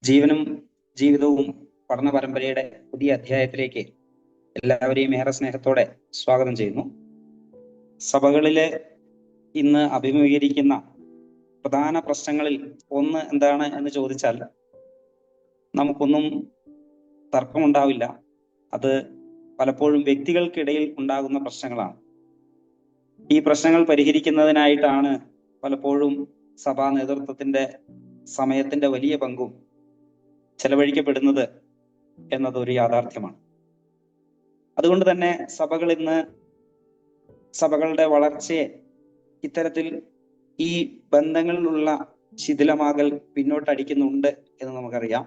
ജീവനും ജീവിതവും പഠന പരമ്പരയുടെ പുതിയ അധ്യായത്തിലേക്ക് എല്ലാവരെയും ഏറെ സ്നേഹത്തോടെ സ്വാഗതം ചെയ്യുന്നു. സഭകളിലെ ഇന്ന് അഭിമുഖീകരിക്കുന്ന പ്രധാന പ്രശ്നങ്ങളിൽ ഒന്ന് എന്താണ് എന്ന് ചോദിച്ചാൽ നമുക്കൊന്നും തർക്കമുണ്ടാവില്ല. അത് പലപ്പോഴും വ്യക്തികൾക്കിടയിൽ ഉണ്ടാകുന്ന പ്രശ്നങ്ങളാണ്. ഈ പ്രശ്നങ്ങൾ പരിഹരിക്കുന്നതിനായിട്ടാണ് പലപ്പോഴും സഭാ നേതൃത്വത്തിന്റെ സമയത്തിന്റെ വലിയ പങ്കും ചെലവഴിക്കപ്പെടുന്നത് എന്നത് ഒരു യാഥാർത്ഥ്യമാണ്. അതുകൊണ്ട് തന്നെ സഭകൾ ഇന്ന് സഭകളുടെ വളർച്ചയെ ഇത്തരത്തിൽ ഈ ബന്ധങ്ങളിലുള്ള ശിഥിലമാകൽ പിന്നോട്ടടിക്കുന്നുണ്ട് എന്ന് നമുക്കറിയാം.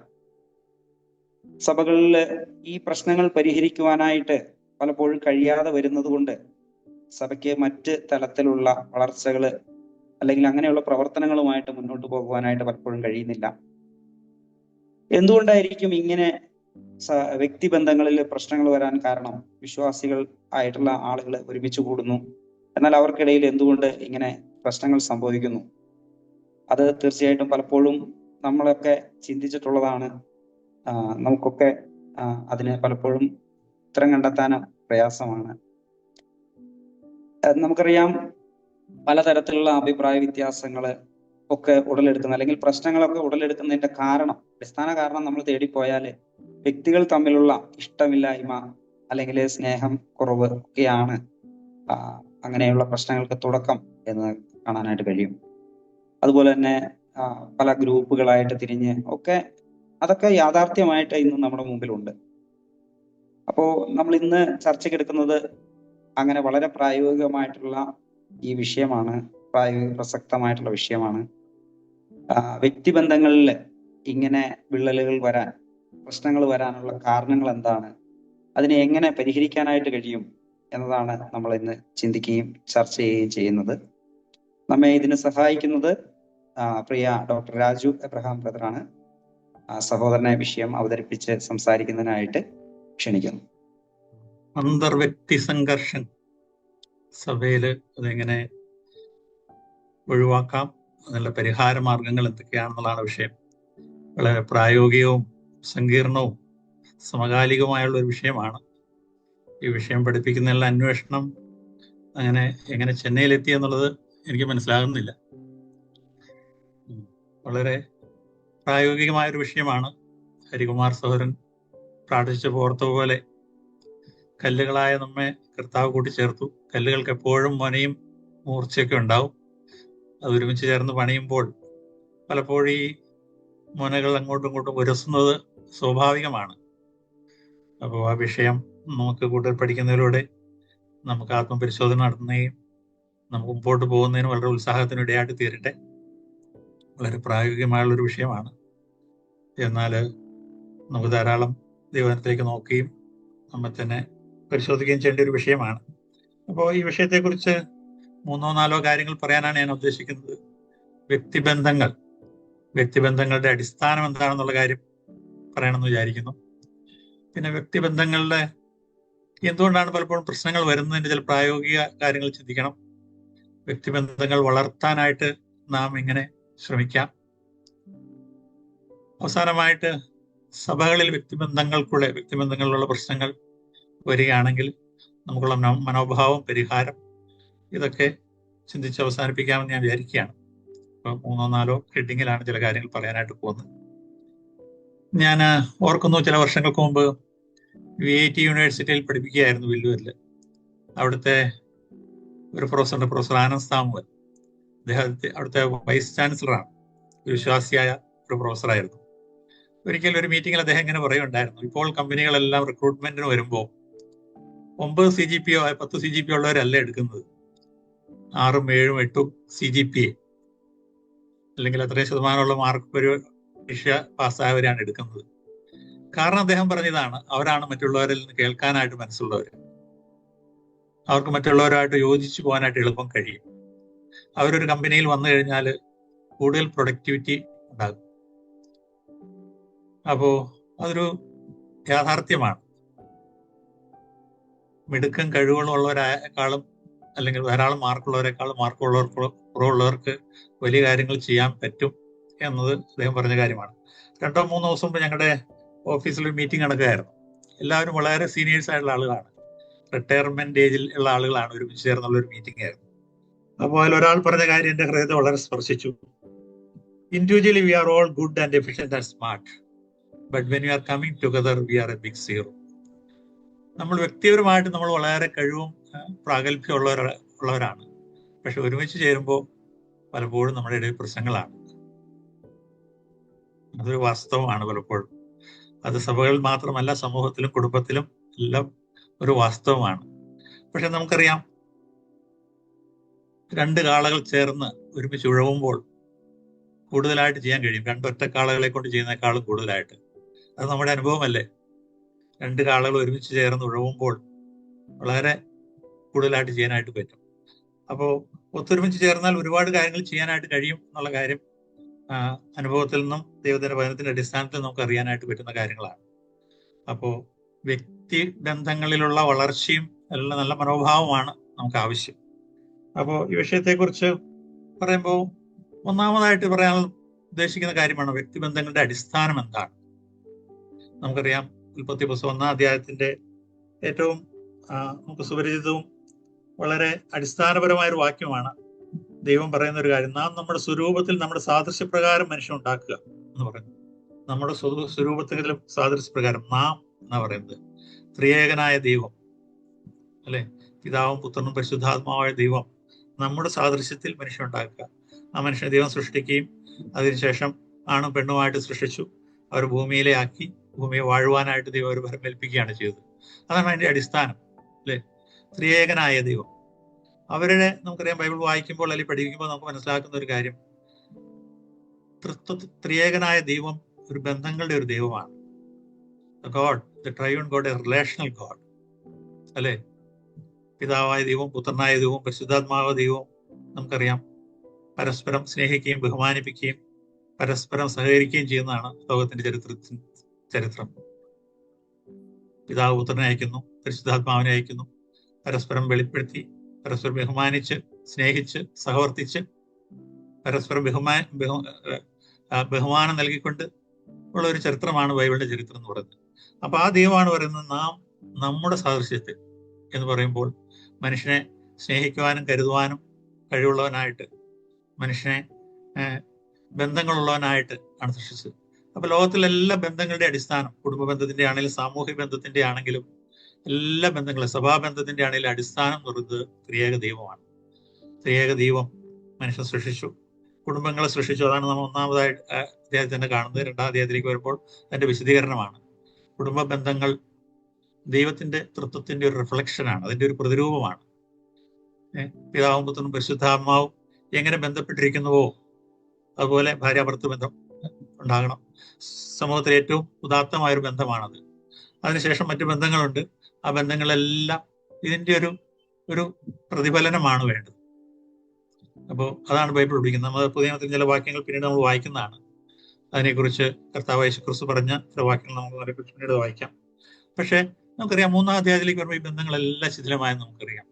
സഭകളിൽ ഈ പ്രശ്നങ്ങൾ പരിഹരിക്കുവാനായിട്ട് പലപ്പോഴും കഴിയാതെ വരുന്നത് കൊണ്ട് സഭയ്ക്ക് മറ്റ് തലത്തിലുള്ള വളർച്ചകള് അല്ലെങ്കിൽ അങ്ങനെയുള്ള പ്രവർത്തനങ്ങളുമായിട്ട് മുന്നോട്ട് പോകുവാനായിട്ട് പലപ്പോഴും കഴിയുന്നില്ല. എന്തുകൊണ്ടായിരിക്കും ഇങ്ങനെ വ്യക്തിബന്ധങ്ങളിൽ പ്രശ്നങ്ങൾ വരാൻ കാരണം? വിശ്വാസികൾ ആയിട്ടുള്ള ആളുകൾ ഒരുമിച്ച് കൂടുന്നു, എന്നാൽ അവർക്കിടയിൽ എന്തുകൊണ്ട് ഇങ്ങനെ പ്രശ്നങ്ങൾ സംഭവിക്കുന്നു? അത് തീർച്ചയായിട്ടും പലപ്പോഴും നമ്മളൊക്കെ ചിന്തിച്ചിട്ടുള്ളതാണ്. നമുക്കൊക്കെ അതിന് പലപ്പോഴും ഉത്തരം കണ്ടെത്താനും പ്രയാസമാണ്. നമുക്കറിയാം, പലതരത്തിലുള്ള അഭിപ്രായ വ്യത്യാസങ്ങള് ഒക്കെ ഉടലെടുക്കുന്ന അല്ലെങ്കിൽ പ്രശ്നങ്ങളൊക്കെ ഉടലെടുക്കുന്നതിന്റെ കാരണം, അടിസ്ഥാന കാരണം നമ്മൾ തേടിപ്പോയാല് വ്യക്തികൾ തമ്മിലുള്ള ഇഷ്ടമില്ലായ്മ അല്ലെങ്കിൽ സ്നേഹം കുറവ് ഒക്കെയാണ് അങ്ങനെയുള്ള പ്രശ്നങ്ങൾക്ക് തുടക്കം എന്ന് കാണാനായിട്ട് കഴിയും. അതുപോലെ തന്നെ പല ഗ്രൂപ്പുകളായിട്ട് തിരിഞ്ഞ് ഒക്കെ അതൊക്കെ യാഥാർത്ഥ്യമായിട്ട് ഇന്ന് നമ്മുടെ മുമ്പിലുണ്ട്. അപ്പോ നമ്മൾ ഇന്ന് ചർച്ചയ്ക്കെടുക്കുന്നത് അങ്ങനെ വളരെ പ്രായോഗികമായിട്ടുള്ള ഈ വിഷയമാണ്, പ്രായോഗിക പ്രസക്തമായിട്ടുള്ള വിഷയമാണ്. വ്യക്തിബന്ധങ്ങളിൽ ഇങ്ങനെ വിള്ളലുകൾ വരാൻ, പ്രശ്നങ്ങൾ വരാനുള്ള കാരണങ്ങൾ എന്താണ്, അതിനെ എങ്ങനെ പരിഹരിക്കാനായിട്ട് കഴിയും എന്നതാണ് നമ്മൾ ഇന്ന് ചിന്തിക്കുകയും ചർച്ച ചെയ്യുകയും ചെയ്യുന്നത്. നമ്മെ ഇതിന് സഹായിക്കുന്നത് പ്രിയ ഡോക്ടർ രാജു എബ്രഹാം ബ്രദറാണ്. സഹോദരനെ വിഷയം അവതരിപ്പിച്ച് സംസാരിക്കുന്നതിനായിട്ട് ക്ഷണിക്കുന്നു. അന്തർവ്യക്തി സംഘർഷം സഭയില് അതെങ്ങനെ ഒഴിവാക്കാം, അതിനുള്ള പരിഹാര മാർഗങ്ങൾ എന്തൊക്കെയാണെന്നുള്ളതാണ് വിഷയം. വളരെ പ്രായോഗികവും സങ്കീർണവും സമകാലികവുമായുള്ള ഒരു വിഷയമാണ്. ഈ വിഷയം പഠിപ്പിക്കുന്നതിനുള്ള അന്വേഷണം അങ്ങനെ എങ്ങനെ ചെന്നൈയിലെത്തി എന്നുള്ളത് എനിക്ക് മനസ്സിലാകുന്നില്ല. വളരെ പ്രായോഗികമായൊരു വിഷയമാണ്. ഹരികുമാർ സഹോദരൻ പ്രാർത്ഥിച്ച പോർത്തപോലെ കല്ലുകളായ നമ്മെ കർത്താവ് കൂട്ടിച്ചേർത്തു. കല്ലുകൾക്ക് എപ്പോഴും മൊനയും മൂർച്ചയൊക്കെ ഉണ്ടാവും. അത് ഒരുമിച്ച് ചേർന്ന് പണിയുമ്പോൾ പലപ്പോഴും ഈ മുനകൾ അങ്ങോട്ടും ഇങ്ങോട്ടും ഉരസുന്നത് സ്വാഭാവികമാണ്. അപ്പോൾ ആ വിഷയം നമുക്ക് കൂടുതൽ പഠിക്കുന്നതിലൂടെ നമുക്ക് ആത്മപരിശോധന നടത്തുന്നതും നമുക്ക് മുമ്പോട്ട് പോകുന്നതിന് വളരെ ഉത്സാഹത്തിന് ഇടയായിട്ട് തീരട്ടെ. വളരെ പ്രായോഗികമായുള്ളൊരു വിഷയമാണ്. എന്നാൽ നമുക്ക് ധാരാളം ദൈവത്തിലേക്ക് നോക്കുകയും നമ്മെ തന്നെ പരിശോധിക്കുകയും ചെയ്യേണ്ട ഒരു വിഷയമാണ്. അപ്പോൾ ഈ വിഷയത്തെക്കുറിച്ച് 3-4 കാര്യങ്ങൾ പറയാനാണ് ഞാൻ ഉദ്ദേശിക്കുന്നത്. വ്യക്തിബന്ധങ്ങളുടെ അടിസ്ഥാനം എന്താണെന്നുള്ള കാര്യം പറയണമെന്ന് വിചാരിക്കുന്നു. പിന്നെ വ്യക്തിബന്ധങ്ങളുടെ എന്തുകൊണ്ടാണ് പലപ്പോഴും പ്രശ്നങ്ങൾ വരുന്നതിൻ്റെ ചില പ്രായോഗിക കാര്യങ്ങൾ ചിന്തിക്കണം. വ്യക്തിബന്ധങ്ങൾ വളർത്താനായിട്ട് നാം എങ്ങനെ ശ്രമിക്കാം. അവസാനമായിട്ട് സഭകളിൽ വ്യക്തിബന്ധങ്ങളിലുള്ള പ്രശ്നങ്ങൾ വരികയാണെങ്കിൽ നമുക്കുള്ള മനോഭാവം, പരിഹാരം, ഇതൊക്കെ ചിന്തിച്ച് അവസാനിപ്പിക്കാമെന്ന് ഞാൻ വിചാരിക്കുകയാണ്. ഇപ്പോൾ 3-4 ഹെഡിങ്ങിലാണ് ചില കാര്യങ്ങൾ പറയാനായിട്ട് പോകുന്നത്. ഞാൻ ഓർക്കുന്നു, ചില വർഷങ്ങൾക്ക് മുമ്പ് VIT യൂണിവേഴ്സിറ്റിയിൽ പഠിപ്പിക്കുകയായിരുന്നു വില്ലൂരിൽ. അവിടുത്തെ ഒരു പ്രൊഫസർ ആനന്ദ് സാമുവൽ, അവിടുത്തെ വൈസ് ചാൻസലറാണ്, വിശ്വാസിയായ ഒരു പ്രൊഫസറായിരുന്നു. ഒരിക്കലും ഒരു മീറ്റിങ്ങിൽ അദ്ദേഹം ഇങ്ങനെ പറയുണ്ടായിരുന്നു, ഇപ്പോൾ കമ്പനികളെല്ലാം റിക്രൂട്ട്മെന്റിന് വരുമ്പോൾ 9 CGPA 10 CGPA ഉള്ളവരല്ല എടുക്കുന്നത്, 6, 7, 8 CGPA അല്ലെങ്കിൽ അത്രയും ശതമാനമുള്ള മാർക്ക് പരീക്ഷ പാസ്സായവരാണ് എടുക്കുന്നത്. കാരണം അദ്ദേഹം പറഞ്ഞതാണ്, അവരാണ് മറ്റുള്ളവരിൽ നിന്ന് കേൾക്കാനായിട്ട് മനസ്സുള്ളവർ. അവർക്ക് മറ്റുള്ളവരുമായിട്ട് യോജിച്ചു പോകാനായിട്ട് എളുപ്പം കഴിയും. അവരൊരു കമ്പനിയിൽ വന്നു കഴിഞ്ഞാൽ കൂടുതൽ പ്രൊഡക്ടിവിറ്റി ഉണ്ടാകും. അപ്പോൾ അതൊരു യാഥാർത്ഥ്യമാണ്. മിടുക്കം കഴിവുകളുള്ളവരെക്കാളും അല്ലെങ്കിൽ ധാരാളം മാർക്കുള്ളവരെക്കാളും കുറവുള്ളവർക്ക് വലിയ കാര്യങ്ങൾ ചെയ്യാൻ പറ്റും എന്നത് അദ്ദേഹം പറഞ്ഞ കാര്യമാണ്. 2-3 ദിവസം മുമ്പ് ഞങ്ങളുടെ ഓഫീസിൽ ഒരു മീറ്റിംഗ് നടക്കുകയായിരുന്നു. എല്ലാവരും വളരെ സീനിയേഴ്സ് ആയിട്ടുള്ള ആളുകളാണ്, റിട്ടയർമെന്റ് ഏജിൽ ഉള്ള ആളുകളാണ് ഒരുമിച്ച് ചേർന്നുള്ള ഒരു മീറ്റിംഗ് ആയിരുന്നു. അപ്പോൾ അതിൽ ഒരാൾ പറഞ്ഞ കാര്യം എന്റെ ഹൃദയത്തെ വളരെ സ്പർശിച്ചു. Individually we are all good and efficient and smart, but when you are coming together we are a big zero. നമ്മൾ വ്യക്തിപരമായിട്ട് നമ്മൾ വളരെ കഴിവും പ്രാഗൽഭ്യം ഉള്ളവരാണ്, പക്ഷെ ഒരുമിച്ച് ചേരുമ്പോൾ പലപ്പോഴും നമ്മുടെ ഇടയിൽ പ്രശ്നങ്ങളാണ്. അതൊരു വാസ്തവമാണ്. പലപ്പോഴും അത് സഭകളിൽ മാത്രമല്ല, സമൂഹത്തിലും കുടുംബത്തിലും എല്ലാം ഒരു വാസ്തവമാണ്. പക്ഷെ നമുക്കറിയാം, 2 കാളകൾ ചേർന്ന് ഒരുമിച്ച് ഉഴവുമ്പോൾ കൂടുതലായിട്ട് ചെയ്യാൻ കഴിയും, 2 ഒറ്റക്കാളകളെ കൊണ്ട് ചെയ്യുന്നതിനേക്കാളും കൂടുതലായിട്ട്. അത് നമ്മുടെ അനുഭവമല്ലേ? 2 കാളകൾ ഒരുമിച്ച് ചേർന്ന് ഉഴവുമ്പോൾ വളരെ കൂടുതലായിട്ട് ചെയ്യാനായിട്ട് പറ്റും. അപ്പോൾ ഒത്തൊരുമിച്ച് ചേർന്നാൽ ഒരുപാട് കാര്യങ്ങൾ ചെയ്യാനായിട്ട് കഴിയും എന്നുള്ള കാര്യം അനുഭവത്തിൽ നിന്നും ദൈവത്തിന്റെ വചനത്തിന്റെ അടിസ്ഥാനത്തിൽ നമുക്ക് അറിയാനായിട്ട് പറ്റുന്ന കാര്യങ്ങളാണ്. അപ്പോൾ വ്യക്തി ബന്ധങ്ങളിലുള്ള വളർച്ചയും എല്ലാം നല്ല മനോഭാവമാണ് നമുക്ക് ആവശ്യം. അപ്പോൾ ഈ വിഷയത്തെക്കുറിച്ച് പറയുമ്പോൾ ഒന്നാമതായിട്ട് പറയാൻ ഉദ്ദേശിക്കുന്ന കാര്യമാണ് വ്യക്തിബന്ധങ്ങളുടെ അടിസ്ഥാനം എന്താണ്. നമുക്കറിയാം, ഉൽപ്പത്തി പുസ്തകം 1-ാം അധ്യായത്തിന്റെ ഏറ്റവും നമുക്ക് സുപരിചിതവും വളരെ അടിസ്ഥാനപരമായ ഒരു വാക്യമാണ്. ദൈവം പറയുന്ന ഒരു കാര്യം, നാം നമ്മുടെ സ്വരൂപത്തിൽ നമ്മുടെ സാദൃശ്യപ്രകാരം മനുഷ്യൻ ഉണ്ടാക്കുക എന്ന് പറയുന്നു. നമ്മുടെ സ്വരൂപത്തിലും സാദൃശ്യപ്രകാരം നാം എന്നാ പറയുന്നത്. ത്രിയേകനായ ദൈവം അല്ലെ, പിതാവും പുത്രനും പരിശുദ്ധാത്മാവായ ദൈവം നമ്മുടെ സാദൃശ്യത്തിൽ മനുഷ്യൻ ഉണ്ടാക്കുക. ആ മനുഷ്യനെ ദൈവം സൃഷ്ടിക്കുകയും അതിനുശേഷം ആണും പെണ്ണുമായിട്ട് സൃഷ്ടിച്ചു. അവർ ഭൂമിയിലെ ആക്കി, ഭൂമിയെ വാഴുവാനായിട്ട് ദൈവം അവർ ഭരമേൽപ്പിക്കുകയാണ് ചെയ്തത്. അതാണ് അതിന്റെ അടിസ്ഥാനം അല്ലെ, ത്രിയേകനായ ദൈവം. അവരുടെ നമുക്കറിയാം, ബൈബിൾ വായിക്കുമ്പോൾ അല്ലെങ്കിൽ പഠിക്കുമ്പോൾ നമുക്ക് മനസ്സിലാക്കുന്ന ഒരു കാര്യം, ത്രിയേകനായ ദൈവം ഒരു ബന്ധങ്ങളുടെ ഒരു ദൈവമാണ്. God, the triune God, A relational God അല്ലെ. പിതാവായ ദൈവവും പുത്രനായ ദൈവവും പരിശുദ്ധാത്മാവായ ദൈവവും നമുക്കറിയാം പരസ്പരം സ്നേഹിക്കുകയും ബഹുമാനിപ്പിക്കുകയും പരസ്പരം സഹകരിക്കുകയും ചെയ്യുന്നതാണ് ലോകത്തിന്റെ ചരിത്രം. പിതാവ് പുത്രനെ അയക്കുന്നു, പരിശുദ്ധാത്മാവിനെ അയക്കുന്നു, പരസ്പരം വെളിപ്പെടുത്തി, പരസ്പരം ബഹുമാനിച്ച്, സ്നേഹിച്ച്, സഹവർത്തിച്ച്, പരസ്പരം ബഹുമാനം നൽകിക്കൊണ്ട് ഉള്ള ഒരു ചരിത്രമാണ് ബൈബിളിന്റെ ചരിത്രം എന്ന് പറയുന്നത്. അപ്പൊ ആ ദൈവമാണ് പറയുന്നത്, നാം നമ്മുടെ സാദൃശ്യത്തിൽ എന്ന് പറയുമ്പോൾ മനുഷ്യനെ സ്നേഹിക്കുവാനും കരുതുവാനും കഴിവുള്ളവനായിട്ട്, മനുഷ്യനെ ബന്ധങ്ങളുള്ളവനായിട്ട് ആണ് സൃഷ്ടിച്ചത്. അപ്പൊ ലോകത്തിലെല്ലാ ബന്ധങ്ങളുടെ അടിസ്ഥാനം, കുടുംബ ബന്ധത്തിന്റെ ആണെങ്കിലും സാമൂഹിക ബന്ധത്തിന്റെ ആണെങ്കിലും എല്ലാ ബന്ധങ്ങളും, സഭാബന്ധത്തിന്റെ ആണെങ്കിലും അടിസ്ഥാനം എന്ന് പറയുന്നത് ത്രിയേക ദൈവമാണ്. ത്രിയേക ദൈവം മനുഷ്യൻ സൃഷ്ടിച്ചു, കുടുംബങ്ങളെ സൃഷ്ടിച്ചു. അതാണ് നമ്മൾ 1-ാമതായിട്ട് അധ്യായത്തിൽ തന്നെ കാണുന്നത്. 2-ാം അധ്യായത്തിലേക്ക് വരുമ്പോൾ അതിന്റെ വിശദീകരണമാണ്. കുടുംബ ബന്ധങ്ങൾ ദൈവത്തിന്റെ തൃത്വത്തിന്റെ ഒരു റിഫ്ലക്ഷനാണ്, അതിന്റെ ഒരു പ്രതിരൂപമാണ്. പിതാവും പുത്രനും പരിശുദ്ധാത്മാവും എങ്ങനെ ബന്ധപ്പെട്ടിരിക്കുന്നുവോ അതുപോലെ ഭാര്യാഭർത്തൃ ബന്ധം ഉണ്ടാകണം. സമൂഹത്തിലെ ഏറ്റവും ഉദാത്തമായ ഒരു ബന്ധമാണത്. അതിനുശേഷം മറ്റു ബന്ധങ്ങളുണ്ട്. ആ ബന്ധങ്ങളെല്ലാം ഇതിന്റെ ഒരു പ്രതിഫലനമാണ് വേണ്ടത്. അപ്പോൾ അതാണ് ബൈബിൾ പഠിക്കുന്നത്. നമ്മൾ പുതിയ നിയമത്തിൽ ചില വാക്യങ്ങൾ പിന്നീട് നമ്മൾ വായിക്കുന്നതാണ്. അതിനെക്കുറിച്ച് കർത്താവ് യേശുക്രിസ്തു പറഞ്ഞ ചില വാക്യങ്ങൾ നമുക്ക് അതിനെക്കുറിച്ച് പിന്നീട് വായിക്കാം. പക്ഷെ നമുക്കറിയാം, 3-ാം അധ്യായത്തിലേക്ക് വരുമ്പോൾ ഈ ബന്ധങ്ങളെല്ലാം ശിഥിലമായെന്ന് നമുക്കറിയാം.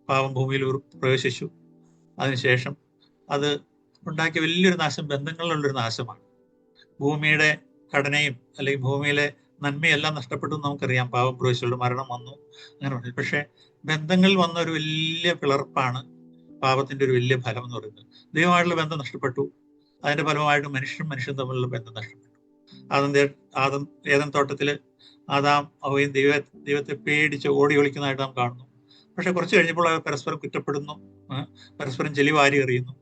പാവം ഭൂമിയിൽ പ്രവേശിച്ചു. അതിനുശേഷം അത് ഉണ്ടാക്കിയ വലിയൊരു നാശം ബന്ധങ്ങളിലുള്ളൊരു നാശമാണ്. ഭൂമിയുടെ ഘടനയും അല്ലെങ്കിൽ ഭൂമിയിലെ നന്മയെല്ലാം നഷ്ടപ്പെട്ടു നമുക്കറിയാം. പാവം പ്രവേശിച്ചുള്ള മരണം വന്നു, അങ്ങനെ. പക്ഷെ ബന്ധങ്ങളിൽ വന്ന ഒരു വലിയ പിളർപ്പാണ് പാപത്തിന്റെ ഒരു വലിയ ഫലം എന്ന് പറയുന്നത്. ദൈവമായിട്ടുള്ള ബന്ധം നഷ്ടപ്പെട്ടു. അതിന്റെ ഫലമായിട്ട് മനുഷ്യനും തമ്മിലുള്ള ബന്ധം നഷ്ടപ്പെട്ടു. ഏദൻ തോട്ടത്തില് ആദാം അവയും ദൈവത്തെ പേടിച്ച് ഓടി ഒളിക്കുന്നതായിട്ട് നാം കാണുന്നു. പക്ഷെ കുറച്ച് കഴിഞ്ഞപ്പോൾ അവർ പരസ്പരം കുറ്റപ്പെടുന്നു, പരസ്പരം ചെളി വാരി എറിയുന്നു.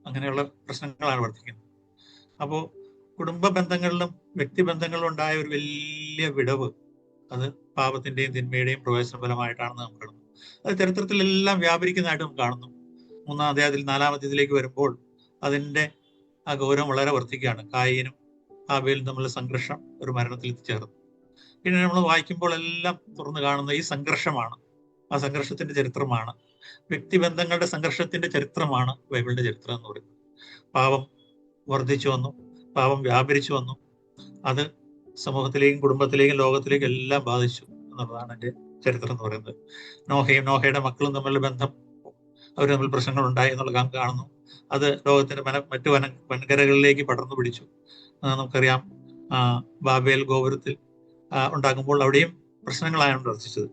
അങ്ങനെയുള്ള പ്രശ്നങ്ങളാണ് വർദ്ധിക്കുന്നത്. അപ്പോൾ കുടുംബ ബന്ധങ്ങളിലും വ്യക്തിബന്ധങ്ങളിലും ഉണ്ടായ ഒരു വലിയ വിടവ്, അത് പാപത്തിന്റെയും തിന്മയുടെയും പ്രവേശന ഫലമായിട്ടാണെന്ന് നാം കാണുന്നു. അത് ചരിത്രത്തിലെല്ലാം വ്യാപരിക്കുന്നതായിട്ട് നാം കാണുന്നു. 3-ാം അധ്യായത്തിൽ 4-ാം അധ്യായത്തിലേക്ക് വരുമ്പോൾ അതിന്റെ ആ ഗൗരവം വളരെ വർദ്ധിക്കുകയാണ്. കായീനും ഹാബേലും തമ്മിലുള്ള സംഘർഷം ഒരു മരണത്തിൽ എത്തിച്ചേർന്നു. പിന്നെ നമ്മൾ വായിക്കുമ്പോൾ എല്ലാം തുറന്നു കാണുന്ന ഈ സംഘർഷമാണ്, ആ സംഘർഷത്തിന്റെ ചരിത്രമാണ്, വ്യക്തിബന്ധങ്ങളുടെ സംഘർഷത്തിന്റെ ചരിത്രമാണ് ബൈബിളിന്റെ ചരിത്രം എന്ന് പറയുന്നത്. പാപം വർദ്ധിച്ചു വന്നു, പാപം വ്യാപരിച്ചു വന്നു. അത് സമൂഹത്തിലേക്കും കുടുംബത്തിലേക്കും ലോകത്തിലേക്കും എല്ലാം ബാധിച്ചു എന്നുള്ളതാണ് എൻ്റെ ചരിത്രം എന്ന് പറയുന്നത്. നോഹയും നോഹയുടെ മക്കളും തമ്മിലുള്ള ബന്ധം അവർ തമ്മിൽ പ്രശ്നങ്ങൾ ഉണ്ടായി എന്നുള്ള കാണുന്നു. അത് ലോകത്തിന്റെ മറ്റു വൻകരകളിലേക്ക് പടർന്നു പിടിച്ചു. നമുക്കറിയാം, ബാബേൽ ഗോപുരത്തിൽ ഉണ്ടാക്കുമ്പോൾ അവിടെയും പ്രശ്നങ്ങളായാണ് പ്രവർത്തിച്ചത്.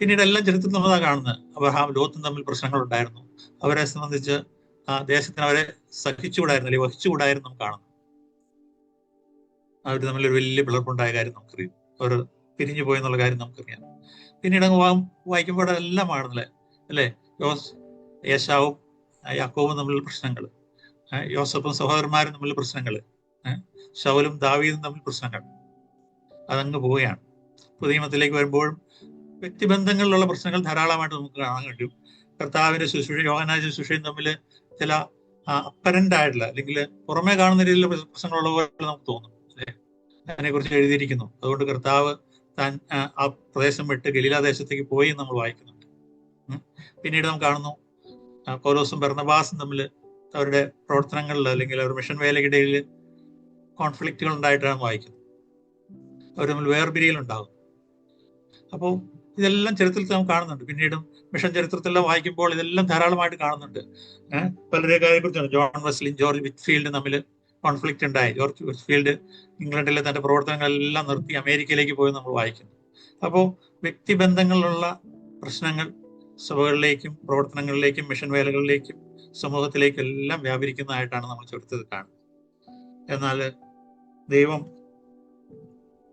പിന്നീട് എല്ലാം ചരിത്രത്തിൽ നമ്മളാ കാണുന്നത്. അബ്രഹാം ലോത്തും തമ്മിൽ പ്രശ്നങ്ങൾ ഉണ്ടായിരുന്നു. അവരെ സംബന്ധിച്ച് ദേശത്തിന് അവരെ സഹിച്ചുകൂടായിരുന്നു, അല്ലെങ്കിൽ വഹിച്ചുകൂടായിരുന്നു നാം കാണുന്നു. അവർ തമ്മിലൊരു വലിയ പിളർപ്പുണ്ടായ കാര്യം നമുക്കറിയാം. അവർ പിരിഞ്ഞു പോയെന്നുള്ള കാര്യം നമുക്കറിയാം. പിന്നീട് വായിക്കുമ്പോൾ എല്ലാം ആണെന്നല്ലേ, അല്ലേ? യേശാവും യാക്കോബും തമ്മിലുള്ള പ്രശ്നങ്ങൾ, യോസഫും സഹോദരന്മാരും തമ്മിലുള്ള പ്രശ്നങ്ങൾ, ശൗലും ദാവീദും തമ്മിൽ പ്രശ്നങ്ങൾ, അതങ്ങ് പോവുകയാണ്. പുതിയ നിയമത്തിലേക്ക് വരുമ്പോഴും വ്യക്തിബന്ധങ്ങളിലുള്ള പ്രശ്നങ്ങൾ ധാരാളമായിട്ട് നമുക്ക് കാണാൻ കഴിയും. കർത്താവിന്റെ ശുശ്രൂഷ, യോഹന്നാന്റെ ശുശ്രൂഷയും തമ്മിൽ ചില അപ്പരന്റ് ആയിട്ടുള്ള, അല്ലെങ്കിൽ പുറമേ കാണുന്ന രീതിയിലുള്ള പ്രശ്നങ്ങളുള്ള പോലെ നമുക്ക് തോന്നും. അതിനെക്കുറിച്ച് എഴുതിയിരിക്കുന്നു. അതുകൊണ്ട് കർത്താവ് താൻ ആ പ്രദേശം വിട്ട് ഗലീല ദേശത്തേക്ക് പോയി എന്ന് നമ്മൾ വായിക്കുന്നുണ്ട്. പിന്നീട് നാം കാണുന്നു പൗലോസും ബർന്നബാസും തമ്മിൽ അവരുടെ പ്രവർത്തനങ്ങളിൽ, അല്ലെങ്കിൽ അവരുടെ മിഷൻ വേലയ്ക്കിടയിൽ കോൺഫ്ലിക്റ്റുകൾ ഉണ്ടായിട്ടാണ് വായിക്കുന്നത്. അവർ തമ്മിൽ വേർപിരിയലുണ്ടാകും. അപ്പോൾ ഇതെല്ലാം ചരിത്രത്തിൽ നാം കാണുന്നുണ്ട്. പിന്നീടും മിഷൻ ചരിത്രത്തിലെല്ലാം വായിക്കുമ്പോൾ ഇതെല്ലാം ധാരാളമായിട്ട് കാണുന്നുണ്ട്. പലരെ കാര്യത്തെക്കുറിച്ചാണ്. ജോൺ വെസ്ലിയും ജോർജ് വിറ്റ്ഫീൽഡും തമ്മിൽ കോൺഫ്ലിക്റ്റ് ഉണ്ടായി. ജോർജ് വിറ്റ്ഫീൽഡ് ഇംഗ്ലണ്ടിലെ തന്റെ പ്രവർത്തനങ്ങളെല്ലാം നിർത്തി അമേരിക്കയിലേക്ക് പോയി നമ്മൾ വായിക്കുന്നു. അപ്പോൾ വ്യക്തിബന്ധങ്ങളിലുള്ള പ്രശ്നങ്ങൾ സഭകളിലേക്കും പ്രവർത്തനങ്ങളിലേക്കും മിഷൻ വേലകളിലേക്കും സമൂഹത്തിലേക്കും എല്ലാം വ്യാപരിക്കുന്നതായിട്ടാണ് നമ്മൾ ചരിത്രത്തിൽ കാണുന്നത്. എന്നാൽ ദൈവം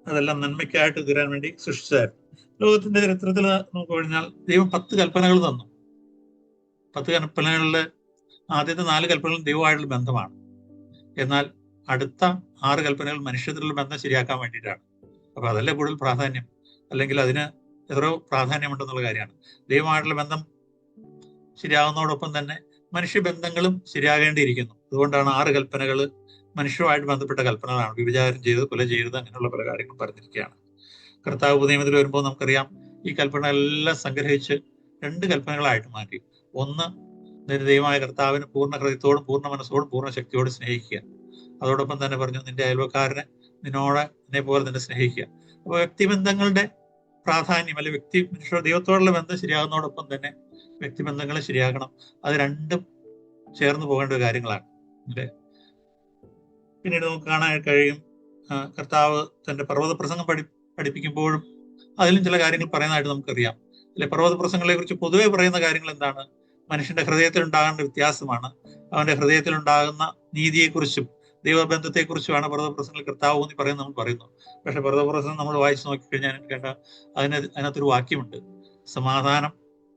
അതെല്ലാം നന്മയ്ക്കായിട്ട് തീരാൻ വേണ്ടി സൃഷ്ടിച്ചതായിരുന്നു. ലോകത്തിന്റെ ചരിത്രത്തിൽ നമുക്ക് കഴിഞ്ഞാൽ ദൈവം 10 കൽപ്പനകൾ തന്നു. 10 കൽപ്പനകളിലെ ആദ്യത്തെ 4 കൽപ്പനകളും ദൈവമായിട്ടുള്ള ബന്ധമാണ്. എന്നാൽ അടുത്ത 6 കൽപ്പനകൾ മനുഷ്യത്തിലുള്ള ബന്ധം ശരിയാക്കാൻ വേണ്ടിയിട്ടാണ്. അപ്പൊ അതല്ലേ കൂടുതൽ പ്രാധാന്യം, അല്ലെങ്കിൽ അതിന് എത്രയോ പ്രാധാന്യമുണ്ടെന്നുള്ള കാര്യമാണ്. ദൈവമായിട്ടുള്ള ബന്ധം ശരിയാകുന്നതോടൊപ്പം തന്നെ മനുഷ്യബന്ധങ്ങളും ശരിയാകേണ്ടിയിരിക്കുന്നു. അതുകൊണ്ടാണ് 6 കൽപ്പനകൾ മനുഷ്യരുമായിട്ട് ബന്ധപ്പെട്ട കൽപ്പനകളാണ്. വ്യഭിചാരം ചെയ്ത്, കൊല ചെയ്ത്, അങ്ങനെയുള്ള പല കാര്യങ്ങളും പറഞ്ഞിരിക്കുകയാണ്. കർത്താവ് പുതിയ നിയമത്തിൽ വരുമ്പോൾ നമുക്കറിയാം, ഈ കൽപ്പനകളെല്ലാം സംഗ്രഹിച്ച് 2 കൽപ്പനകളായിട്ട് മാറ്റി. ഒന്ന്, നിന്റെ ദൈവമായ കർത്താവിന് പൂർണ്ണ ഹൃദയത്തോടും പൂർണ്ണ മനസ്സോടും പൂർണ്ണ ശക്തിയോടും സ്നേഹിക്കുക. അതോടൊപ്പം തന്നെ പറഞ്ഞു, നിന്റെ അയൽവക്കാരനെ നിന്നെ പോലെ തന്നെ സ്നേഹിക്കുക. അപ്പോൾ വ്യക്തിബന്ധങ്ങളുടെ പ്രാധാന്യം, അല്ലെങ്കിൽ മനുഷ്യ ദൈവത്തോടുള്ള ബന്ധം ശരിയാകുന്നതോടൊപ്പം തന്നെ വ്യക്തിബന്ധങ്ങൾ ശരിയാക്കണം. അത് രണ്ടും ചേർന്ന് പോകേണ്ട കാര്യങ്ങളാണ്, അല്ലേ? പിന്നീട് നമുക്ക് കാണാൻ കഴിയും, കർത്താവ് തന്റെ പർവ്വത പ്രസംഗം പഠിപ്പിക്കുമ്പോഴും അതിലും ചില കാര്യങ്ങൾ പറയുന്നതായിട്ട് നമുക്കറിയാം, അല്ലെ? പർവ്വത പ്രസംഗങ്ങളെ കുറിച്ച് പൊതുവെ പറയുന്ന കാര്യങ്ങൾ എന്താണ്? മനുഷ്യന്റെ ഹൃദയത്തിൽ ഉണ്ടാകേണ്ട വ്യത്യാസമാണ്. അവന്റെ ഹൃദയത്തിൽ ഉണ്ടാകുന്ന നീതിയെക്കുറിച്ചും ദൈവബന്ധത്തെക്കുറിച്ചുമാണ് പർവ്വത പ്രസംഗങ്ങൾ കർത്താവ് എന്ന് പറയുന്നത് നമ്മൾ പറയുന്നു. പക്ഷെ പർവ്വത പ്രസംഗം നമ്മൾ വായിച്ചു നോക്കിക്കഴിഞ്ഞാൽ കേട്ട അതിനകത്തൊരു വാക്യമുണ്ട്: സമാധാനം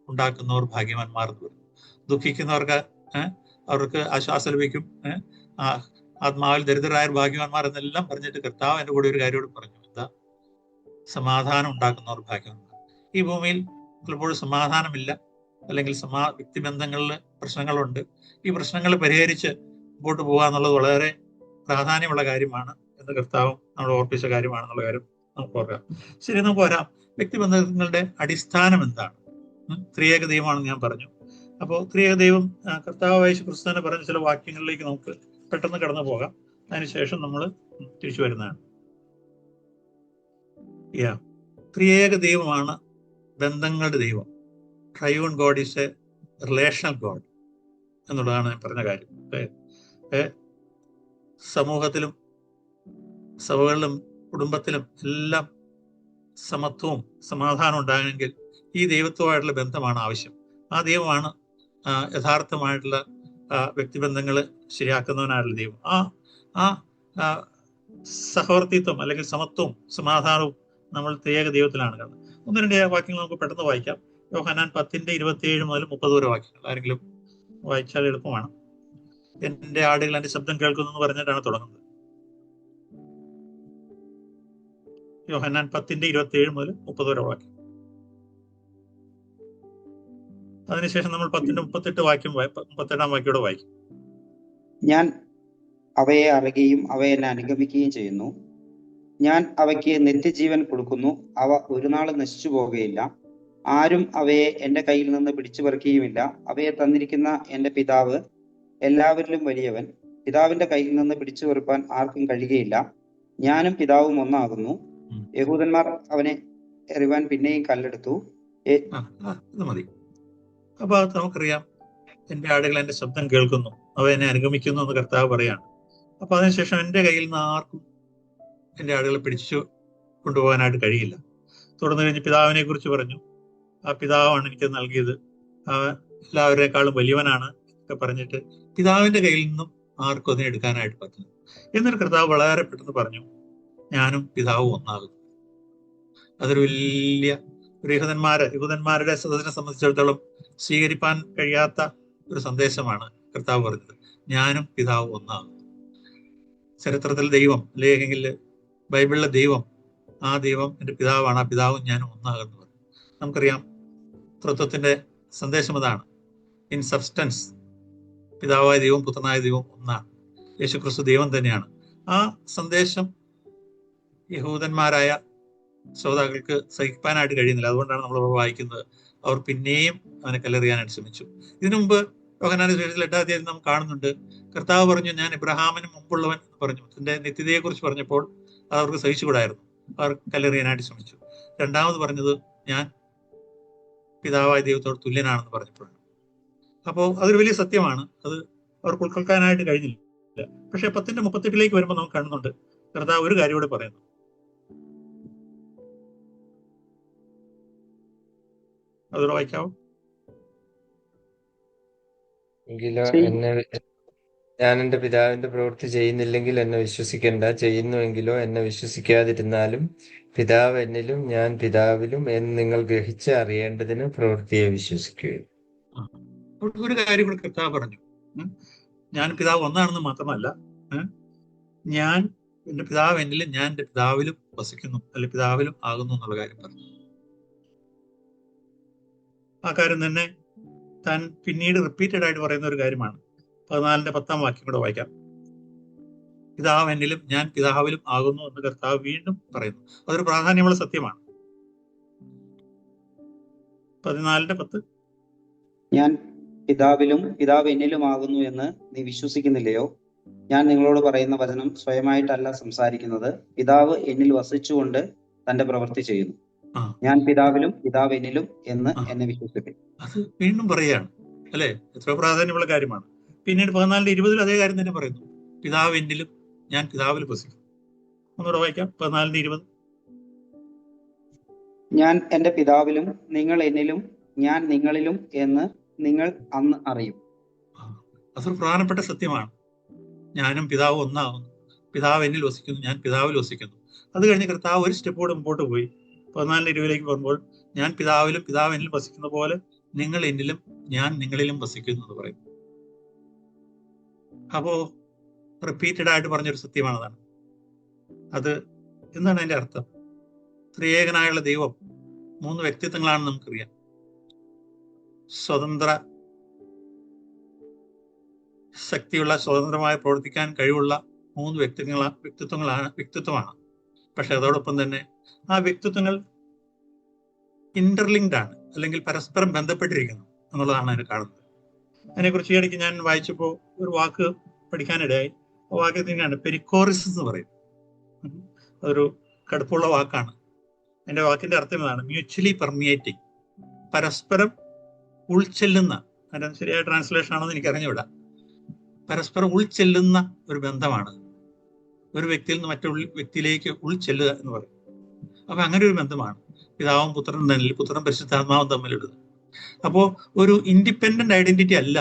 ഉണ്ടാക്കുന്നവർ ഭാഗ്യവാന്മാർ എന്ന് പറയും. ദുഃഖിക്കുന്നവർക്ക് അവർക്ക് ആശ്വാസം ലഭിക്കും, ആത്മാവിൽ ദരിദ്രരായ ഭാഗ്യവാന്മാർ എന്നെല്ലാം പറഞ്ഞിട്ട് കർത്താവ് എൻ്റെ കൂടെ ഒരു കാര്യത്തോട് പറഞ്ഞു, എന്താ? സമാധാനം ഉണ്ടാക്കുന്നവർ ഭാഗ്യവാന്മാർ. ഈ ഭൂമിയിൽ പലപ്പോഴും സമാധാനമില്ല, അല്ലെങ്കിൽ വ്യക്തിബന്ധങ്ങളിൽ പ്രശ്നങ്ങളുണ്ട്. ഈ പ്രശ്നങ്ങൾ പരിഹരിച്ച് മുമ്പോട്ട് പോകുക എന്നുള്ളത് വളരെ പ്രാധാന്യമുള്ള കാര്യമാണ് എന്ന് കർത്താവും നമ്മൾ ഓർപ്പിച്ച കാര്യമാണെന്നുള്ള കാര്യം നമുക്ക് ഓർക്കാം. ശരി, നമുക്ക് വരാം. വ്യക്തിബന്ധങ്ങളുടെ അടിസ്ഥാനം എന്താണ്? ത്രിയേക ദൈവമാണെന്ന് ഞാൻ പറഞ്ഞു. അപ്പോൾ ത്രിയേക ദൈവം കർത്താവ് യേശു ക്രിസ്തു തന്നെ പറഞ്ഞ ചില വാക്യങ്ങളിലേക്ക് നമുക്ക് പെട്ടെന്ന് കടന്നു പോകാം. അതിനുശേഷം നമ്മൾ തിരിച്ചു വരുന്നതാണ്. ത്രിയേക ദൈവമാണ് ബന്ധങ്ങളുടെ ദൈവം. Triune God is A relational God എന്നുള്ളതാണ് ഞാൻ പറഞ്ഞ കാര്യം. സമൂഹത്തിലും സഭകളിലും കുടുംബത്തിലും എല്ലാം സമത്വവും സമാധാനം ഉണ്ടാകണമെങ്കിൽ ഈ ദൈവത്വമായിട്ടുള്ള ബന്ധമാണ് ആവശ്യം. ആ ദൈവമാണ് യഥാർത്ഥമായിട്ടുള്ള വ്യക്തിബന്ധങ്ങൾ ശരിയാക്കുന്നവനായിട്ടുള്ള ദൈവം. ആ സഹവർത്തിത്വം, അല്ലെങ്കിൽ സമത്വവും സമാധാനവും നമ്മൾ ത്രിയേക ദൈവത്തിലാണ് കാണുന്നത്. 1-2 വാക്യങ്ങൾ നമുക്ക് പെട്ടെന്ന് വായിക്കാം. യോഹന്നാൻ 10:27 മുതൽ 30 വരെ വാക്യങ്ങൾ ആരെങ്കിലും വായിച്ചാൽ എളുപ്പമാണ്. എന്റെ ആടുകൾ എന്റെ ശബ്ദം കേൾക്കുന്നു എന്ന് പറഞ്ഞിട്ടാണ് തുടങ്ങുന്നത്. യോഹന്നാൻ 10:27 മുതൽ 30 വരെ വാക്യം. അതിനുശേഷം നമ്മൾ 10:38 വാക്യം 38 വാക്യോടെ വായിക്കും. ഞാൻ അവയെ അറിയുകയും അവ എന്നെ അനുഗമിക്കുകയും ചെയ്യുന്നു. ഞാൻ അവയ്ക്ക് നിത്യജീവൻ കൊടുക്കുന്നു. അവ ഒരു നാളും നശിച്ചു പോകുകയില്ല. ആരും അവയെ എന്റെ കയ്യിൽ നിന്ന് പിടിച്ചു പറിക്കുകയുമില്ല. അവയെ തന്നിരിക്കുന്ന എന്റെ പിതാവ് എല്ലാവരിലും വലിയവൻ. പിതാവിന്റെ കയ്യിൽ നിന്ന് പിടിച്ചു പറിപ്പാൻ ആർക്കും കഴിയുകയില്ല. ഞാനും പിതാവും ഒന്നാകുന്നു. യഹൂദന്മാർ അവനെ എറിവാൻ പിന്നെയും കല്ലെടുത്തു. മതി. ആ ഭാഗത്ത് നമുക്കറിയാം, എൻ്റെ ആടുകൾ എൻ്റെ ശബ്ദം കേൾക്കുന്നു, അവ എന്നെ അനുഗമിക്കുന്നു എന്ന് കർത്താവ് പറയാണ്. അപ്പൊ അതിനുശേഷം എൻ്റെ കയ്യിൽ നിന്ന് ആർക്കും എൻ്റെ ആടുകളെ പിടിച്ചു കൊണ്ടുപോകാനായിട്ട് കഴിയില്ല. തുടർന്ന് കഴിഞ്ഞ് പിതാവിനെ കുറിച്ച് പറഞ്ഞു. ആ പിതാവാണ് എനിക്ക് നൽകിയത്, ആ എല്ലാവരെക്കാളും വലിയവനാണ് ഒക്കെ പറഞ്ഞിട്ട് പിതാവിന്റെ കയ്യിൽ നിന്നും ആർക്കും അതിനെ എടുക്കാനായിട്ട് പറ്റുന്നു. എന്നൊരു കർത്താവ് വളരെ പെട്ടെന്ന് പറഞ്ഞു, ഞാനും പിതാവും ഒന്നാകും. അതൊരു വലിയ യഹൂദന്മാരുടെ സദസ്സിനെ സംബന്ധിച്ചിടത്തോളം സ്വീകരിപ്പാൻ കഴിയാത്ത ഒരു സന്ദേശമാണ് കർത്താവ് പറഞ്ഞത്. ഞാനും പിതാവും ഒന്നാകും. ചരിത്രത്തിൽ ദൈവം, അല്ലെങ്കിൽ ബൈബിളിലെ ദൈവം, ആ ദൈവം എൻ്റെ പിതാവാണ്, ആ പിതാവും ഞാനും ഒന്നാകുന്നു. നമുക്കറിയാം തൃത്വത്തിന്റെ സന്ദേശം അതാണ്. ഇൻ സബ്സ്റ്റൻസ് പിതാവായ ദൈവം പുത്രനായ ദൈവം ഒന്നാണ്. യേശുക്രിസ്തു ദൈവം തന്നെയാണ്. ആ സന്ദേശം യഹൂദന്മാരായ ശ്രോതാക്കൾക്ക് സഹിക്കാനായിട്ട് കഴിയുന്നില്ല. അതുകൊണ്ടാണ് നമ്മൾ വായിക്കുന്നത്, അവർ പിന്നെയും അവനെ കല്ലെറിയാനായിട്ട് ശ്രമിച്ചു. ഇതിനു മുമ്പ് യോഹന്നാന്റെ സുവിശേഷത്തിൽ 8-ാം അധ്യായത്തിൽ നാം കാണുന്നുണ്ട്, കർത്താവ് പറഞ്ഞു, ഞാൻ ഇബ്രാഹാമിന് മുമ്പുള്ളവൻ എന്ന് പറഞ്ഞു. തന്റെ നിത്യതയെക്കുറിച്ച് പറഞ്ഞപ്പോൾ അത് അവർക്ക് സഹിച്ചുകൂടായിരുന്നു. അവർ കല്ലെറിയാനായിട്ട് ശ്രമിച്ചു. രണ്ടാമത് പറഞ്ഞത്, ഞാൻ പിതാവായ ദൈവത്തോട് തുല്യനാണെന്ന് പറഞ്ഞപ്പോഴാണ്. അപ്പോൾ അതൊരു വലിയ സത്യമാണ്. അത് അവർക്ക് ഉൾക്കൊള്ളുക്കാനായിട്ട് കഴിഞ്ഞില്ല. പക്ഷെ 10:38 വരുമ്പോൾ നമുക്ക് കാണുന്നുണ്ട്, കർത്താവ് ഒരു കാര്യം കൂടെ പറയുന്നു. അതോടെ വായിക്കാവോ? എങ്കിലോ ഞാൻ എൻ്റെ പിതാവിന്റെ പ്രവൃത്തി ചെയ്യുന്നില്ലെങ്കിൽ എന്നെ വിശ്വസിക്കേണ്ട. ചെയ്യുന്നുവെങ്കിലോ എന്നെ വിശ്വസിക്കാതിരുന്നാലും പിതാവ് എന്നിലും ഞാൻ പിതാവിലും എന്ന് നിങ്ങൾ ഗ്രഹിച്ച് അറിയേണ്ടതിന് പ്രവൃത്തിയെ വിശ്വസിക്കുകയും. ഒരു കാര്യം കൂടെ കർത്താവ് പറഞ്ഞു, ഞാൻ പിതാവ് ഒന്നാണെന്ന് മാത്രമല്ല, ഞാൻ എൻ്റെ പിതാവ് എന്നിലും ഞാൻ എൻ്റെ പിതാവിലും വസിക്കുന്നു, അല്ലെ പിതാവിലും ആകുന്നു എന്നുള്ള കാര്യം പറഞ്ഞു. ആ കാര്യം തന്നെ താൻ പിന്നീട് റിപ്പീറ്റഡ് ആയിട്ട് പറയുന്ന ഒരു കാര്യമാണ്. 14-10 വാക്യം കൂടെ വായിക്കാം. പിതാവ് എന്നിലും ഞാൻ പിതാവിലും ആകുന്നു എന്ന് കർത്താവ് വീണ്ടും പറയുന്നു. അതൊരു പ്രാധാന്യമുള്ള സത്യമാണ്. 14:10 ഞാൻ പിതാവിലും പിതാവ് എന്നിലും ആകുന്നു എന്ന് നീ വിശ്വസിക്കുന്നില്ലയോ? ഞാൻ നിങ്ങളോട് പറയുന്ന വചനം സ്വയമായിട്ടല്ല സംസാരിക്കുന്നത്, പിതാവ് എന്നിൽ വസിച്ചുകൊണ്ട് തന്റെ പ്രവൃത്തി ചെയ്യുന്നു. ഞാൻ പിതാവിലും പിതാവ് എന്നിലും എന്ന് എന്നെ വിശ്വസിക്കും. അത് വീണ്ടും പറയുകയാണ്, അല്ലെ? എത്ര പ്രാധാന്യമുള്ള കാര്യമാണ്. പിന്നീട് 14:20 അതേ കാര്യം തന്നെ പറയുന്നു, പിതാവ് എന്നിലും ഞാൻ പിതാവിലും വസിക്കും. ഒന്നുകൂടെ വായിക്കാം, 14:20. ഞാൻ എൻ്റെ പിതാവിലും നിങ്ങൾ എന്നിലും ഞാൻ നിങ്ങളിലും എന്ന് നിങ്ങൾ അന്ന് അറിയും. അതൊരു പ്രധാനപ്പെട്ട സത്യമാണ്. ഞാനും പിതാവ് ഒന്നാകുന്നു, പിതാവ് എന്നിൽ വസിക്കുന്നു, ഞാൻ പിതാവിൽ വസിക്കുന്നു. അത് കഴിഞ്ഞ് കർത്താവ് ഒരു സ്റ്റെപ്പ് കൂടെ മുമ്പോട്ട് പോയി 14:20 പോകുമ്പോൾ, ഞാൻ പിതാവിലും പിതാവ് എന്നിൽ വസിക്കുന്ന പോലെ നിങ്ങൾ എന്നിലും ഞാൻ നിങ്ങളിലും വസിക്കുന്നു എന്ന് പറയും. അപ്പോ റിപ്പീറ്റഡ് ആയിട്ട് പറഞ്ഞൊരു സത്യമാണതാണ്. അത് എന്താണ് അതിന്റെ അർത്ഥം? ത്രിയേകനായുള്ള ദൈവം 3 വ്യക്തിത്വങ്ങളാണെന്ന് നമുക്കറിയാം. സ്വതന്ത്ര ശക്തിയുള്ള, സ്വതന്ത്രമായി പ്രവർത്തിക്കാൻ കഴിവുള്ള 3 വ്യക്തിത്വമാണ്. പക്ഷെ അതോടൊപ്പം തന്നെ ആ വ്യക്തിത്വങ്ങൾ ഇന്റർലിങ്ക്ഡ് ആണ്, അല്ലെങ്കിൽ പരസ്പരം ബന്ധപ്പെട്ടിരിക്കുന്നു എന്നുള്ളതാണ് അതിനെ കാണുന്നത്. അതിനെക്കുറിച്ച് ഈ ഇടയ്ക്ക് ഞാൻ വായിച്ചപ്പോൾ ഒരു വാക്ക് പഠിക്കാനിടയായി. ആ വാക്ക് തന്നെയാണ് പെരിക്കോറിസ് എന്ന് പറയും. അതൊരു കടുപ്പുള്ള വാക്കാണ്. അതിന്റെ വാക്കിന്റെ അർത്ഥം ഇതാണ്, മ്യൂച്വലി പെർമിയേറ്റിംഗ്, പരസ്പരം ഉൾച്ചെല്ലുന്ന. അതിന്റെ ശരിയായ ട്രാൻസ്ലേഷൻ ആണെന്ന് എനിക്ക് അറിഞ്ഞുകൂടാ. പരസ്പരം ഉൾച്ചെല്ലുന്ന ഒരു ബന്ധമാണ്, ഒരു വ്യക്തിയിൽ നിന്ന് മറ്റൊരു വ്യക്തിയിലേക്ക് ഉൾച്ചെല്ലുക എന്ന് പറയും. അപ്പൊ അങ്ങനെ ഒരു ബന്ധമാണ് പിതാവും പുത്രനും തമ്മിൽ, പുത്രനും പരിശുദ്ധാത്മാവും തമ്മിലുള്ളത്. അപ്പോ ഒരു ഇൻഡിപെൻഡന്റ് ഐഡന്റിറ്റി അല്ല,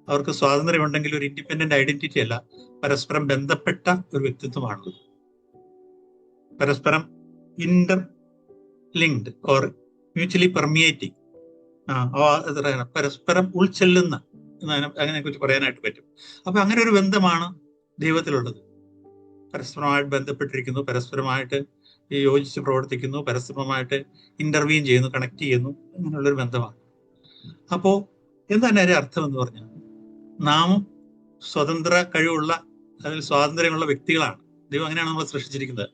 അവർക്ക് സ്വാതന്ത്ര്യം ഉണ്ടെങ്കിൽ ഒരു ഇൻഡിപെൻഡന്റ് ഐഡന്റിറ്റി അല്ല, പരസ്പരം ബന്ധപ്പെട്ട ഒരു വ്യക്തിത്വമാണുള്ളത്. പരസ്പരം ഇന്റർ ലിങ്ക്ഡ് ഓർ മ്യൂച്വലി പെർമിയേറ്റിംഗ്, പരസ്പരം ഉൾച്ചെല്ലുന്ന അതിനെ കുറിച്ച് പറയാനായിട്ട് പറ്റും. അപ്പൊ അങ്ങനെ ഒരു ബന്ധമാണ് ദൈവത്തിലുള്ളത്. പരസ്പരമായിട്ട് ബന്ധപ്പെട്ടിരിക്കുന്നു, പരസ്പരമായിട്ട് യോജിച്ച് പ്രവർത്തിക്കുന്നു, പരസ്പരമായിട്ട് ഇന്റർവ്യൂൻ ചെയ്യുന്നു, കണക്ട് ചെയ്യുന്നു, അങ്ങനെയുള്ളൊരു ബന്ധമാണ്. അപ്പോ എന്താണ് അതിന്റെ അർത്ഥം എന്ന് പറഞ്ഞാൽ, നാമും സ്വതന്ത്ര കഴിവുള്ള, അതിൽ സ്വാതന്ത്ര്യമുള്ള വ്യക്തികളാണ്. ദൈവം അങ്ങനെയാണ് നമ്മൾ സൃഷ്ടിച്ചിരിക്കുന്നത്.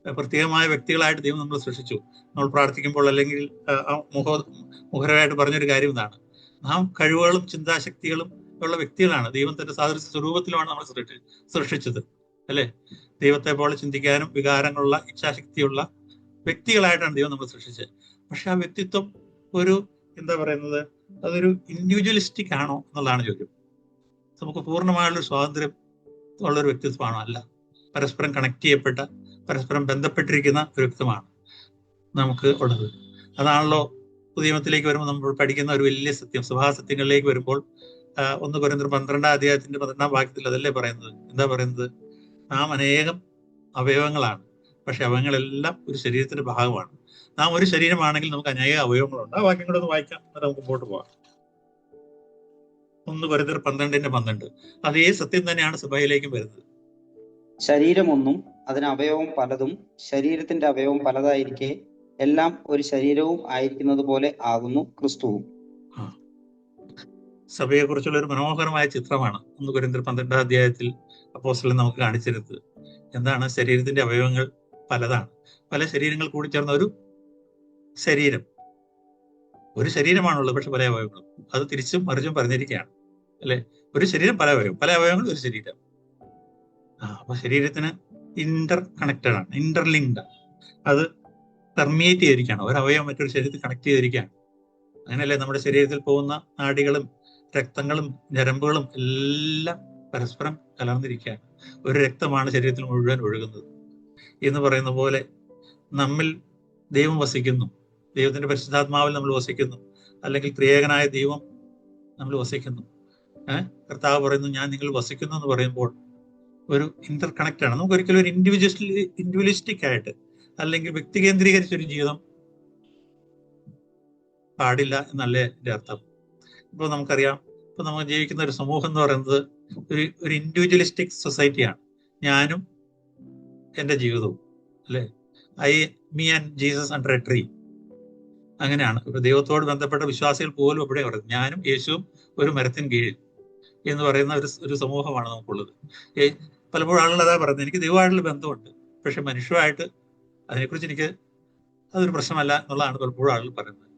പ്രത്യേകമായ വ്യക്തികളായിട്ട് ദൈവം നമ്മൾ സൃഷ്ടിച്ചു. നമ്മൾ പ്രാർത്ഥിക്കുമ്പോൾ അല്ലെങ്കിൽ മുഖരമായിട്ട് പറഞ്ഞൊരു കാര്യം ഇതാണ്, നാം കഴിവുകളും ചിന്താശക്തികളും ഉള്ള വ്യക്തികളാണ്. ദൈവം തന്റെ സാദൃശ്യ സ്വരൂപത്തിലുമാണ് നമ്മൾ സൃഷ്ടിച്ചത്, അല്ലെ? ദൈവത്തെ പോലെ ചിന്തിക്കാനും വികാരങ്ങളുള്ള, ഇച്ഛാശക്തിയുള്ള വ്യക്തികളായിട്ടാണ് ദൈവം നമ്മൾ സൃഷ്ടിച്ചത്. പക്ഷെ ആ വ്യക്തിത്വം ഒരു എന്താ പറയുന്നത്, അതൊരു ഇൻഡിവിജ്വലിസ്റ്റിക് ആണോ എന്നുള്ളതാണ് ചോദ്യം. നമുക്ക് പൂർണ്ണമായുള്ളൊരു സ്വാതന്ത്ര്യം ഉള്ളൊരു വ്യക്തിത്വമാണോ? അല്ല. പരസ്പരം കണക്ട് ചെയ്യപ്പെട്ട, പരസ്പരം ബന്ധപ്പെട്ടിരിക്കുന്ന ഒരു വ്യക്തിത്വമാണ് നമുക്ക് ഉള്ളത്. അതാണല്ലോ പുതിയ നിയമത്തിലേക്ക് വരുമ്പോൾ നമ്മൾ പഠിക്കുന്ന ഒരു വലിയ സത്യം. സഭാസത്യങ്ങളിലേക്ക് വരുമ്പോൾ 1 കൊരിന്ത്യർ 12-ാം അധ്യായത്തിന്റെ 12-ാം വാക്യത്തിൽ അതല്ലേ പറയുന്നത്? എന്താ പറയുന്നത്? നാം അനേകം അവയവങ്ങളാണ്, പക്ഷെ അവയവങ്ങളെല്ലാം ഒരു ശരീരത്തിന്റെ ഭാഗമാണ്. നാം ഒരു ശരീരമാണെങ്കിൽ നമുക്ക് അനേക അവയവങ്ങളുണ്ട്. ആ വാക്യം കൂടെ ഒന്ന് വായിക്കാം, എന്നിട്ട് നമുക്ക് മുമ്പോട്ട് പോവാം. 1 കൊരിന്ത്യർ 12:12. അതേ സത്യം തന്നെയാണ് സഭയിലേക്കും വരുന്നത്. ശരീരമൊന്നും അതിന് അവയവം പലതും, ശരീരത്തിന്റെ അവയവം പലതായിരിക്കെ എല്ലാം ഒരു ശരീരവും ആയിരിക്കുന്നത് പോലെ ആകുന്നു ക്രിസ്തുവും. സഭയെ കുറിച്ചുള്ള ഒരു മനോഹരമായ ചിത്രമാണ് 1 കൊരിന്ത്യർ 12-ാം അധ്യായത്തിൽ അപ്പോസ്തലൻ നമുക്ക് കാണിച്ചിരുന്നത്. എന്താണ്? ശരീരത്തിന്റെ അവയവങ്ങൾ പലതാണ്, പല ശരീരങ്ങൾ കൂടി ചേർന്ന ഒരു ശരീരം. ഒരു ശരീരമാണുള്ളത്, പക്ഷെ പല അവയവങ്ങളും. അത് തിരിച്ചും മറിച്ചും പറഞ്ഞിരിക്കുകയാണ്, അല്ലെ? ഒരു ശരീരം പല അവയവം, പല അവയവങ്ങൾ ഒരു ശരീരം. അപ്പൊ ശരീരത്തിന് ഇന്റർ കണക്റ്റഡ് ആണ്, ഇന്റർലിങ്ക്ഡ്. അത് പെർമിയേറ്റ് ചെയ്തിരിക്കുകയാണ്, ഒരു അവയവം മറ്റൊരു ശരീരത്തിൽ കണക്ട് ചെയ്തിരിക്കുകയാണ്. അങ്ങനെയല്ലേ നമ്മുടെ ശരീരത്തിൽ പോകുന്ന നാഡികളും രക്തങ്ങളും ഞരമ്പുകളും എല്ലാം പരസ്പരം കലർന്നിരിക്കുകയാണ്. ഒരു രക്തമാണ് ശരീരത്തിൽ മുഴുവൻ ഒഴുകുന്നത് എന്ന് പറയുന്ന പോലെ നമ്മിൽ ദൈവം വസിക്കുന്നു, ദൈവത്തിന്റെ പരിശുദ്ധാത്മാവിൽ നമ്മൾ വസിക്കുന്നു, അല്ലെങ്കിൽ ത്രിയേകനായ ദൈവം നമ്മൾ വസിക്കുന്നു. കർത്താവ് പറയുന്നു, ഞാൻ നിങ്ങൾ വസിക്കുന്നു എന്ന് പറയുമ്പോൾ ഒരു ഇന്റർ കണക്റ്റ് ആണ്. നമുക്ക് ഒരിക്കലും ഒരു ഇൻഡിവിജ്വലിസ്റ്റിക് ആയിട്ട് അല്ലെങ്കിൽ വ്യക്തി കേന്ദ്രീകരിച്ചൊരു ജീവിതം പാടില്ല എന്നല്ലേ എൻ്റെ അർത്ഥം. ഇപ്പോൾ നമുക്കറിയാം, ഇപ്പൊ നമ്മൾ ജീവിക്കുന്ന ഒരു സമൂഹം എന്ന് പറയുന്നത് ഒരു ഇൻഡിവിജ്വലിസ്റ്റിക് സൊസൈറ്റിയാണ്. ഞാനും എൻ്റെ ജീവിതവും, അല്ലെ? Me and Jesus under A tree. അങ്ങനെയാണ് ഇപ്പൊ ദൈവത്തോട് ബന്ധപ്പെട്ട വിശ്വാസികൾ പോലും ഇവിടെ പറയുന്നത്, ഞാനും യേശുവും ഒരു മരത്തിന് കീഴിൽ എന്ന് പറയുന്ന ഒരു സമൂഹമാണ് നമുക്കുള്ളത്. പലപ്പോഴും ആളുകൾ അതാ പറയുന്നത്, എനിക്ക് ദൈവമായിട്ടുള്ള ബന്ധമുണ്ട്, പക്ഷെ മനുഷ്യമായിട്ട് അതിനെക്കുറിച്ച് എനിക്ക് അതൊരു പ്രശ്നമല്ല എന്നുള്ളതാണ് പലപ്പോഴും ആളുകൾ പറയുന്നത്.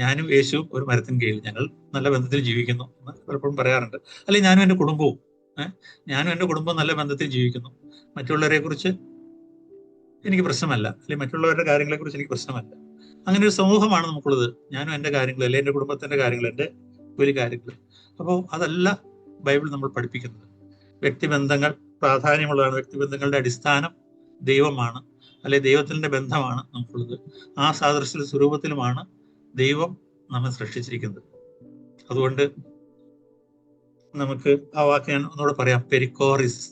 ഞാനും യേശുവും ഒരു മരത്തിന് കീഴിൽ, ഞങ്ങൾ നല്ല ബന്ധത്തിൽ ജീവിക്കുന്നു എന്ന് പലപ്പോഴും പറയാറുണ്ട്. അല്ലെങ്കിൽ ഞാനും എൻ്റെ കുടുംബവും നല്ല ബന്ധത്തിൽ ജീവിക്കുന്നു, മറ്റുള്ളവരെ കുറിച്ച് എനിക്ക് പ്രശ്നമല്ല, അല്ലെങ്കിൽ മറ്റുള്ളവരുടെ കാര്യങ്ങളെ കുറിച്ച് എനിക്ക് പ്രശ്നമല്ല. അങ്ങനെ ഒരു സമൂഹമാണ് നമുക്കുള്ളത്. ഞാനും എൻ്റെ കാര്യങ്ങൾ, അല്ലെങ്കിൽ എൻ്റെ കുടുംബത്തിന്റെ കാര്യങ്ങൾ, എൻ്റെ ഒരു കാര്യങ്ങൾ. അപ്പോൾ അതല്ല ബൈബിൾ നമ്മൾ പഠിപ്പിക്കുന്നത്. വ്യക്തിബന്ധങ്ങൾ പ്രാധാന്യമുള്ളതാണ്. വ്യക്തിബന്ധങ്ങളുടെ അടിസ്ഥാനം ദൈവമാണ്, അല്ലെ ദൈവത്തിന്റെ ബന്ധമാണ് നമുക്കുള്ളത്. ആ സാദൃശ്യ സ്വരൂപത്തിലുമാണ് ദൈവം നമ്മെ സൃഷ്ടിച്ചിരിക്കുന്നത്. അതുകൊണ്ട് നമുക്ക് ആ വാക്ക് ഞാൻ ഒന്നുകൂടെ പറയാം, പെരിക്കോറിസ്.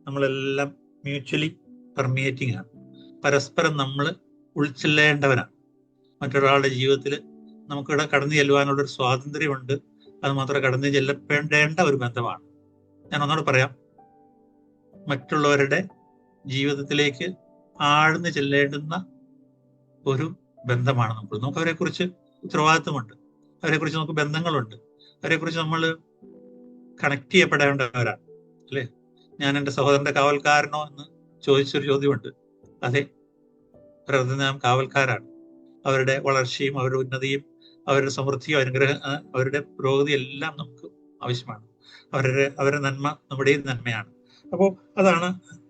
നമ്മളെല്ലാം മ്യൂച്വലി പെർമിയേറ്റിംഗ് ആണ്, പരസ്പരം നമ്മൾ ഉൾച്ചെല്ലേണ്ടവരാണ്. മറ്റൊരാളുടെ ജീവിതത്തിൽ നമുക്കിവിടെ കടന്നു ചെല്ലുവാനുള്ള ഒരു സ്വാതന്ത്ര്യമുണ്ട്. അത് മാത്രമേ കടന്നു ചെല്ലപ്പെടേണ്ട ഒരു ബന്ധമാണ്. ഞാൻ ഒന്നുകൂടെ പറയാം, മറ്റുള്ളവരുടെ ജീവിതത്തിലേക്ക് ആഴ്ന്നു ചെല്ലേണ്ടുന്ന ഒരു ബന്ധമാണ് നമുക്ക് അവരെ കുറിച്ച് ഉത്തരവാദിത്വമുണ്ട്, അവരെ കുറിച്ച് നമുക്ക് ബന്ധങ്ങളുണ്ട്, അവരെ കുറിച്ച് നമ്മൾ കണക്ട് ചെയ്യപ്പെടേണ്ടവരാണ്, അല്ലേ? ഞാൻ എൻ്റെ സഹോദരന്റെ കാവൽക്കാരനോ എന്ന് ചോദിച്ചൊരു ചോദ്യമുണ്ട്. അതെ, ഒരർത്ഥം നാം കാവൽക്കാരാണ്. അവരുടെ വളർച്ചയും അവരുടെ ഉന്നതിയും അവരുടെ സമൃദ്ധിയും അവരുടെ പുരോഗതി എല്ലാം നമുക്ക് ആവശ്യമാണ്. അവരുടെ നന്മ നമ്മുടെയും നന്മയാണ്. അപ്പോൾ അതാണ്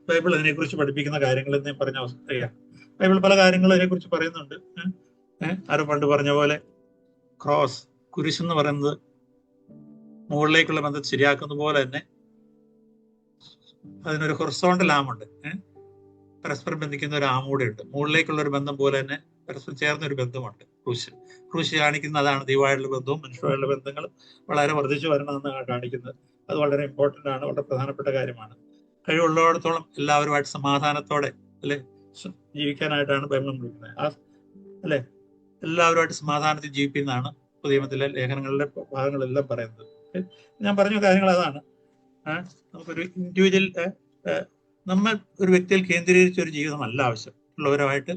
ബൈബിൾ അതിനെക്കുറിച്ച് പഠിപ്പിക്കുന്ന കാര്യങ്ങൾ എന്ന് ഞാൻ പറഞ്ഞ അവസ്ഥയാണ്. ബൈബിൾ പല കാര്യങ്ങളും അതിനെക്കുറിച്ച് പറയുന്നുണ്ട്. ആരോ പണ്ട് പറഞ്ഞ പോലെ ക്രോസ്, കുരിശെന്ന് പറയുന്നത് മുകളിലേക്കുള്ള ബന്ധം ശരിയാക്കുന്ന പോലെ തന്നെ അതിനൊരു ഹൊറിസോണ്ടൽ ആമുണ്ട്, പരസ്പരം ബന്ധിക്കുന്ന ഒരു ആമൂടെ ഉണ്ട്. മുകളിലേക്കുള്ള ഒരു ബന്ധം പോലെ തന്നെ പരസ്പരം ചേർന്ന ഒരു ബന്ധമുണ്ട് ക്രൂശ് കാണിക്കുന്ന അതാണ്. ദൈവമായിട്ടുള്ള ബന്ധവും മനുഷ്യമായിട്ടുള്ള ബന്ധങ്ങളും വളരെ വർദ്ധിച്ചു വരണമെന്നാണ് കാണിക്കുന്നത്. അത് വളരെ ഇമ്പോർട്ടൻ്റ് ആണ്, വളരെ പ്രധാനപ്പെട്ട കാര്യമാണ്. കഴിവുള്ളിടത്തോളം എല്ലാവരുമായിട്ട് സമാധാനത്തോടെ, അല്ലെ, ജീവിക്കാനായിട്ടാണ് ബൈബിൾ വിളിക്കുന്നത്. അല്ലെ, എല്ലാവരുമായിട്ട് സമാധാനത്തിൽ ജീവിക്കുന്നതാണ് പുതിയ നിയമത്തിലെ ലേഖനങ്ങളിലെ ഭാഗങ്ങളെല്ലാം പറയുന്നത്. ഞാൻ പറഞ്ഞ കാര്യങ്ങൾ അതാണ്. നമുക്കൊരു ഇൻഡിവിജ്വൽ, നമ്മൾ ഒരു വ്യക്തിയിൽ കേന്ദ്രീകരിച്ച ഒരു ജീവിതമല്ല ആവശ്യം. ഉള്ളവരുമായിട്ട്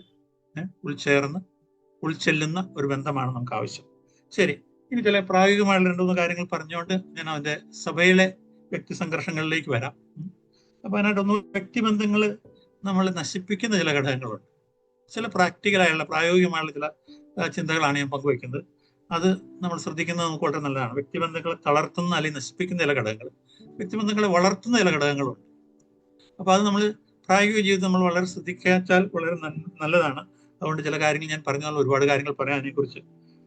ഉൾച്ചെല്ലുന്ന ഒരു ബന്ധമാണ് നമുക്ക് ആവശ്യം. ശരി, ഇനി ചില പ്രായോഗികമായുള്ള 2-3 കാര്യങ്ങൾ പറഞ്ഞുകൊണ്ട് ഞാൻ അതിന്റെ സഭയിലെ വ്യക്തി സംഘർഷങ്ങളിലേക്ക് വരാം. അപ്പൊ അതിനായിട്ടൊന്ന് വ്യക്തിബന്ധങ്ങൾ നമ്മൾ നശിപ്പിക്കുന്ന ചില ഘടകങ്ങളുണ്ട്. ചില പ്രാക്ടിക്കലായുള്ള പ്രായോഗികമായുള്ള ചില ചിന്തകളാണ് ഞാൻ പങ്കുവയ്ക്കുന്നത്. അത് നമ്മൾ ശ്രദ്ധിക്കുന്നത് നമുക്ക് വളരെ നല്ലതാണ്. വ്യക്തിബന്ധങ്ങളെ തളർത്തുന്ന അല്ലെങ്കിൽ നശിപ്പിക്കുന്ന ചില ഘടകങ്ങൾ, വ്യക്തിബന്ധങ്ങളെ വളർത്തുന്ന ചില ഘടകങ്ങളുണ്ട്. അപ്പൊ അത് നമ്മൾ പ്രായോഗിക ജീവിതം നമ്മൾ വളരെ ശ്രദ്ധിച്ചാൽ വളരെ നല്ലതാണ്. അതുകൊണ്ട് ചില കാര്യങ്ങൾ ഞാൻ പറഞ്ഞാൽ ഒരുപാട് കാര്യങ്ങൾ പറയാം അതിനെക്കുറിച്ച്.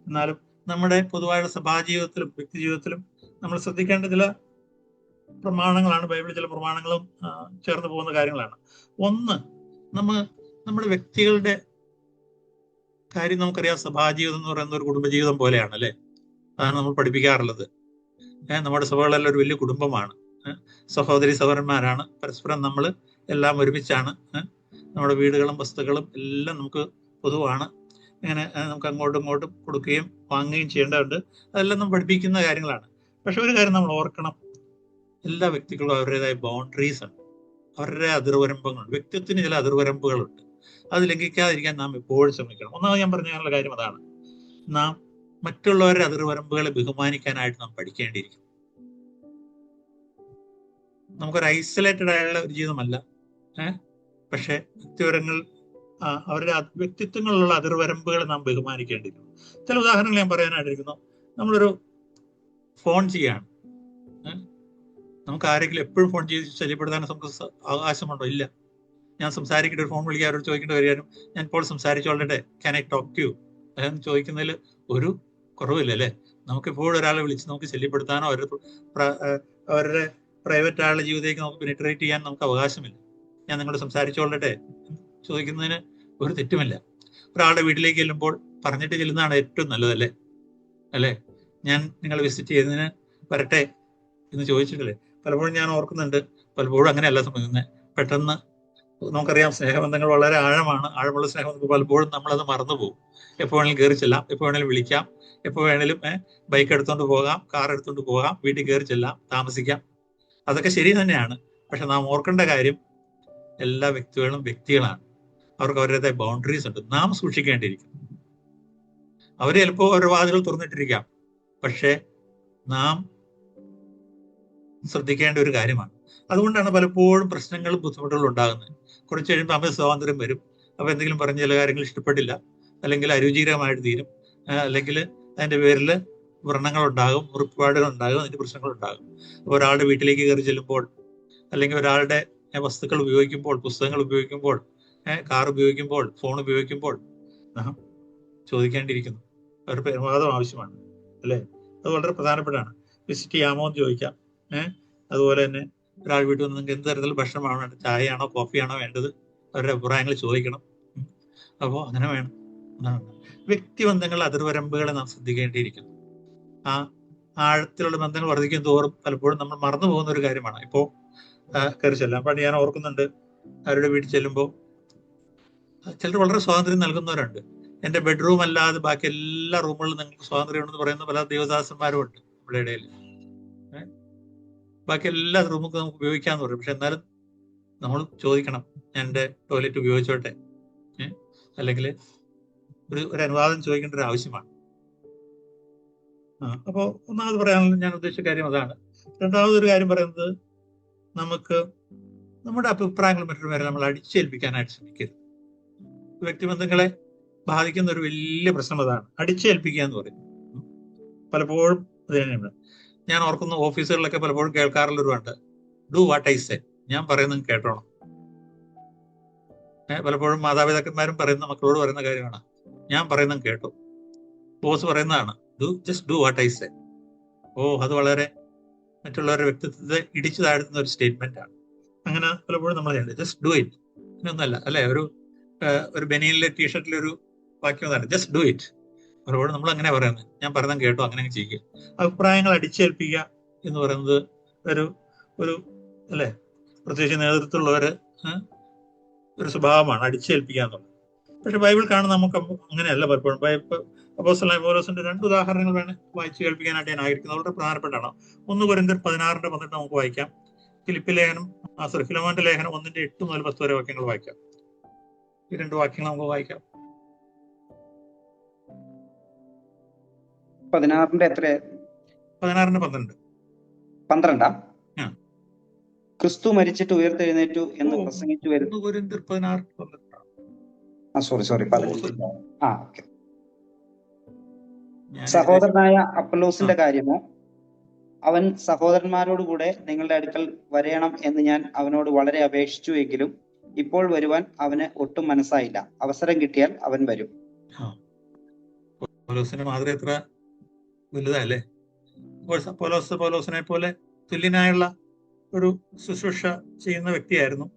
എന്നാലും നമ്മുടെ പൊതുവായ സഭാജീവിതത്തിലും വ്യക്തി ജീവിതത്തിലും നമ്മൾ ശ്രദ്ധിക്കേണ്ട ചില പ്രമാണങ്ങളാണ്. ബൈബിളിൽ ചില പ്രമാണങ്ങളും ചേർന്ന് പോകുന്ന കാര്യങ്ങളാണ്. ഒന്ന്, നമ്മുടെ വ്യക്തികളുടെ കാര്യം നമുക്കറിയാം. സഭാജീവിതം എന്ന് പറയുന്ന ഒരു കുടുംബജീവിതം പോലെയാണ് അല്ലേ? അതാണ് നമ്മൾ പഠിപ്പിക്കാറുള്ളത്. നമ്മുടെ സഭകളെല്ലാം ഒരു വലിയ കുടുംബമാണ്. സഹോദരി സഹോദരന്മാരാണ്. പരസ്പരം നമ്മൾ എല്ലാം ഒരുമിച്ചാണ്. നമ്മുടെ വീടുകളും വസ്തുക്കളും എല്ലാം നമുക്ക് പൊതുവാണ്. ഇങ്ങനെ നമുക്ക് അങ്ങോട്ടും ഇങ്ങോട്ടും കൊടുക്കുകയും വാങ്ങുകയും ചെയ്യേണ്ടതുണ്ട്. അതെല്ലാം നമ്മൾ പഠിപ്പിക്കുന്ന കാര്യങ്ങളാണ്. പക്ഷെ ഒരു കാര്യം നമ്മൾ ഓർക്കണം, എല്ലാ വ്യക്തികളും അവരുടേതായ ബൗണ്ടറീസ് ഉണ്ട്, അവരുടെ അതിർവരമ്പുകളുണ്ട്. വ്യക്തിത്വത്തിന് ചില അതിർവരമ്പുകളുണ്ട്. അത് ലംഘിക്കാതിരിക്കാൻ നാം എപ്പോഴും ശ്രമിക്കണം. ഒന്നാമത് ഞാൻ പറഞ്ഞ കാര്യം അതാണ്, നാം മറ്റുള്ളവരുടെ അതിർവരമ്പുകളെ ബഹുമാനിക്കാനായിട്ട് നാം പഠിക്കേണ്ടിയിരിക്കും. നമുക്കൊരു ഐസൊലേറ്റഡ് ആയുള്ള ഒരു ജീവിതമല്ല. പക്ഷെ വ്യക്തിപരങ്ങൾ അവരുടെ വ്യക്തിത്വങ്ങളിലുള്ള അതിർവരമ്പുകളെ നാം ബഹുമാനിക്കേണ്ടിയിരിക്കുന്നു. ചില ഉദാഹരണങ്ങൾ ഞാൻ പറയാനായിട്ടിരിക്കുന്നു. നമ്മളൊരു ഫോൺ ചെയ്യാണ്. നമുക്ക് ആരെങ്കിലും എപ്പോഴും ഫോൺ ചെയ്ത് ശല്യപ്പെടുത്താൻ നമുക്ക് അവകാശമുണ്ടോ? ഇല്ല. ഞാൻ സംസാരിക്കേണ്ട ഒരു ഫോൺ വിളിക്കാൻ അവരോട് ചോദിക്കേണ്ട വരികയാലും ഞാൻ ഇപ്പോൾ സംസാരിച്ചോളട്ടെ, can I talk to you എന്ന് ചോദിക്കുന്നതിൽ ഒരു കുറവില്ല അല്ലേ? നമുക്ക് എപ്പോഴും ഒരാളെ വിളിച്ച് നമുക്ക് ശല്യപ്പെടുത്താനോ അവരുടെ പ്രൈവറ്റ് ആളുടെ ജീവിതത്തിലേക്ക് നമുക്ക് പെനിട്രേറ്റ് ചെയ്യാൻ നമുക്ക് അവകാശമില്ല. ഞാൻ നിങ്ങളോട് സംസാരിച്ചോളട്ടെ ചോദിക്കുന്നതിന് ഒരു തെറ്റുമില്ല. ഒരാളുടെ വീട്ടിലേക്ക് ചെല്ലുമ്പോൾ പറഞ്ഞിട്ട് ചെല്ലുന്നതാണ് ഏറ്റവും നല്ലതല്ലേ? അല്ലേ? ഞാൻ നിങ്ങളെ വിസിറ്റ് ചെയ്യുന്നതിന് വരട്ടെ എന്ന് ചോദിച്ചിട്ടില്ലേ? പലപ്പോഴും ഞാൻ ഓർക്കുന്നുണ്ട്, പലപ്പോഴും അങ്ങനെയല്ല സംഭവിക്കുന്നത്. പെട്ടെന്ന് നമുക്കറിയാം, സ്നേഹബന്ധങ്ങൾ വളരെ ആഴമാണ്. ആഴമുള്ള സ്നേഹബന്ധങ്ങൾ പലപ്പോഴും നമ്മളത് മറന്നുപോകും. എപ്പോൾ വേണമെങ്കിലും കയറി ചെല്ലാം, എപ്പോൾ വേണമെങ്കിലും വിളിക്കാം, എപ്പോൾ വേണമെങ്കിലും ബൈക്ക് എടുത്തോണ്ട് പോകാം, കാർ എടുത്തോണ്ട് പോകാം, വീട്ടിൽ കയറി ചെല്ലാം, താമസിക്കാം. അതൊക്കെ ശരി തന്നെയാണ്. പക്ഷെ നാം ഓർക്കേണ്ട കാര്യം, എല്ലാ വ്യക്തികളും വ്യക്തികളാണ്. അവർക്ക് അവരുടേതായ ബൗണ്ടറീസ് ഉണ്ട്. നാം സൂക്ഷിക്കേണ്ടിയിരിക്കും. അവർ ചിലപ്പോൾ അവരുടെ വാതിലുകൾ തുറന്നിട്ടിരിക്കാം. പക്ഷെ നാം ശ്രദ്ധിക്കേണ്ട ഒരു കാര്യമാണ്. അതുകൊണ്ടാണ് പലപ്പോഴും പ്രശ്നങ്ങളും ബുദ്ധിമുട്ടുകളും ഉണ്ടാകുന്നത്. കുറച്ച് കഴിയുമ്പോൾ അമിത സ്വാതന്ത്ര്യം വരും. അപ്പൊ എന്തെങ്കിലും പറഞ്ഞ ചില കാര്യങ്ങൾ ഇഷ്ടപ്പെട്ടില്ല, അല്ലെങ്കിൽ അരുചികരമായിട്ട് തീരും, അല്ലെങ്കിൽ അതിന്റെ പേരിൽ വ്രണങ്ങളുണ്ടാകും, മുറിപ്പാടുകൾ ഉണ്ടാകും, അതിന്റെ പ്രശ്നങ്ങളുണ്ടാകും. അപ്പോൾ ഒരാളുടെ വീട്ടിലേക്ക് കയറി ചെല്ലുമ്പോൾ, അല്ലെങ്കിൽ ഒരാളുടെ വസ്തുക്കൾ ഉപയോഗിക്കുമ്പോൾ, പുസ്തകങ്ങൾ ഉപയോഗിക്കുമ്പോൾ, കാർ ഉപയോഗിക്കുമ്പോൾ, ഫോൺ ഉപയോഗിക്കുമ്പോൾ നാം ചോദിക്കേണ്ടിയിരിക്കുന്നു. അവരുടെ പെരുമാറ്റം ആവശ്യമാണ് അല്ലേ? അത് വളരെ പ്രധാനപ്പെട്ടാണ്. വിസിറ്റ് ചെയ്യാമോ എന്ന് ചോദിക്കാം. അതുപോലെ തന്നെ ഒരാൾ വീട്ടിൽ വന്ന് നിങ്ങൾക്ക് എന്ത് തരത്തിലുള്ള ഭക്ഷണമാണ് വേണ്ടത്, ചായയാണോ കോഫിയാണോ വേണ്ടത്, അവരുടെ അഭിപ്രായങ്ങൾ ചോദിക്കണം. അപ്പോൾ അങ്ങനെ വേണം. വ്യക്തിബന്ധങ്ങൾ അതിർവരമ്പുകളെ നാം ശ്രദ്ധിക്കേണ്ടിയിരിക്കുന്നു. ആ ആഴത്തിലുള്ള ബന്ധങ്ങൾ വർദ്ധിക്കും തോറും പലപ്പോഴും നമ്മൾ മറന്നു പോകുന്ന ഒരു കാര്യമാണ്. ഇപ്പോൾ കയറി ചെല്ലാം. പണ്ട് ഞാൻ ഓർക്കുന്നുണ്ട്, അവരുടെ വീട്ടിൽ ചെല്ലുമ്പോൾ ചിലർ വളരെ സ്വാതന്ത്ര്യം നൽകുന്നവരുണ്ട്. എൻ്റെ ബെഡ്റൂം അല്ലാതെ ബാക്കി എല്ലാ റൂമുകളിലും നിങ്ങൾക്ക് സ്വാതന്ത്ര്യം ഉണ്ടെന്ന് പറയുന്ന പല ദേവദാസന്മാരും ഉണ്ട് നമ്മുടെ ഇടയിൽ. ബാക്കി എല്ലാ റൂമും നമുക്ക് ഉപയോഗിക്കാന്ന് പറയും. പക്ഷെ എന്നാലും നമ്മൾ ചോദിക്കണം, ഞാൻ എൻ്റെ ടോയ്ലറ്റ് ഉപയോഗിച്ചോട്ടെ, അല്ലെങ്കിൽ ഒരു അനുവാദം ചോദിക്കേണ്ട ഒരു ആവശ്യമാണ്. അപ്പോൾ ഒന്നാമത് പറയാനുള്ള ഞാൻ ഉദ്ദേശിച്ച കാര്യം അതാണ്. രണ്ടാമതൊരു കാര്യം പറയുന്നത്, നമുക്ക് നമ്മുടെ അഭിപ്രായങ്ങൾ മറ്റൊരു നമ്മൾ അടിച്ചേൽപ്പിക്കാനായിട്ട് ശ്രമിക്കരുത്. വ്യക്തിബന്ധങ്ങളെ ബാധിക്കുന്ന ഒരു വലിയ പ്രശ്നം അതാണ്, അടിച്ചേൽപ്പിക്കുക എന്ന് പറയും. പലപ്പോഴും അത് തന്നെയാണ്. ഞാൻ ഓർക്കുന്ന ഓഫീസുകളിലൊക്കെ പലപ്പോഴും കേൾക്കാറുള്ളൊരുണ്ട്, ഡു വാട്ട് ഐ സേ, ഞാൻ പറയുന്നത് കേട്ടോണം. പലപ്പോഴും മാതാപിതാക്കന്മാരും പറയുന്ന മക്കളോട് പറയുന്ന കാര്യമാണ്, ഞാൻ പറയുന്നത് കേട്ടോ. ബോസ് പറയുന്നതാണ്, just do what I say. അത് വളരെ മറ്റുള്ളവരുടെ വ്യക്തിത്വത്തെ ഇടിച്ചു താഴ്ത്തുന്ന ഒരു സ്റ്റേറ്റ്മെന്റ് ആണ്. അങ്ങനെ പലപ്പോഴും നമ്മൾ ചെയ്യേണ്ടത് ജസ്റ്റ് ഡു ഇറ്റ്. ഇതൊന്നല്ല അല്ലെ, ഒരു ബനിയനിലെ ടീഷർട്ടിലൊരു വാക്യം തന്നെ, ജസ്റ്റ് ഡു ഇറ്റ്. പലപ്പോഴും നമ്മൾ അങ്ങനെ പറയുന്നത്, ഞാൻ പറയുന്നത് കേട്ടോ, അങ്ങനെ ചെയ്യുക. അഭിപ്രായങ്ങൾ അടിച്ചേൽപ്പിക്കുക എന്ന് പറയുന്നത് ഒരു അല്ലെ, പ്രത്യേകിച്ച് നേതൃത്വമുള്ളവര് ഒരു സ്വഭാവമാണ് അടിച്ചേൽപ്പിക്കുക എന്നുള്ളത്. പക്ഷെ ബൈബിൾ കാണുന്ന നമുക്ക് അങ്ങനെയല്ല. പലപ്പോഴും അപ്പോസ്തലനായ പൗലോസിന്റെ 2 ഉദാഹരണങ്ങൾ വേണം വായിച്ചു കേൾപ്പിക്കാനായിട്ട് ഞാൻ ആഗ്രഹിക്കുന്നത്. വളരെ പ്രധാനപ്പെട്ടാണ്. 1 കൊരിന്ത്യർ 16:18 നമുക്ക് വായിക്കാം. ഫിലോമോന്റെ ലേഖനം 1:8 മുതൽ 10 വരെ വാക്യങ്ങൾ വായിക്കാം. ഈ 2 വാക്യങ്ങൾ നമുക്ക് വായിക്കാം. 16:12 ക്രിസ്തു മരിച്ചിട്ട് ഉയർത്തെഴുന്നേറ്റു എന്ന് പ്രസംഗിച്ചു വരുന്നു. സഹോദരനായ അപ്പൊല്ലോസിന്റെ കാര്യമോ, അവൻ സഹോദരന്മാരോടുകൂടെ നിങ്ങളുടെ അടുക്കൽ വരയണം എന്ന് ഞാൻ അവനോട് വളരെ അപേക്ഷിച്ചു, എങ്കിലും ഇപ്പോൾ വരുവാൻ അവന് ഒട്ടും മനസ്സായില്ല. അവസരം കിട്ടിയാൽ അവൻ വരും. പൗലോസിന്റെ മാതൃക എത്ര വലുതല്ലേ? പൗലോസിനെ പോലെ തുല്യനായുള്ള ഒരു ശുശ്രൂഷ ചെയ്യുന്ന വ്യക്തിയായിരുന്നു.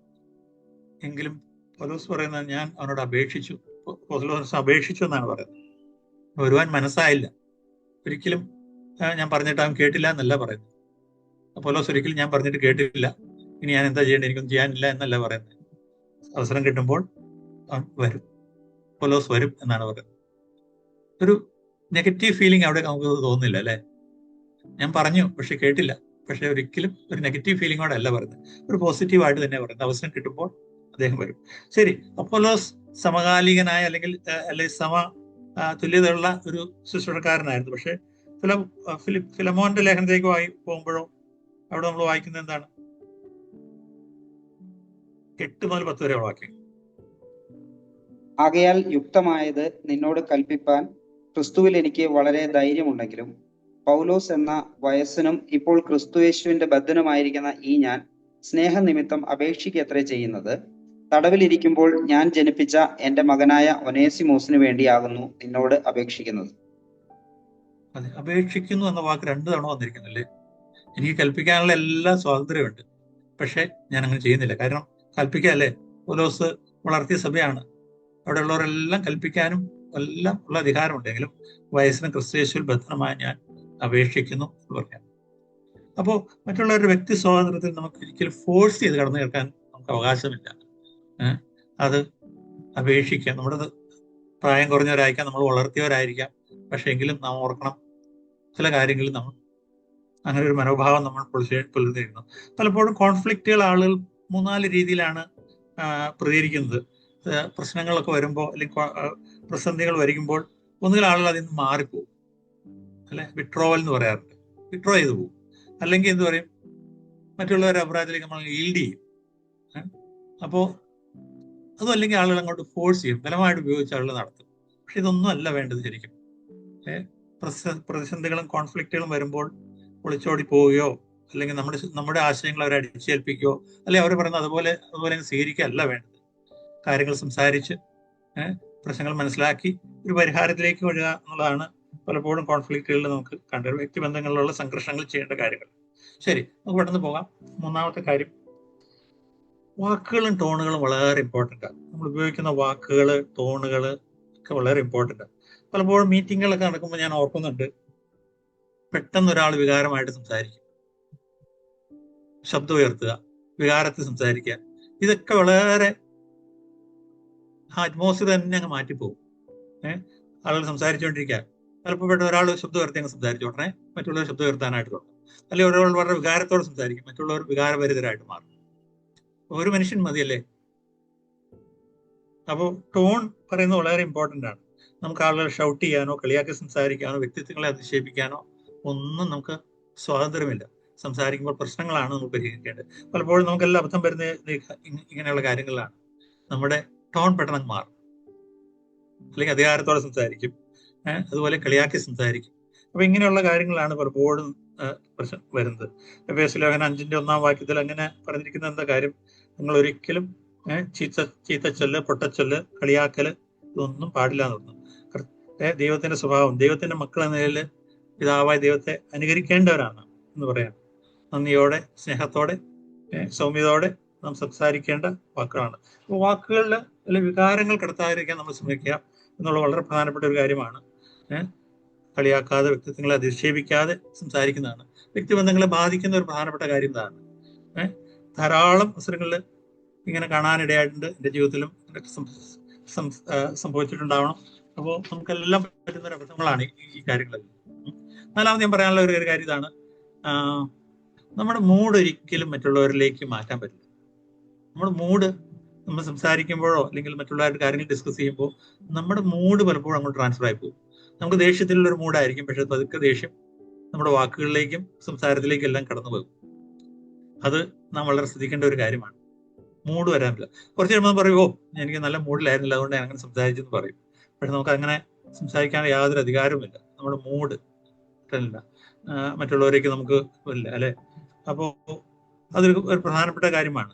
എങ്കിലും പൗലോസ് പറയുന്നത് ഞാൻ അവനോട് അപേക്ഷിച്ചു, പൗലോസ് അപേക്ഷിച്ചു എന്നാണ് പറയുന്നത്. വരുവാൻ മനസ്സായില്ല. ഒരിക്കലും ഞാൻ പറഞ്ഞിട്ട് അവൻ കേട്ടില്ല എന്നല്ല പറയുന്നത്. പൗലോസ് ഒരിക്കലും ഞാൻ പറഞ്ഞിട്ട് കേട്ടില്ല, ഇനി ഞാൻ എന്താ ചെയ്യേണ്ടത്, എനിക്കൊന്നും ചെയ്യാനില്ല എന്നല്ല പറയുന്നത്. അവസരം കിട്ടുമ്പോൾ അവൻ വരും, പൗലോസ് വരും എന്നാണ് പറയുന്നത്. ഒരു നെഗറ്റീവ് ഫീലിംഗ് അവിടെ നമുക്ക് തോന്നുന്നില്ല അല്ലെ? ഞാൻ പറഞ്ഞു പക്ഷെ കേട്ടില്ല, പക്ഷെ ഒരിക്കലും ഒരു നെഗറ്റീവ് ഫീലിംഗോടെ അല്ല പറയുന്നത്, ഒരു പോസിറ്റീവായിട്ട് തന്നെ പറയുന്നത്. അവസരം കിട്ടുമ്പോൾ അദ്ദേഹം വരും. ശരി, അപ്പോലോസ് സമകാലികനായ അല്ലെങ്കിൽ തുല്യതയുള്ള ഒരു ശുശ്രൂഷക്കാരനായിരുന്നു. പക്ഷെ ഫിലമോന്റെ ലേഖനത്തിലേക്ക് പോകുമ്പോഴോ അവിടെ നമ്മൾ വായിക്കുന്നത് എന്താണ്? 8 മുതൽ 10 വരെ വാക്യം. ആകയാൽ യുക്തമായത് നിന്നോട് കൽപ്പിപ്പാൻ ക്രിസ്തുവിൽ എനിക്ക് വളരെ ധൈര്യമുണ്ടെങ്കിലും പൗലോസ് എന്ന വയസ്സനും ഇപ്പോൾ ക്രിസ്തുയേശുവിന്റെ ബദ്ധനുമായിരിക്കുന്ന ഈ ഞാൻ സ്നേഹനിമിത്തം അപേക്ഷിക്കത്രേ ചെയ്യുന്നത്. തടവിലിരിക്കുമ്പോൾ ഞാൻ ജനിപ്പിച്ച എന്റെ മകനായ ഒനേസിമോസിന് വേണ്ടിയാകുന്നു നിന്നോട് അപേക്ഷിക്കുന്നത്. അതെ, അപേക്ഷിക്കുന്നു എന്ന വാക്ക് 2 തവണ വന്നിരിക്കുന്നില്ലേ? എനിക്ക് കൽപ്പിക്കാനുള്ള എല്ലാ സ്വാതന്ത്ര്യമുണ്ട്, പക്ഷെ ഞാൻ അങ്ങനെ ചെയ്യുന്നില്ല. കാരണം കൽപ്പിക്കാല്ലേ, പൗലോസ് വളർത്തിയ സഭയാണ്, അവിടെ ഉള്ളവരെല്ലാം കൽപ്പിക്കാനും എല്ലാം ഉള്ള അധികാരമുണ്ടെങ്കിലും വയസ്സിന് ക്രിസ്തുയേശുവിൽ ബദ്ധനമായ ഞാൻ അപേക്ഷിക്കുന്നു എന്ന് പറയാം. അപ്പോൾ മറ്റുള്ളവരുടെ വ്യക്തി സ്വാതന്ത്ര്യത്തിൽ നമുക്ക് ഒരിക്കലും ഫോഴ്സ് ചെയ്ത് കടന്നു കേൾക്കാൻ നമുക്ക് അവകാശമില്ല. അത് അപേക്ഷിക്കാം. നമ്മുടെ പ്രായം കുറഞ്ഞവരായിരിക്കാം, നമ്മൾ വളർത്തിയവരായിരിക്കാം, പക്ഷെ എങ്കിലും നാം ഓർക്കണം, ചില കാര്യങ്ങളിൽ നമ്മൾ അങ്ങനെ ഒരു മനോഭാവം നമ്മൾ പുലർത്തിയിരുന്നു. പലപ്പോഴും കോൺഫ്ലിക്റ്റുകൾ ആളുകൾ 3-4 രീതിയിലാണ് പ്രതികരിക്കുന്നത്. പ്രശ്നങ്ങളൊക്കെ വരുമ്പോൾ അല്ലെങ്കിൽ പ്രതിസന്ധികൾ വരുമ്പോൾ ഒന്നുകിൽ ആളുകൾ അതിൽ നിന്ന് മാറിപ്പോകും, അല്ലെ, വിട്രോവൽ എന്ന് പറയാറുണ്ട്, വിട്രോ ചെയ്തു പോകും. അല്ലെങ്കിൽ എന്ത് പറയും, മറ്റുള്ളവരുടെ അഭിപ്രായത്തിലേക്ക് നമ്മൾ ഈൽഡ് ചെയ്യും. അപ്പോൾ അതും അല്ലെങ്കിൽ ആളുകൾ അങ്ങോട്ട് ഫോഴ്സ് ചെയ്യും, ബലമായിട്ട് ഉപയോഗിച്ച് ആളുകൾ നടത്തും. പക്ഷെ ഇതൊന്നും അല്ല വേണ്ടത്. ശരിക്കും പ്രതിസന്ധികളും കോൺഫ്ലിക്റ്റുകളും വരുമ്പോൾ ഒളിച്ചോടി പോവുകയോ അല്ലെങ്കിൽ നമ്മുടെ ആശയങ്ങൾ അവരെ അടിച്ചേൽപ്പിക്കുകയോ അല്ലെങ്കിൽ അവർ പറയുന്നത് അതുപോലെ സ്വീകരിക്കുക അല്ല വേണ്ടത്. കാര്യങ്ങൾ സംസാരിച്ച് പ്രശ്നങ്ങൾ മനസ്സിലാക്കി ഒരു പരിഹാരത്തിലേക്ക് വരിക എന്നുള്ളതാണ് പലപ്പോഴും കോൺഫ്ലിക്റ്റുകളിൽ നമുക്ക് കണ്ട വ്യക്തിബന്ധങ്ങളിലുള്ള സംഘർഷങ്ങൾ ചെയ്യേണ്ട കാര്യങ്ങൾ. ശരി, നമുക്ക് പെട്ടെന്ന് പോകാം. 3-ാമത്തെ കാര്യം, വാക്കുകളും ടോണുകളും വളരെ ഇമ്പോർട്ടൻ്റ് ആണ്. നമ്മൾ ഉപയോഗിക്കുന്ന വാക്കുകൾ, ടോണുകൾ ഒക്കെ വളരെ ഇമ്പോർട്ടൻ്റ് ആണ്. പലപ്പോഴും മീറ്റിങ്ങുകളൊക്കെ നടക്കുമ്പോൾ ഞാൻ ഓർക്കുന്നുണ്ട്, പെട്ടെന്ന് ഒരാൾ വികാരമായിട്ട് സംസാരിക്കും, ശബ്ദം ഉയർത്തുക, വികാരത്തിൽ സംസാരിക്കുക, ഇതൊക്കെ വളരെ അറ്റ്മോസ്ഫിയർ തന്നെ അങ്ങ് മാറ്റിപ്പോകും. ആളുകൾ സംസാരിച്ചുകൊണ്ടിരിക്കുക, ചിലപ്പോൾ ഒരാൾ ശബ്ദം ഉയർത്തി അങ്ങ് സംസാരിച്ചു ഉടനെ മറ്റുള്ളവർ ശബ്ദം ഉയർത്താനായിട്ട് തുടങ്ങും. അല്ലെങ്കിൽ ഒരാൾ വളരെ വികാരത്തോടെ സംസാരിക്കും, മറ്റുള്ളവർ വികാരഭരിതരായിട്ട് മാറും. ഒരു മനുഷ്യൻ മതിയല്ലേ? അപ്പോൾ ടോൺ പറയുന്നത് വളരെ ഇമ്പോർട്ടൻ്റ് ആണ്. നമുക്ക് ആളുകളെ ഷൗട്ട് ചെയ്യാനോ കളിയാക്കി സംസാരിക്കാനോ വ്യക്തിത്വങ്ങളെ അധിക്ഷേപിക്കാനോ ഒന്നും നമുക്ക് സ്വാതന്ത്ര്യമില്ല. സംസാരിക്കുമ്പോൾ പ്രശ്നങ്ങളാണ് നമ്മൾ പരിഹരിക്കേണ്ടത്. പലപ്പോഴും നമുക്കെല്ലാം അബദ്ധം വരുന്ന ഇങ്ങനെയുള്ള കാര്യങ്ങളിലാണ്. നമ്മുടെ ടോൺ പെട്ടെന്ന് മാറും, അല്ലെങ്കിൽ അധികാരത്തോടെ സംസാരിക്കും, അതുപോലെ കളിയാക്കി സംസാരിക്കും. അപ്പൊ ഇങ്ങനെയുള്ള കാര്യങ്ങളാണ് പലപ്പോഴും പ്രശ്നം വരുന്നത്. എഫേസ്യ ലേഖനം 5-ന്റെ 1-ാം അങ്ങനെ പറഞ്ഞിരിക്കുന്ന എന്താ കാര്യം? നിങ്ങൾ ഒരിക്കലും ചീത്തച്ചൊല്ല്, പൊട്ടച്ചൊല്ല്, കളിയാക്കല് ഇതൊന്നും പാടില്ല എന്ന് പറഞ്ഞു. ദൈവത്തിന്റെ സ്വഭാവം, ദൈവത്തിന്റെ മക്കൾ എന്ന നിലയിൽ പിതാവായ ദൈവത്തെ അനുകരിക്കേണ്ടവരാണ് എന്ന് പറയാം. നന്ദിയോടെ, സ്നേഹത്തോടെ, സൗമ്യതയോടെ നാം സംസാരിക്കേണ്ട വാക്കുകളാണ്. അപ്പോൾ വാക്കുകളിൽ അല്ലെങ്കിൽ വികാരങ്ങൾ കടത്താതിരിക്കാൻ നമ്മൾ ശ്രമിക്കുക എന്നുള്ള വളരെ പ്രധാനപ്പെട്ട ഒരു കാര്യമാണ്. കളിയാക്കാതെ, വ്യക്തിത്വങ്ങളെ അധിക്ഷേപിക്കാതെ സംസാരിക്കുന്നതാണ്. വ്യക്തിബന്ധങ്ങളെ ബാധിക്കുന്ന ഒരു പ്രധാനപ്പെട്ട കാര്യം ഇതാണ്. ധാരാളം അവസരങ്ങളിൽ ഇങ്ങനെ കാണാനിടയായിട്ടുണ്ട്, എൻ്റെ ജീവിതത്തിലും സംഭവിച്ചിട്ടുണ്ടാവണം. അപ്പോൾ നമുക്കെല്ലാം പറ്റുന്ന ഒരു അബദ്ധങ്ങളാണ് ഈ കാര്യങ്ങളിൽ. 4-ാമത് ഞാൻ പറയാനുള്ള ഒരു കാര്യം ഇതാണ്, നമ്മുടെ മൂഡ് ഒരിക്കലും മറ്റുള്ളവരിലേക്ക് മാറ്റാൻ പറ്റില്ല. നമ്മുടെ മൂഡ് നമ്മൾ സംസാരിക്കുമ്പോഴോ അല്ലെങ്കിൽ മറ്റുള്ളവരുടെ കാര്യങ്ങൾ ഡിസ്കസ് ചെയ്യുമ്പോൾ നമ്മുടെ മൂഡ് പലപ്പോഴും അങ്ങോട്ട് ട്രാൻസ്ഫർ ആയി പോകും. നമുക്ക് ദേഷ്യത്തിലുള്ളൊരു മൂഡായിരിക്കും, പക്ഷെ പതുക്കെ ദേഷ്യം നമ്മുടെ വാക്കുകളിലേക്കും സംസാരത്തിലേക്കും എല്ലാം കടന്നു പോകും. അത് നാം വളരെ ശ്രദ്ധിക്കേണ്ട ഒരു കാര്യമാണ്. മൂഡ് വരാനില്ല. കുറച്ച് കഴിയുമ്പോൾ പറയുമോ എനിക്ക് നല്ല മൂഡിലായിരുന്നില്ല, അതുകൊണ്ട് ഞാൻ അങ്ങനെ സംസാരിച്ചെന്ന് പറയും. പക്ഷെ നമുക്ക് അങ്ങനെ സംസാരിക്കാൻ യാതൊരു അധികാരവുമില്ല. നമ്മുടെ മൂഡ് ഇല്ല, മറ്റുള്ളവരേക്ക് നമുക്ക് ഇല്ല, അല്ലെ? അപ്പോൾ അതൊരു പ്രധാനപ്പെട്ട കാര്യമാണ്.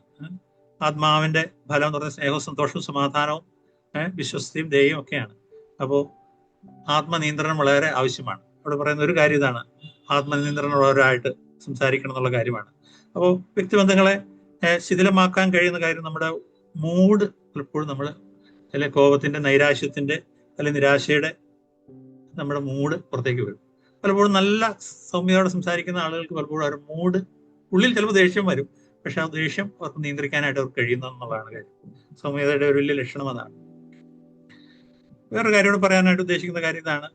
ആത്മാവിന്റെ ഫലം എന്ന് പറഞ്ഞാൽ സ്നേഹവും സന്തോഷവും സമാധാനവും വിശ്വസ്തയും ദയയും ഒക്കെയാണ്. അപ്പോൾ ആത്മനിയന്ത്രണം വളരെ ആവശ്യമാണ്. അവിടെ പറയുന്ന ഒരു കാര്യം ഇതാണ്, ആത്മനിയന്ത്രണമുള്ളവരായിട്ട് സംസാരിക്കണം എന്നുള്ള കാര്യമാണ്. അപ്പോൾ വ്യക്തിബന്ധങ്ങളെ ശിഥിലമാക്കാൻ കഴിയുന്ന കാര്യം നമ്മുടെ മൂഡ് പലപ്പോഴും നമ്മൾ അല്ലെ കോപത്തിന്റെ, നൈരാശ്യത്തിന്റെ, അല്ലെങ്കിൽ നിരാശയുടെ നമ്മുടെ മൂഡ് പുറത്തേക്ക് വരും. പലപ്പോഴും നല്ല സൗമ്യതയോടെ സംസാരിക്കുന്ന ആളുകൾക്ക് പലപ്പോഴും അവരുടെ മൂഡ് ഉള്ളിൽ ചിലപ്പോൾ ദേഷ്യം വരും, പക്ഷെ ആ ദേഷ്യം അവർക്ക് നിയന്ത്രിക്കാനായിട്ട് അവർക്ക് കഴിയുന്നതെന്നുള്ളതാണ് കാര്യം. സൗമ്യതയുടെ ഒരു വലിയ ലക്ഷണം അതാണ്. വേറൊരു കാര്യത്തോട് പറയാനായിട്ട് ഉദ്ദേശിക്കുന്ന കാര്യം ഇതാണ്,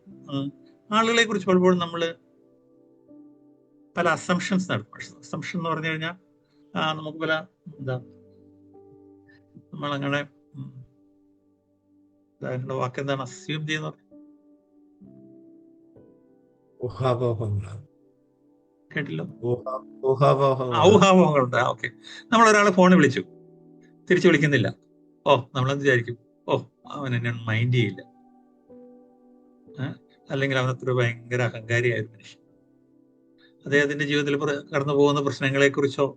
ആളുകളെ കുറിച്ച് പലപ്പോഴും നമ്മൾ പല അസംഷൻസ് നടത്തും. അസംഷൻ എന്ന് പറഞ്ഞു കഴിഞ്ഞാൽ നമുക്ക് പല നമ്മളങ്ങനെ അതിനുള്ള വാക്കെന്താണ്, അസ്യൂം ചെയ്യുന്ന കേട്ടില്ലോ, ഊഹാപോഹങ്ങളുണ്ട്. ഓക്കെ, നമ്മളൊരാളെ ഫോണിൽ വിളിച്ചു, തിരിച്ചു വിളിക്കുന്നില്ല. നമ്മളെന്ത് വിചാരിക്കും, അവൻ എന്നെ മൈൻഡ് ചെയ്യില്ല, അല്ലെങ്കിൽ അവനത്ര ഭയങ്കര അഹങ്കാരിയായ ഒരു മനുഷ്യൻ. അദ്ദേഹത്തിന്റെ ജീവിതത്തിൽ കടന്നു പോകുന്ന പ്രശ്നങ്ങളെ കുറിച്ചോ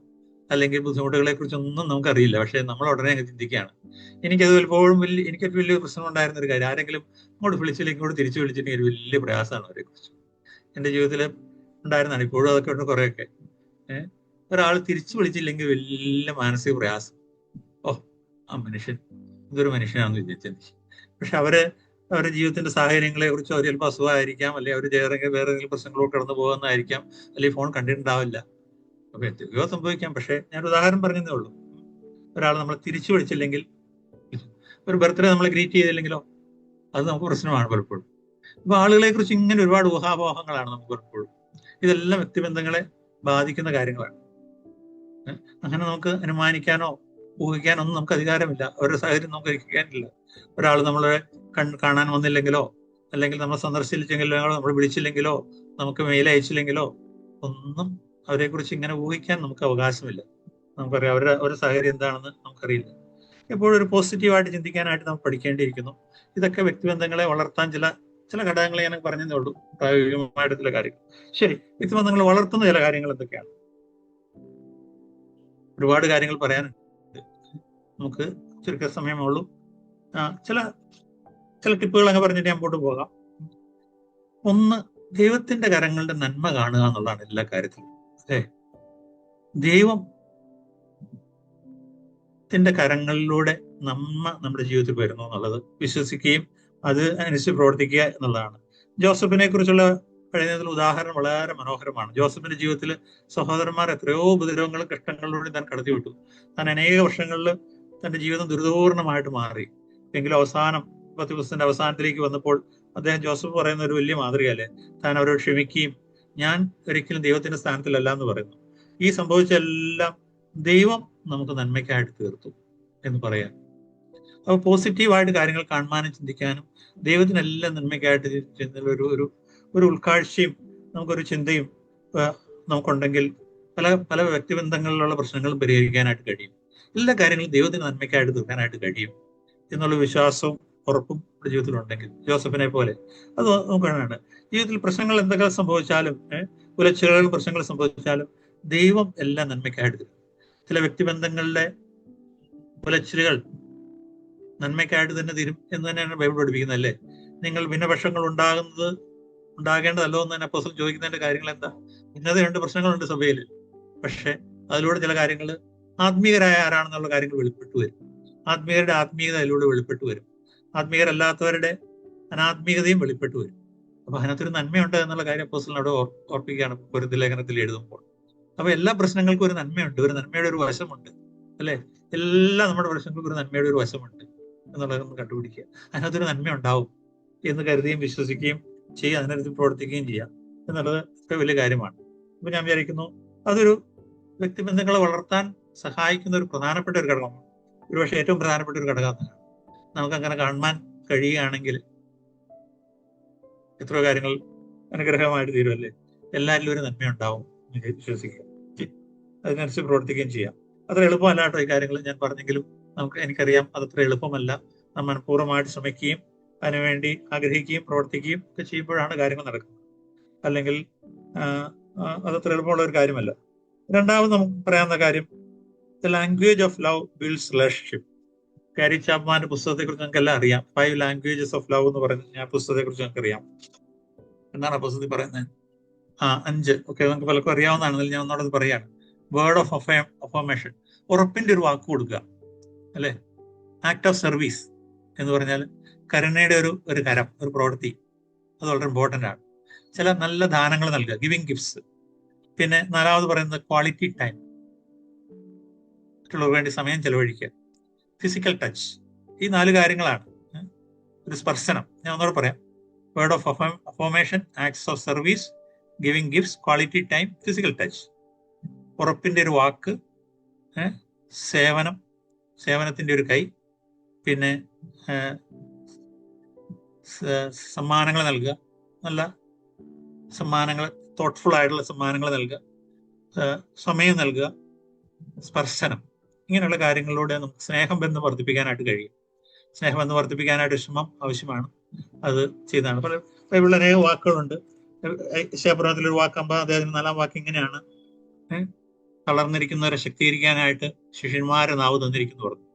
അല്ലെങ്കിൽ ബുദ്ധിമുട്ടുകളെ കുറിച്ചോ ഒന്നും നമുക്കറിയില്ല, പക്ഷെ നമ്മൾ ഉടനെ അങ്ങ് ചിന്തിക്കുകയാണ്. എനിക്കത് പലപ്പോഴും എനിക്കൊരു വലിയ പ്രശ്നം ഉണ്ടായിരുന്ന ഒരു കാര്യം, ആരെങ്കിലും ഇങ്ങോട്ട് വിളിച്ചില്ലെങ്കിൽ ഇങ്ങോട്ട് തിരിച്ചു വിളിച്ചിട്ടുണ്ടെങ്കിൽ ഒരു വലിയ പ്രയാസമാണ് അവരെ കുറിച്ച്. എൻ്റെ ജീവിതത്തിൽ ഉണ്ടായിരുന്നതാണ്, ഇപ്പോഴും അതൊക്കെ ഉണ്ട് കുറേയൊക്കെ. ഒരാൾ തിരിച്ചു വിളിച്ചില്ലെങ്കിൽ വലിയ മാനസിക പ്രയാസം. ആ മനുഷ്യൻ ഇതൊരു മനുഷ്യനാണെന്ന് വിചാരിച്ചു. പക്ഷെ അവരുടെ ജീവിതത്തിന്റെ സാഹചര്യങ്ങളെ കുറിച്ച് അവർ ചിലപ്പോൾ അസുഖമായിരിക്കാം, അല്ലെങ്കിൽ അവർ വേറെ ഏതെങ്കിലും പ്രശ്നങ്ങളോട് കടന്നു പോകുന്നതായിരിക്കാം, അല്ലെങ്കിൽ ഫോൺ കണ്ടിട്ടുണ്ടാവില്ല. അപ്പൊ എന്തൊക്കെയോ സംഭവിക്കാം. പക്ഷെ ഞാൻ ഉദാഹരണം പറഞ്ഞതേ ഉള്ളൂ. ഒരാൾ നമ്മളെ തിരിച്ചു വിളിച്ചില്ലെങ്കിൽ, ഒരു ബർത്ത്ഡേ നമ്മളെ ഗ്രീറ്റ് ചെയ്തില്ലെങ്കിലോ, അത് നമുക്ക് പ്രശ്നമാണ് പലപ്പോഴും. അപ്പൊ ആളുകളെ കുറിച്ച് ഇങ്ങനെ ഒരുപാട് ഊഹാപോഹങ്ങളാണ് നമുക്ക് പലപ്പോഴും. ഇതെല്ലാം വ്യക്തിബന്ധങ്ങളെ ബാധിക്കുന്ന കാര്യങ്ങളാണ്. അങ്ങനെ നമുക്ക് അനുമാനിക്കാനോ ഊഹിക്കാനോ ഒന്നും നമുക്ക് അധികാരമില്ല. അവരുടെ സാഹചര്യം നമുക്ക് ഗ്രഹിക്കാനില്ല. ഒരാൾ നമ്മളെ കാണാൻ വന്നില്ലെങ്കിലോ, അല്ലെങ്കിൽ നമ്മളെ സന്ദർശിച്ചില്ലെങ്കിലോ, നമ്മൾ വിളിച്ചില്ലെങ്കിലോ, നമുക്ക് മെയിൽ അയച്ചില്ലെങ്കിലോ ഒന്നും അവരെ കുറിച്ച് ഇങ്ങനെ ഊഹിക്കാൻ നമുക്ക് അവകാശമില്ല. നമുക്കറിയാം അവരുടെ സാഹചര്യം എന്താണെന്ന് നമുക്കറിയില്ല. എപ്പോഴും ഒരു പോസിറ്റീവായിട്ട് ചിന്തിക്കാനായിട്ട് നമ്മൾ പഠിക്കേണ്ടിയിരിക്കുന്നു. ഇതൊക്കെ വ്യക്തിബന്ധങ്ങളെ വളർത്താൻ ചില ഘടകങ്ങൾ ഞാൻ പറഞ്ഞതേ ഉള്ളൂ, പ്രായോഗികമായിട്ട് ചില കാര്യങ്ങൾ. ശരി, വ്യക്തിബന്ധങ്ങൾ വളർത്തുന്ന ചില കാര്യങ്ങൾ എന്തൊക്കെയാണ്? ഒരുപാട് കാര്യങ്ങൾ പറയാനുണ്ട്, നമുക്ക് ചുരുക്ക സമയമേ ഉള്ളൂ. ചില ടിപ്പുകൾ അങ്ങ് പറഞ്ഞിട്ട് ഞാൻ മുമ്പോട്ട് പോകാം. ഒന്ന്, ദൈവത്തിന്റെ കരങ്ങളുടെ നന്മ കാണുക എന്നുള്ളതാണ് എല്ലാ കാര്യത്തിലും. അല്ലേ, ദൈവത്തിന്റെ കരങ്ങളിലൂടെ നമ്മുടെ ജീവിതത്തിൽ വരുന്നു എന്നുള്ളത് വിശ്വസിക്കുകയും അത് അനുസരിച്ച് പ്രവർത്തിക്കുക എന്നുള്ളതാണ്. ജോസഫിനെ കുറിച്ചുള്ള പഴയതിൽ ഉദാഹരണം വളരെ മനോഹരമാണ്. ജോസഫിന്റെ ജീവിതത്തിൽ സഹോദരന്മാർ എത്രയോ ഉപദ്രവങ്ങളും കഷ്ടങ്ങളിലൂടെ താൻ കടത്തിവിട്ടു. താൻ അനേക വർഷങ്ങളിൽ തന്റെ ജീവിതം ദുരിതപൂർണമായിട്ട് മാറി. എങ്കിലും അവസാനം പത്തിപുസ്തകത്തിന്റെ അവസാനത്തിലേക്ക് വന്നപ്പോൾ അദ്ദേഹം, ജോസഫ് പറയുന്ന ഒരു വലിയ മാതൃകയല്ലേ, താൻ അവരോട് ക്ഷമിക്കുകയും ഞാൻ ഒരിക്കലും ദൈവത്തിന്റെ സ്ഥാനത്തിലല്ല എന്ന് പറയുന്നു. ഈ സംഭവിച്ചെല്ലാം ദൈവം നമുക്ക് നന്മയ്ക്കായിട്ട് തീർത്തു എന്ന് പറയാം. അപ്പൊ പോസിറ്റീവായിട്ട് കാര്യങ്ങൾ കാണുവാനും ചിന്തിക്കാനും ദൈവത്തിനെല്ലാം നന്മയ്ക്കായിട്ട് ഒരു ഉൾക്കാഴ്ചയും നമുക്കൊരു ചിന്തയും നമുക്കുണ്ടെങ്കിൽ പല വ്യക്തിബന്ധങ്ങളിലുള്ള പ്രശ്നങ്ങളും പരിഹരിക്കാനായിട്ട് കഴിയും. എല്ലാ കാര്യങ്ങളും ദൈവത്തിന് നന്മയ്ക്കായിട്ട് തീർക്കാനായിട്ട് കഴിയും എന്നുള്ള വിശ്വാസവും ഉറപ്പും ജീവിതത്തിലുണ്ടെങ്കിൽ, ജോസഫിനെ പോലെ അത് നമുക്ക് കാണാനുണ്ട്. ജീവിതത്തിൽ പ്രശ്നങ്ങൾ എന്തൊക്കെ സംഭവിച്ചാലും, ഉലച്ചിലുകൾ പ്രശ്നങ്ങൾ സംഭവിച്ചാലും ദൈവം എല്ലാം നന്മയ്ക്കായിട്ട് തീർക്കും. ചില വ്യക്തിബന്ധങ്ങളിലെ ഉലച്ചിലുകൾ നന്മയ്ക്കായിട്ട് തന്നെ തീരും എന്ന് തന്നെയാണ് ബൈബിൾ പഠിപ്പിക്കുന്നത്. അല്ലേ, നിങ്ങൾ ഭിന്നപക്ഷങ്ങൾ ഉണ്ടാകേണ്ടതല്ലോ എന്ന് തന്നെ അപ്പോസ്തലൻ ചോദിക്കുന്നതിന്റെ കാര്യങ്ങൾ എന്താ? ഭിന്നതയുണ്ട്, പ്രശ്നങ്ങളുണ്ട് സഭയിൽ. പക്ഷെ അതിലൂടെ ചില കാര്യങ്ങൾ ആത്മീയരായ ആരാണെന്നുള്ള കാര്യങ്ങൾ വെളിപ്പെട്ടു വരും. ആത്മീയരുടെ ആത്മീയത അതിലൂടെ വെളിപ്പെട്ടു വരും. ആത്മീയരല്ലാത്തവരുടെ അനാത്മീയതയും വെളിപ്പെട്ടു വരും. അപ്പൊ അതിനകത്തൊരു നന്മയുണ്ട് എന്നുള്ള കാര്യം അപ്പോസ്തലൻ അവിടെ ഓർപ്പിക്കുകയാണ് കൊരിന്ത്യർ ലേഖനത്തിൽ എഴുതുമ്പോൾ. അപ്പൊ എല്ലാ പ്രശ്നങ്ങൾക്കും ഒരു നന്മയുണ്ട്, ഒരു നന്മയുടെ ഒരു വശമുണ്ട്. അല്ലെ, എല്ലാ നമ്മുടെ പ്രശ്നങ്ങൾക്കും ഒരു നന്മയുടെ ഒരു വശമുണ്ട് എന്നുള്ളത് നമ്മൾ കണ്ടുപിടിക്കുക. അതിനകത്തൊരു നന്മ ഉണ്ടാവും എന്ന് കരുതുകയും വിശ്വസിക്കുകയും ചെയ്യുക, അതിനകത്ത് പ്രവർത്തിക്കുകയും ചെയ്യുക എന്നുള്ളത് ഇത്ര വലിയ കാര്യമാണ്. അപ്പൊ ഞാൻ വിചാരിക്കുന്നു അതൊരു വ്യക്തിബന്ധങ്ങളെ വളർത്താൻ സഹായിക്കുന്ന ഒരു പ്രധാനപ്പെട്ട ഒരു ഘടകമാണ്. ഒരുപക്ഷെ ഏറ്റവും പ്രധാനപ്പെട്ട ഒരു ഘടകമാണ്. നമുക്കങ്ങനെ കാണാൻ കഴിയുകയാണെങ്കിൽ എത്രയോ കാര്യങ്ങൾ അനുഗ്രഹമായിട്ട് തീരുമല്ലേ. എല്ലാവരിലും ഒരു നന്മയുണ്ടാവും എന്ന് വിശ്വസിക്കുക, അതിനനുസരിച്ച് പ്രവർത്തിക്കുകയും ചെയ്യാം. അത്ര എളുപ്പമല്ല കേട്ടോ ഈ കാര്യങ്ങൾ ഞാൻ പറഞ്ഞെങ്കിലും എനിക്കറിയാം അതത്ര എളുപ്പമല്ല. നാം മനഃപൂർവ്വമായിട്ട് ശ്രമിക്കുകയും അതിനുവേണ്ടി ആഗ്രഹിക്കുകയും പ്രവർത്തിക്കുകയും ഒക്കെ ചെയ്യുമ്പോഴാണ് കാര്യങ്ങൾ നടക്കുന്നത്. അല്ലെങ്കിൽ അതത്ര എളുപ്പമുള്ള ഒരു കാര്യമല്ല. രണ്ടാമത് നമുക്ക് പറയാവുന്ന കാര്യം, the language of love builds relationship. Gary ചാപ്മാന്റെ പുസ്തകത്തെ കുറിച്ച് നിങ്ങൾക്ക് എല്ലാം അറിയാം. 5 ലാംഗ്വേജസ് ഓഫ് ലവ് എന്ന് പറഞ്ഞ പുസ്തകത്തെ കുറിച്ച് നിങ്ങൾക്ക് അറിയാം. എന്താണ് അപ്പോസ്തലൻ പറയുന്നത്? 5. ഓക്കെ, നമുക്ക് പലർക്കും അറിയാവുന്നതാണ്, ഞാൻ ഒന്നോടത് പറയാണ്. വേർഡ് ഓഫ് അഫർമേഷൻ, ഉറപ്പിന്റെ ഒരു വാക്ക് കൊടുക്കുക, അല്ലെ? ആക്ട് ഓഫ് സർവീസ് എന്ന് പറഞ്ഞാൽ കരുണയുടെ ഒരു കരം, ഒരു പ്രവൃത്തി. അത് വളരെ ഇമ്പോർട്ടൻ്റ് ആണ്. ചില നല്ല ദാനങ്ങൾ നൽകുക, ഗിവിങ് ഗിഫ്റ്റ്സ്. പിന്നെ 4ാമത് പറയുന്നത് ക്വാളിറ്റി ടൈം, മറ്റുള്ളവർക്ക് വേണ്ടി സമയം ചെലവഴിക്കുക. Physical touch. ഈ 4 കാര്യങ്ങളാണ്. ഒരു സ്പർശനം. ഞാൻ ഒന്നുകൂടെ പറയാം. Word of affirmation, acts of service, giving gifts, quality time, physical touch. ഉറപ്പിന്റെ ഒരു വാക്ക്, സേവനം, സേവനത്തിന്റെ ഒരു കൈ, പിന്നെ സമ്മാനങ്ങൾ നൽകുക, നല്ല സമ്മാനങ്ങൾ, തോട്ട്ഫുൾ ആയിട്ടുള്ള സമ്മാനങ്ങൾ നൽകുക, സമയം നൽകുക, സ്പർശനം. ഇങ്ങനെയുള്ള കാര്യങ്ങളിലൂടെ നമുക്ക് സ്നേഹബന്ധം വർദ്ധിപ്പിക്കാനായിട്ട് കഴിയും. സ്നേഹബന്ധം വർദ്ധിപ്പിക്കാനായിട്ട് ശ്രമം ആവശ്യമാണ്. അത് ചെയ്താണ്. പല ബൈബിളിൽ അനേക വാക്കുകളുണ്ട്. യശയ്യാപ്രവചനത്തിലൊരു വാക്ക് 50-4 വാക്ക് ഇങ്ങനെയാണ്: തളർന്നിരിക്കുന്നവരെ ശക്തീകരിക്കാനായിട്ട് ശിഷ്യന്മാരെ നാവ് തന്നിരിക്കുന്നു പറഞ്ഞു.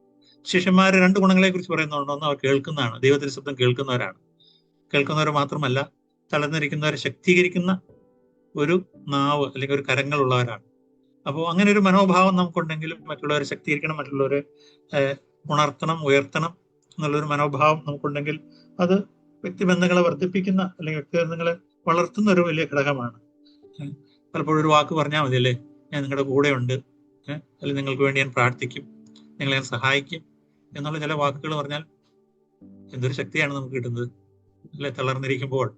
ശിഷ്യന്മാർ 2 ഗുണങ്ങളെ കുറിച്ച് പറയുന്നുണ്ട്. ഒന്ന്, അവർ കേൾക്കുന്നതാണ്, ദൈവത്തിന്റെ ശബ്ദം കേൾക്കുന്നവരാണ്. കേൾക്കുന്നവർ മാത്രമല്ല, തളർന്നിരിക്കുന്നവരെ ശക്തീകരിക്കുന്ന ഒരു നാവ് അല്ലെങ്കിൽ ഒരു കരങ്ങളുള്ളവരാണ്. അപ്പോൾ അങ്ങനെ ഒരു മനോഭാവം നമുക്കുണ്ടെങ്കിലും, മറ്റുള്ളവരെ ശക്തീകരിക്കണം, മറ്റുള്ളവരെ ഉണർത്തണം, ഉയർത്തണം എന്നുള്ളൊരു മനോഭാവം നമുക്കുണ്ടെങ്കിൽ അത് വ്യക്തിബന്ധങ്ങളെ വർദ്ധിപ്പിക്കുന്ന അല്ലെങ്കിൽ വ്യക്തിബന്ധങ്ങളെ വളർത്തുന്ന ഒരു വലിയ ഘടകമാണ്. പലപ്പോഴും ഒരു വാക്ക് പറഞ്ഞാൽ മതി, അല്ലേ? ഞാൻ നിങ്ങളുടെ കൂടെ ഉണ്ട്, അല്ലെങ്കിൽ നിങ്ങൾക്ക് വേണ്ടി ഞാൻ പ്രാർത്ഥിക്കും, നിങ്ങളെ ഞാൻ സഹായിക്കും എന്നുള്ള ചില വാക്കുകൾ പറഞ്ഞാൽ എന്തൊരു ശക്തിയാണ് നമുക്ക് കിട്ടുന്നത്, അല്ലെ? തളർന്നിരിക്കുമ്പോൾ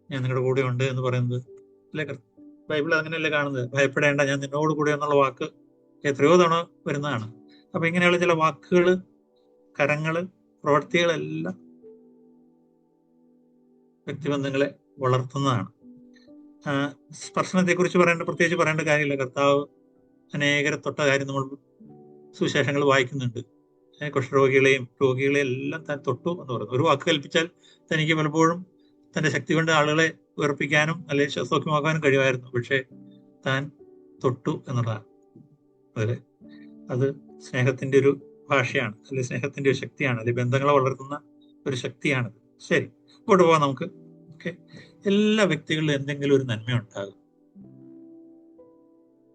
ഞാൻ നിങ്ങളുടെ കൂടെ ഉണ്ട് എന്ന് പറയുന്നത്, അല്ലെ? ബൈബിൾ അങ്ങനെയല്ലേ കാണുന്നത്? ഭയപ്പെടേണ്ട, ഞാൻ നിന്നോട് കൂടെ എന്നുള്ള വാക്ക് എത്രയോ തവണ വരുന്നതാണ്. അപ്പൊ ഇങ്ങനെയുള്ള ചില വാക്കുകള്, കരങ്ങള്, പ്രവൃത്തികളെല്ലാം വ്യക്തിബന്ധങ്ങളെ വളർത്തുന്നതാണ്. സ്പർശനത്തെ കുറിച്ച് പ്രത്യേകിച്ച് പറയേണ്ട കാര്യമില്ല. കർത്താവ് അനേകരെ തൊട്ട കാര്യം നമ്മൾ സുവിശേഷങ്ങൾ വായിക്കുന്നുണ്ട്. കുഷ്ഠരോഗികളെയും രോഗികളെയും എല്ലാം താൻ തൊട്ടു എന്ന് പറയുന്നു. ഒരു വാക്ക് കൽപ്പിച്ചാൽ തനിക്ക് പലപ്പോഴും തന്റെ ശക്തി കൊണ്ട് ആളുകളെ ഉയർപ്പിക്കാനും അല്ലെങ്കിൽ സൗഖ്യമാക്കാനും കഴിയുമായിരുന്നു. പക്ഷേ താൻ തൊട്ടു എന്നുള്ളതാണ്. അതെ, അത് സ്നേഹത്തിന്റെ ഒരു ഭാഷയാണ്, അല്ലെങ്കിൽ സ്നേഹത്തിന്റെ ഒരു ശക്തിയാണ്, അല്ലെങ്കിൽ ബന്ധങ്ങളെ വളർത്തുന്ന ഒരു ശക്തിയാണത്. ശരി, ഇങ്ങോട്ട് പോവാം നമുക്ക്. ഓക്കെ, എല്ലാ വ്യക്തികളിലും എന്തെങ്കിലും ഒരു നന്മ ഉണ്ടാകും.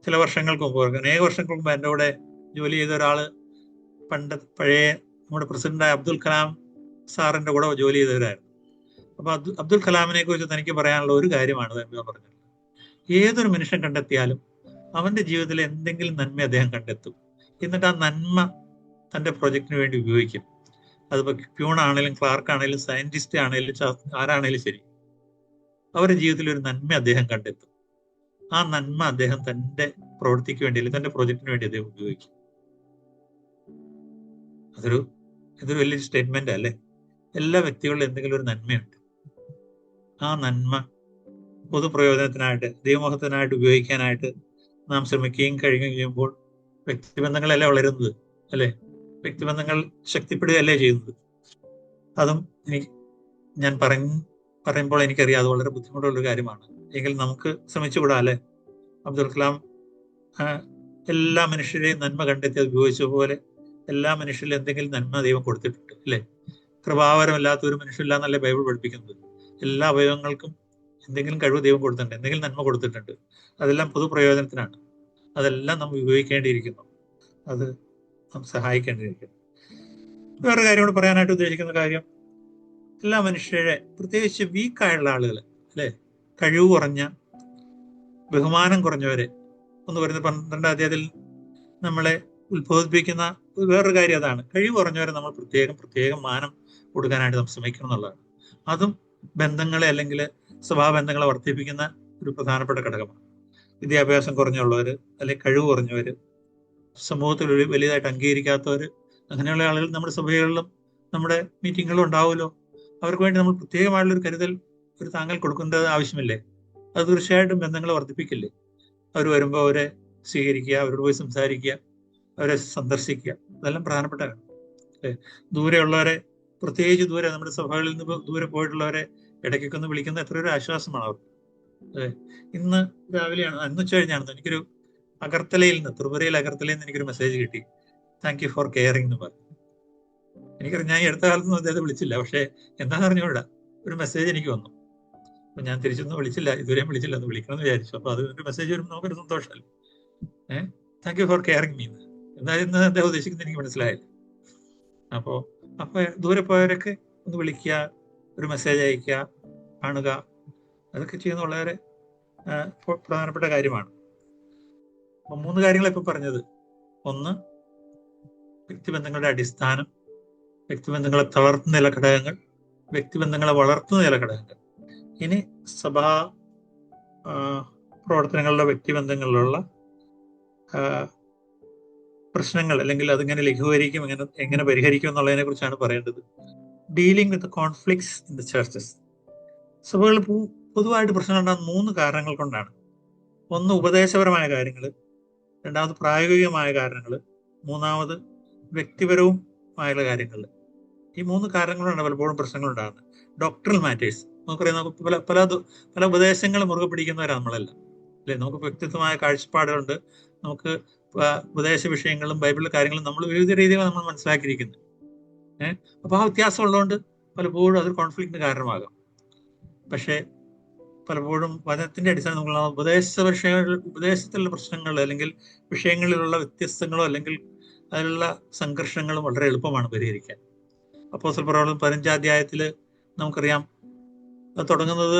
ചില വർഷങ്ങൾക്ക് മുമ്പ്, അനേക വർഷങ്ങൾക്ക് മുമ്പ് എൻ്റെ കൂടെ ജോലി ചെയ്ത ഒരാള്, പഴയ നമ്മുടെ പ്രസിഡന്റായ അബ്ദുൽ കലാം സാറിന്റെ കൂടെ ജോലി ചെയ്തവരായിരുന്നു. അപ്പൊ അബ്ദുൽ കലാമിനെ കുറിച്ച് തനിക്ക് പറയാനുള്ള ഒരു കാര്യമാണ് ഞാൻ പറഞ്ഞത്. ഏതൊരു മനുഷ്യൻ കണ്ടെത്തിയാലും അവന്റെ ജീവിതത്തിൽ എന്തെങ്കിലും നന്മ അദ്ദേഹം കണ്ടെത്തും. എന്നിട്ട് ആ നന്മ തന്റെ പ്രൊജക്ടിന് വേണ്ടി ഉപയോഗിക്കും. അതിപ്പോ പ്യൂണാണേലും ക്ലാർക്കാണേലും സയന്റിസ്റ്റ് ആണേലും ആരാണേലും ശരി, അവരുടെ ജീവിതത്തിൽ ഒരു നന്മ അദ്ദേഹം കണ്ടെത്തും. ആ നന്മ അദ്ദേഹം തന്റെ പ്രവൃത്തിക്ക് വേണ്ടി അല്ലെങ്കിൽ തന്റെ പ്രൊജക്ടിന് വേണ്ടി അദ്ദേഹം ഉപയോഗിക്കും. ഇതൊരു വലിയൊരു സ്റ്റേറ്റ്മെന്റ് അല്ലേ? എല്ലാ വ്യക്തികളിലും എന്തെങ്കിലും ഒരു നന്മയുണ്ട്. ആ നന്മ പൊതുപ്രയോജനത്തിനായിട്ട്, ദൈവമഹത്വത്തിനായിട്ട് ഉപയോഗിക്കാനായിട്ട് നാം ശ്രമിക്കുകയും ചെയ്യുമ്പോൾ വ്യക്തിബന്ധങ്ങളല്ലേ വളരുന്നത്, അല്ലെ? വ്യക്തിബന്ധങ്ങൾ ശക്തിപ്പെടുകയല്ലേ ചെയ്യുന്നത്. അതും ഞാൻ പറയുമ്പോൾ എനിക്കറിയാം അത് വളരെ ബുദ്ധിമുട്ടുള്ളൊരു കാര്യമാണ്. എങ്കിൽ നമുക്ക് ശ്രമിച്ചുകൂടാ, അല്ലെ? അബ്ദുൽ കലാം എല്ലാ മനുഷ്യരെയും നന്മ കണ്ടെത്തി അത് ഉപയോഗിച്ചതുപോലെ എല്ലാ മനുഷ്യരിലും എന്തെങ്കിലും നന്മ ദൈവം കൊടുത്തിട്ടുണ്ട്, അല്ലെ? കൃപാവരമില്ലാത്ത ഒരു മനുഷ്യരില്ല എന്നല്ലേ ബൈബിൾ പഠിപ്പിക്കുന്നത്. എല്ലാ അവയവങ്ങൾക്കും എന്തെങ്കിലും കഴിവ് ദൈവം കൊടുത്തിട്ടുണ്ട്, എന്തെങ്കിലും നന്മ കൊടുത്തിട്ടുണ്ട്. അതെല്ലാം പൊതുപ്രയോജനത്തിനാണ്. അതെല്ലാം നമ്മൾ ഉപയോഗിക്കേണ്ടിയിരിക്കുന്നു. അത് നാം സഹായിക്കേണ്ടിയിരിക്കുന്നു. വേറൊരു കാര്യം കൂടെ പറയാനായിട്ട് ഉദ്ദേശിക്കുന്ന കാര്യം, എല്ലാ മനുഷ്യരെ, പ്രത്യേകിച്ച് വീക്കായുള്ള ആളുകൾ, അല്ലെ? കഴിവ് കുറഞ്ഞ, ബഹുമാനം കുറഞ്ഞവരെ ഒന്ന് പറയുന്നത് 12ാം അധ്യായത്തിൽ നമ്മളെ ഉത്ബോധിപ്പിക്കുന്ന വേറൊരു കാര്യം അതാണ്. കഴിവ് കുറഞ്ഞവരെ നമ്മൾ പ്രത്യേകം മാനം കൊടുക്കാനായിട്ട് നമ്മൾ ശ്രമിക്കണം എന്നുള്ളതാണ്. അതും ബന്ധങ്ങളെ അല്ലെങ്കിൽ സ്വഭാവബന്ധങ്ങളെ വർദ്ധിപ്പിക്കുന്ന ഒരു പ്രധാനപ്പെട്ട ഘടകമാണ്. വിദ്യാഭ്യാസം കുറഞ്ഞുള്ളവര്, അല്ലെങ്കിൽ കഴിവ് കുറഞ്ഞവര്, സമൂഹത്തിൽ വലിയതായിട്ട് അംഗീകരിക്കാത്തവര്, അങ്ങനെയുള്ള ആളുകൾ നമ്മുടെ സഭകളിലും നമ്മുടെ മീറ്റിങ്ങുകളിലും ഉണ്ടാവുമല്ലോ. അവർക്ക് വേണ്ടി നമ്മൾ പ്രത്യേകമായിട്ടുള്ള ഒരു കരുതൽ, ഒരു താങ്ങൽ കൊടുക്കേണ്ടത് ആവശ്യമില്ലേ? അത് തീർച്ചയായിട്ടും ബന്ധങ്ങളെ വർദ്ധിപ്പിക്കില്ലേ? അവർ വരുമ്പോൾ അവരെ സ്വീകരിക്കുക, അവരോട് പോയി സംസാരിക്കുക, അവരെ സന്ദർശിക്കുക, അതെല്ലാം പ്രധാനപ്പെട്ടതാണ്. ദൂരെയുള്ളവരെ, പ്രത്യേകിച്ച് നമ്മുടെ സഭകളിൽ നിന്ന് ദൂരെ പോയിട്ടുള്ളവരെ ഇടയ്ക്കൊക്കെ ഒന്ന് വിളിക്കുന്ന എത്രയൊരു ആശ്വാസമാണ് അവർക്ക്. ഇന്ന് രാവിലെയാണ്, ഇന്ന് ഉച്ചകഴിഞ്ഞാണ് എനിക്കൊരു ത്രിപുരയിൽ അഗർത്തലയിൽ നിന്ന് എനിക്കൊരു മെസ്സേജ് കിട്ടി. താങ്ക് യു ഫോർ കെയറിംഗ് എന്ന് പറഞ്ഞു. എനിക്കറിയാം, ഞാൻ ഈ അടുത്ത കാലത്തൊന്നും അദ്ദേഹത്തെ വിളിച്ചില്ല, പക്ഷെ എന്താണെന്ന് അറിഞ്ഞുകൂടാ, ഒരു മെസ്സേജ് എനിക്ക് വന്നു. അപ്പൊ ഞാൻ തിരിച്ചൊന്നും വിളിച്ചില്ല, ഇതുവരെയും വിളിച്ചില്ല, ഒന്ന് വിളിക്കണം എന്ന് വിചാരിച്ചു. അപ്പൊ അത് ഒരു മെസ്സേജ് വരുമ്പോൾ നമുക്കൊരു സന്തോഷമല്ലേ. Thank you for caring me. എന്തായാലും അദ്ദേഹം ഉദ്ദേശിക്കുന്നത് എനിക്ക് മനസ്സിലായില്ല. അപ്പൊ ദൂരെ പോയവരൊക്കെ ഒന്ന് വിളിക്കുക, ഒരു മെസ്സേജ് അയക്കുക, കാണുക, അതൊക്കെ ചെയ്യുന്നത് വളരെ പ്രധാനപ്പെട്ട കാര്യമാണ്. അപ്പൊ 3 കാര്യങ്ങളെ ഇപ്പൊ പറഞ്ഞത്. ഒന്ന്, വ്യക്തിബന്ധങ്ങളുടെ അടിസ്ഥാനം, വ്യക്തിബന്ധങ്ങളെ തളർത്തുന്ന ചില ഘടകങ്ങൾ, വ്യക്തിബന്ധങ്ങളെ വളർത്തുന്ന ചില ഘടകങ്ങൾ. ഇനി സഭാ പ്രവർത്തനങ്ങളിലെ വ്യക്തിബന്ധങ്ങളിലുള്ള പ്രശ്നങ്ങൾ, അല്ലെങ്കിൽ അതിങ്ങനെ ലഘൂകരിക്കും, എങ്ങനെ പരിഹരിക്കും എന്നുള്ളതിനെ കുറിച്ചാണ് പറയേണ്ടത്. Dealing with conflicts in the churches. സഭകളിൽ പൊതുവായിട്ട് പ്രശ്നം ഉണ്ടാകുന്ന 3 കാരണങ്ങൾ കൊണ്ടാണ്. ഒന്ന്, ഉപദേശപരമായ കാര്യങ്ങൾ. രണ്ടാമത്, പ്രായോഗികമായ കാരണങ്ങൾ. മൂന്നാമത്, വ്യക്തിപരവുമായുള്ള കാര്യങ്ങൾ. ഈ 3 കാരണങ്ങളാണ് പലപ്പോഴും പ്രശ്നങ്ങൾ ഉണ്ടാകുന്നത്. Doctoral matters. നമുക്കറിയാം, നമുക്ക് പല ഉപദേശങ്ങൾ മുറുകെ പിടിക്കുന്നവരാണ് നമ്മളെല്ലാം, അല്ലെ? നമുക്ക് വ്യക്തിത്വമായ കാഴ്ചപ്പാടുകളുണ്ട്. നമുക്ക് ഉപദേശ വിഷയങ്ങളും ബൈബിളിലെ കാര്യങ്ങളും നമ്മൾ വിവിധ രീതികൾ നമ്മൾ മനസ്സിലാക്കിയിരിക്കുന്നു. അപ്പൊ ആ വ്യത്യാസം ഉള്ളതുകൊണ്ട് പലപ്പോഴും അതൊരു കോൺഫ്ലിക്റ്റിന് കാരണമാകാം. പക്ഷെ പലപ്പോഴും വചനത്തിന്റെ അടിസ്ഥാനം നമ്മൾ ഉപദേശത്തിലുള്ള പ്രശ്നങ്ങൾ അല്ലെങ്കിൽ വിഷയങ്ങളിലുള്ള വ്യത്യസ്തങ്ങളോ അല്ലെങ്കിൽ അതിലുള്ള സംഘർഷങ്ങളും വളരെ എളുപ്പമാണ് പരിഹരിക്കാൻ. അപ്പോസ്തല പ്രവർത്തനം 15-ാം അധ്യായത്തില് നമുക്കറിയാം, അത് തുടങ്ങുന്നത്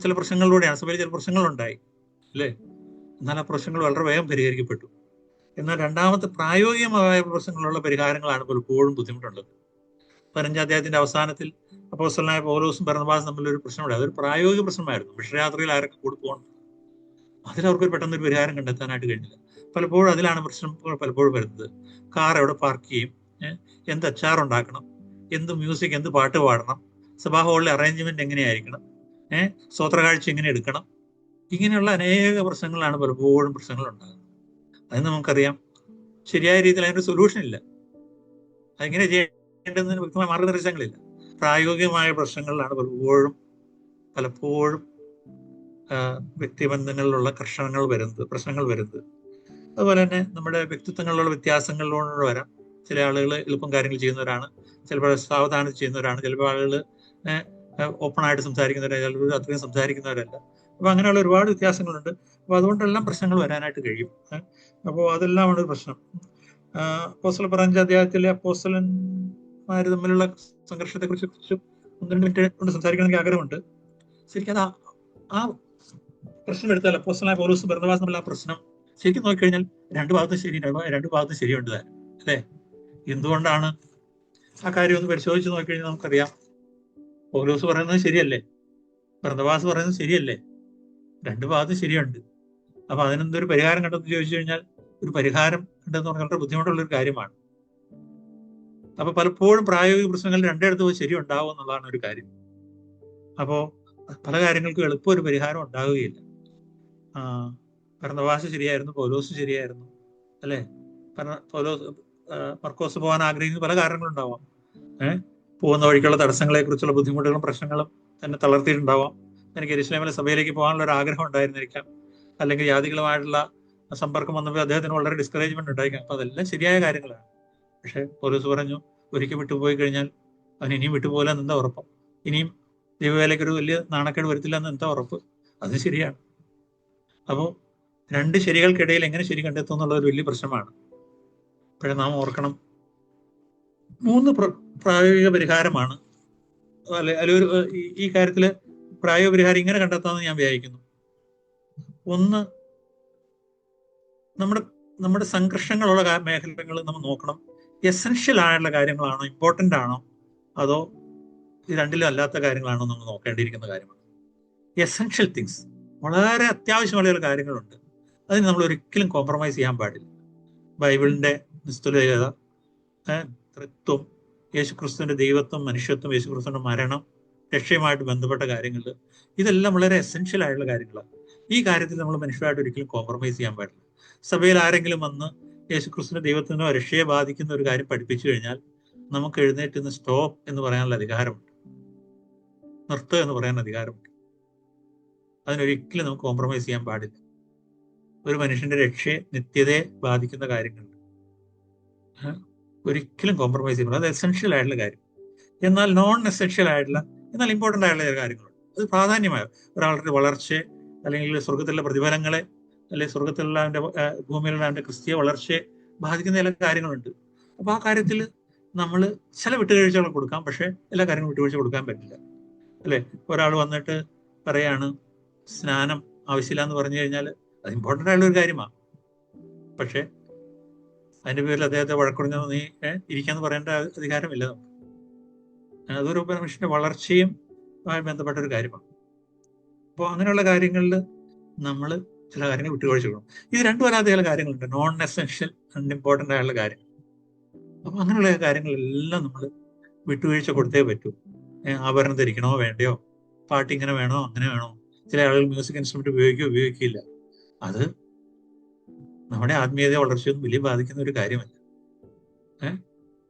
ചില പ്രശ്നങ്ങളിലൂടെയാണ്. സഭയിൽ ചില പ്രശ്നങ്ങളുണ്ടായി, അല്ലേ? എന്നാൽ ആ പ്രശ്നങ്ങൾ വളരെ വേഗം പരിഹരിക്കപ്പെട്ടു. എന്നാൽ രണ്ടാമത്തെ പ്രായോഗികമായ പ്രശ്നങ്ങളുള്ള പരിഹാരങ്ങളാണ് പലപ്പോഴും ബുദ്ധിമുട്ടുള്ളത്. 15-ാം അധ്യായത്തിന്റെ അവസാനത്തിൽ അപ്പോസ്തലനായ പൗലോസും ബർന്നബാസും തമ്മിലൊരു പ്രശ്നമുണ്ടായി. അതൊരു പ്രായോഗിക പ്രശ്നമായിരുന്നു. മിഷനയാത്രയിൽ ആരൊക്കെ കൊടുത്തുകൊണ്ട് അതിലവർക്ക് പെട്ടെന്നൊരു പരിഹാരം കണ്ടെത്താനായിട്ട് കഴിഞ്ഞില്ല. പലപ്പോഴും അതിലാണ് പ്രശ്നം പലപ്പോഴും വരുന്നത്. കാർ എവിടെ പാർക്ക് ചെയ്യും, എന്ത് അച്ചാറുണ്ടാക്കണം, എന്ത് മ്യൂസിക്, എന്ത് പാട്ട് പാടണം, സഭാ ഹാളിലെ അറേഞ്ച്മെന്റ് എങ്ങനെയായിരിക്കണം, സ്വോത്രകാഴ്ച എങ്ങനെ എടുക്കണം, ഇങ്ങനെയുള്ള അനേക പ്രശ്നങ്ങളാണ് പലപ്പോഴും പ്രശ്നങ്ങൾ ഉണ്ടാകുന്നത്. അത് നമുക്കറിയാം, ശരിയായ രീതിയിൽ അതിനൊരു സൊല്യൂഷൻ ഇല്ല. അതെങ്ങനെ ചെയ്യേണ്ടതെന്ന് വ്യക്തമായ മാർഗനിർദ്ദേശങ്ങളില്ല. പ്രായോഗികമായ പ്രശ്നങ്ങളിലാണ് പലപ്പോഴും വ്യക്തിബന്ധങ്ങളിലുള്ള പ്രശ്നങ്ങൾ വരുന്നത്. അതുപോലെ തന്നെ നമ്മുടെ വ്യക്തിത്വങ്ങളിലുള്ള വ്യത്യാസങ്ങളിലൂടെ വരാം. ചില ആളുകൾ എളുപ്പം കാര്യങ്ങൾ ചെയ്യുന്നവരാണ്, ചിലപ്പോൾ സാവധാനം ചെയ്യുന്നവരാണ്, ചിലപ്പോൾ ആളുകൾ ഓപ്പൺ ആയിട്ട് സംസാരിക്കുന്നവരാണ്, ചിലപ്പോൾ അത്രയും സംസാരിക്കുന്നവരല്ല. അപ്പൊ അങ്ങനെയുള്ള ഒരുപാട് വ്യത്യാസങ്ങളുണ്ട്. അപ്പൊ അതുകൊണ്ടെല്ലാം പ്രശ്നങ്ങൾ വരാനായിട്ട് കഴിയും. അപ്പോൾ അതെല്ലാമാണ് ഒരു പ്രശ്നം. അപ്പോസ്തല 15-ാം അധ്യായത്തിലെ അപ്പോസ്തലന്മാര് തമ്മിലുള്ള സംഘർഷത്തെ കുറിച്ച് 1-2 മിനിറ്റ് കൊണ്ട് സംസാരിക്കണമെങ്കിൽ ആഗ്രഹമുണ്ട്. ശരിക്കും അത് ആ പ്രശ്നം എടുത്താൽ അപ്പോസ്തലനായ പൗലോസും ബർന്നബാസും തമ്മിലുള്ള ആ പ്രശ്നം ശരിക്കും നോക്കിക്കഴിഞ്ഞാൽ രണ്ട് ഭാഗത്തും ശരിയുണ്ട് താൻ, അല്ലേ? എന്തുകൊണ്ടാണ് ആ കാര്യം ഒന്ന് പരിശോധിച്ച് നോക്കിക്കഴിഞ്ഞാൽ നമുക്കറിയാം. പൗലോസ് പറയുന്നത് ശരിയല്ലേ, ബർന്നബാസ് പറയുന്നത് ശരിയല്ലേ, രണ്ട് ഭാഗത്തും ശരിയുണ്ട്. അപ്പൊ അതിനെന്തൊരു പരിഹാരം കണ്ടെന്ന് ചോദിച്ചു കഴിഞ്ഞാൽ ഒരു പരിഹാരം കണ്ടെന്ന് പറഞ്ഞാൽ വളരെ ബുദ്ധിമുട്ടുള്ള ഒരു കാര്യമാണ്. അപ്പൊ പലപ്പോഴും പ്രായോഗിക പ്രശ്നങ്ങളിൽ രണ്ടിടത്തും ശരി ഉണ്ടാവും എന്നുള്ളതാണ് ഒരു കാര്യം. അപ്പോ പല കാര്യങ്ങൾക്കും എളുപ്പം ഒരു പരിഹാരം ഉണ്ടാവുകയില്ല. ബർന്നബാസ് ശരിയായിരുന്നു, പൗലോസ് ശരിയായിരുന്നു, അല്ലെ? മർക്കോസ് പോകാൻ ആഗ്രഹിക്കുന്ന പല കാരണങ്ങളുണ്ടാവാം. പോകുന്ന വഴിക്കുള്ള തടസ്സങ്ങളെ കുറിച്ചുള്ള ബുദ്ധിമുട്ടുകളും പ്രശ്നങ്ങളും തന്നെ തളർത്തിയിട്ടുണ്ടാവാം. എനിക്ക് യെരൂശലേമിലെ സഭയിലേക്ക് പോകാനുള്ള ഒരു ആഗ്രഹം ഉണ്ടായിരുന്നിരിക്കാം, അല്ലെങ്കിൽ ജാതികളുമായിട്ടുള്ള സമ്പർക്കം വന്നപ്പോൾ അദ്ദേഹത്തിന് വളരെ ഡിസ്കറേജ്മെന്റ് ഉണ്ടായിരിക്കാം. അപ്പൊ അതെല്ലാം ശരിയായ കാര്യങ്ങളാണ്. പക്ഷെ പൗലോസ് പറഞ്ഞു, ഒരിക്കൽ വിട്ടുപോയി കഴിഞ്ഞാൽ അവൻ ഇനിയും വിട്ടുപോകില്ല എന്ന് എന്താ ഉറപ്പ്? ഇനിയും ദൈവവേലയ്ക്ക് ഒരു വലിയ നാണക്കേട് വരുത്തില്ല എന്ന് എന്താ ഉറപ്പ്? അത് ശരിയാണ്. അപ്പോൾ രണ്ട് ശരികൾക്കിടയിൽ എങ്ങനെ ശരി കണ്ടെത്തും എന്നുള്ള ഒരു വലിയ പ്രശ്നമാണ്. അപ്പോഴേ നാം ഓർക്കണം, 3 പ്രായോഗിക പരിഹാരമാണ്. അല്ലെങ്കിൽ ഈ കാര്യത്തില് പ്രായോഗിക പരിഹാരം ഇങ്ങനെ കണ്ടെത്താമെന്ന് ഞാൻ വിചാരിക്കുന്നു. ഒന്ന്, നമ്മുടെ സംഘർഷങ്ങളുള്ള മേഖലകൾ നമ്മൾ നോക്കണം. എസെൻഷ്യൽ ആയിട്ടുള്ള കാര്യങ്ങളാണോ, ഇമ്പോർട്ടൻ്റ് ആണോ, അതോ ഇത് രണ്ടിലും അല്ലാത്ത കാര്യങ്ങളാണോ നമ്മൾ നോക്കേണ്ടിയിരിക്കുന്ന കാര്യമാണ്. എസെൻഷ്യൽ തിങ്സ്, വളരെ അത്യാവശ്യമുള്ള ചില കാര്യങ്ങളുണ്ട്, അതിന് നമ്മൾ ഒരിക്കലും കോംപ്രമൈസ് ചെയ്യാൻ പാടില്ല. ബൈബിളിന്റെ നിസ്തുലത, തൃത്വം, യേശുക്രിസ്തുവിന്റെ ദൈവത്വം, മനുഷ്യത്വം, യേശുക്രിസ്തുവിന്റെ മരണം, രക്ഷയുമായിട്ട് ബന്ധപ്പെട്ട കാര്യങ്ങൾ, ഇതെല്ലാം വളരെ എസെൻഷ്യൽ ആയിട്ടുള്ള കാര്യങ്ങളാണ്. ഈ കാര്യത്തിൽ നമ്മൾ മനുഷ്യരായിട്ട് ഒരിക്കലും കോംപ്രമൈസ് ചെയ്യാൻ പാടില്ല. സഭയിൽ ആരെങ്കിലും വന്ന് യേശുക്രിസ്തുവിന്റെ ദൈവത്തിനോ രക്ഷയെ ബാധിക്കുന്ന ഒരു കാര്യം പഠിപ്പിച്ചു കഴിഞ്ഞാൽ നമുക്ക് എഴുന്നേറ്റ് നിന്ന് സ്റ്റോപ്പ് എന്ന് പറയാനുള്ള അധികാരമുണ്ട്, നിർത്തുക എന്ന് പറയാൻ അധികാരമുണ്ട്. അതിനൊരിക്കലും നമുക്ക് കോംപ്രമൈസ് ചെയ്യാൻ പാടില്ല. ഒരു മനുഷ്യന്റെ രക്ഷയെ, നിത്യതയെ ബാധിക്കുന്ന കാര്യങ്ങളുണ്ട്, ഒരിക്കലും കോംപ്രമൈസ് ചെയ്യുമ്പോൾ അത് എസെൻഷ്യൽ ആയിട്ടുള്ള കാര്യം. എന്നാൽ നോൺ എസെൻഷ്യൽ ആയിട്ടുള്ള, എന്നാൽ ഇമ്പോർട്ടൻ്റ് ആയിട്ടുള്ള ചില കാര്യങ്ങളുണ്ട്, അത് പ്രാധാന്യമായ ഒരാളുടെ വളർച്ചയെ അല്ലെങ്കിൽ സ്വർഗത്തിലുള്ള പ്രതിഫലങ്ങളെ അല്ലെങ്കിൽ സ്വർഗത്തിലുള്ള അവന്റെ ഭൂമിയിലുള്ള അവന്റെ ക്രിസ്തീയ വളർച്ചയെ ബാധിക്കുന്ന ചില കാര്യങ്ങളുണ്ട്. അപ്പൊ ആ കാര്യത്തിൽ നമ്മൾ ചില വിട്ടുവീഴ്ചകൾ കൊടുക്കാം, പക്ഷെ എല്ലാ കാര്യങ്ങളും വിട്ടുവീഴ്ച കൊടുക്കാൻ പറ്റില്ല. അല്ലെ? ഒരാൾ വന്നിട്ട് പറയാണ് സ്നാനം ആവശ്യമില്ല എന്ന് പറഞ്ഞു കഴിഞ്ഞാൽ അത് ഇമ്പോർട്ടൻ്റ് ആയിട്ടുള്ള ഒരു കാര്യമാണ്. പക്ഷെ അതിന്റെ പേരിൽ അദ്ദേഹത്തെ വഴക്കുറഞ്ഞ നീ ഇരിക്കാന്ന് പറയേണ്ട അധികാരമില്ല നമുക്ക്. അതൊരു മനുഷ്യന്റെ വളർച്ചയും ബന്ധപ്പെട്ട ഒരു കാര്യമാണ്. അപ്പോൾ അങ്ങനെയുള്ള കാര്യങ്ങളിൽ നമ്മൾ ചില കാര്യങ്ങൾ വിട്ടുവീഴ്ച കൊടുക്കണം. ഇത് രണ്ടും അല്ലാത്ത ചില കാര്യങ്ങളുണ്ട്, നോൺ എസെൻഷ്യൽ അൺഇമ്പോർട്ടൻ്റ് ആയിട്ടുള്ള കാര്യം. അപ്പൊ അങ്ങനെയുള്ള കാര്യങ്ങളെല്ലാം നമ്മൾ വിട്ടുവീഴ്ച കൊടുത്തേ പറ്റൂ. ആഭരണം ധരിക്കണോ വേണ്ടയോ, പാട്ട് ഇങ്ങനെ വേണോ അങ്ങനെ വേണോ, ചില ആളുകൾ മ്യൂസിക് ഇൻസ്ട്രുമെന്റ് ഉപയോഗിക്കില്ല. അത് നമ്മുടെ ആത്മീയത വളർച്ചയൊന്നും വലിയ ബാധിക്കുന്ന ഒരു കാര്യമല്ല.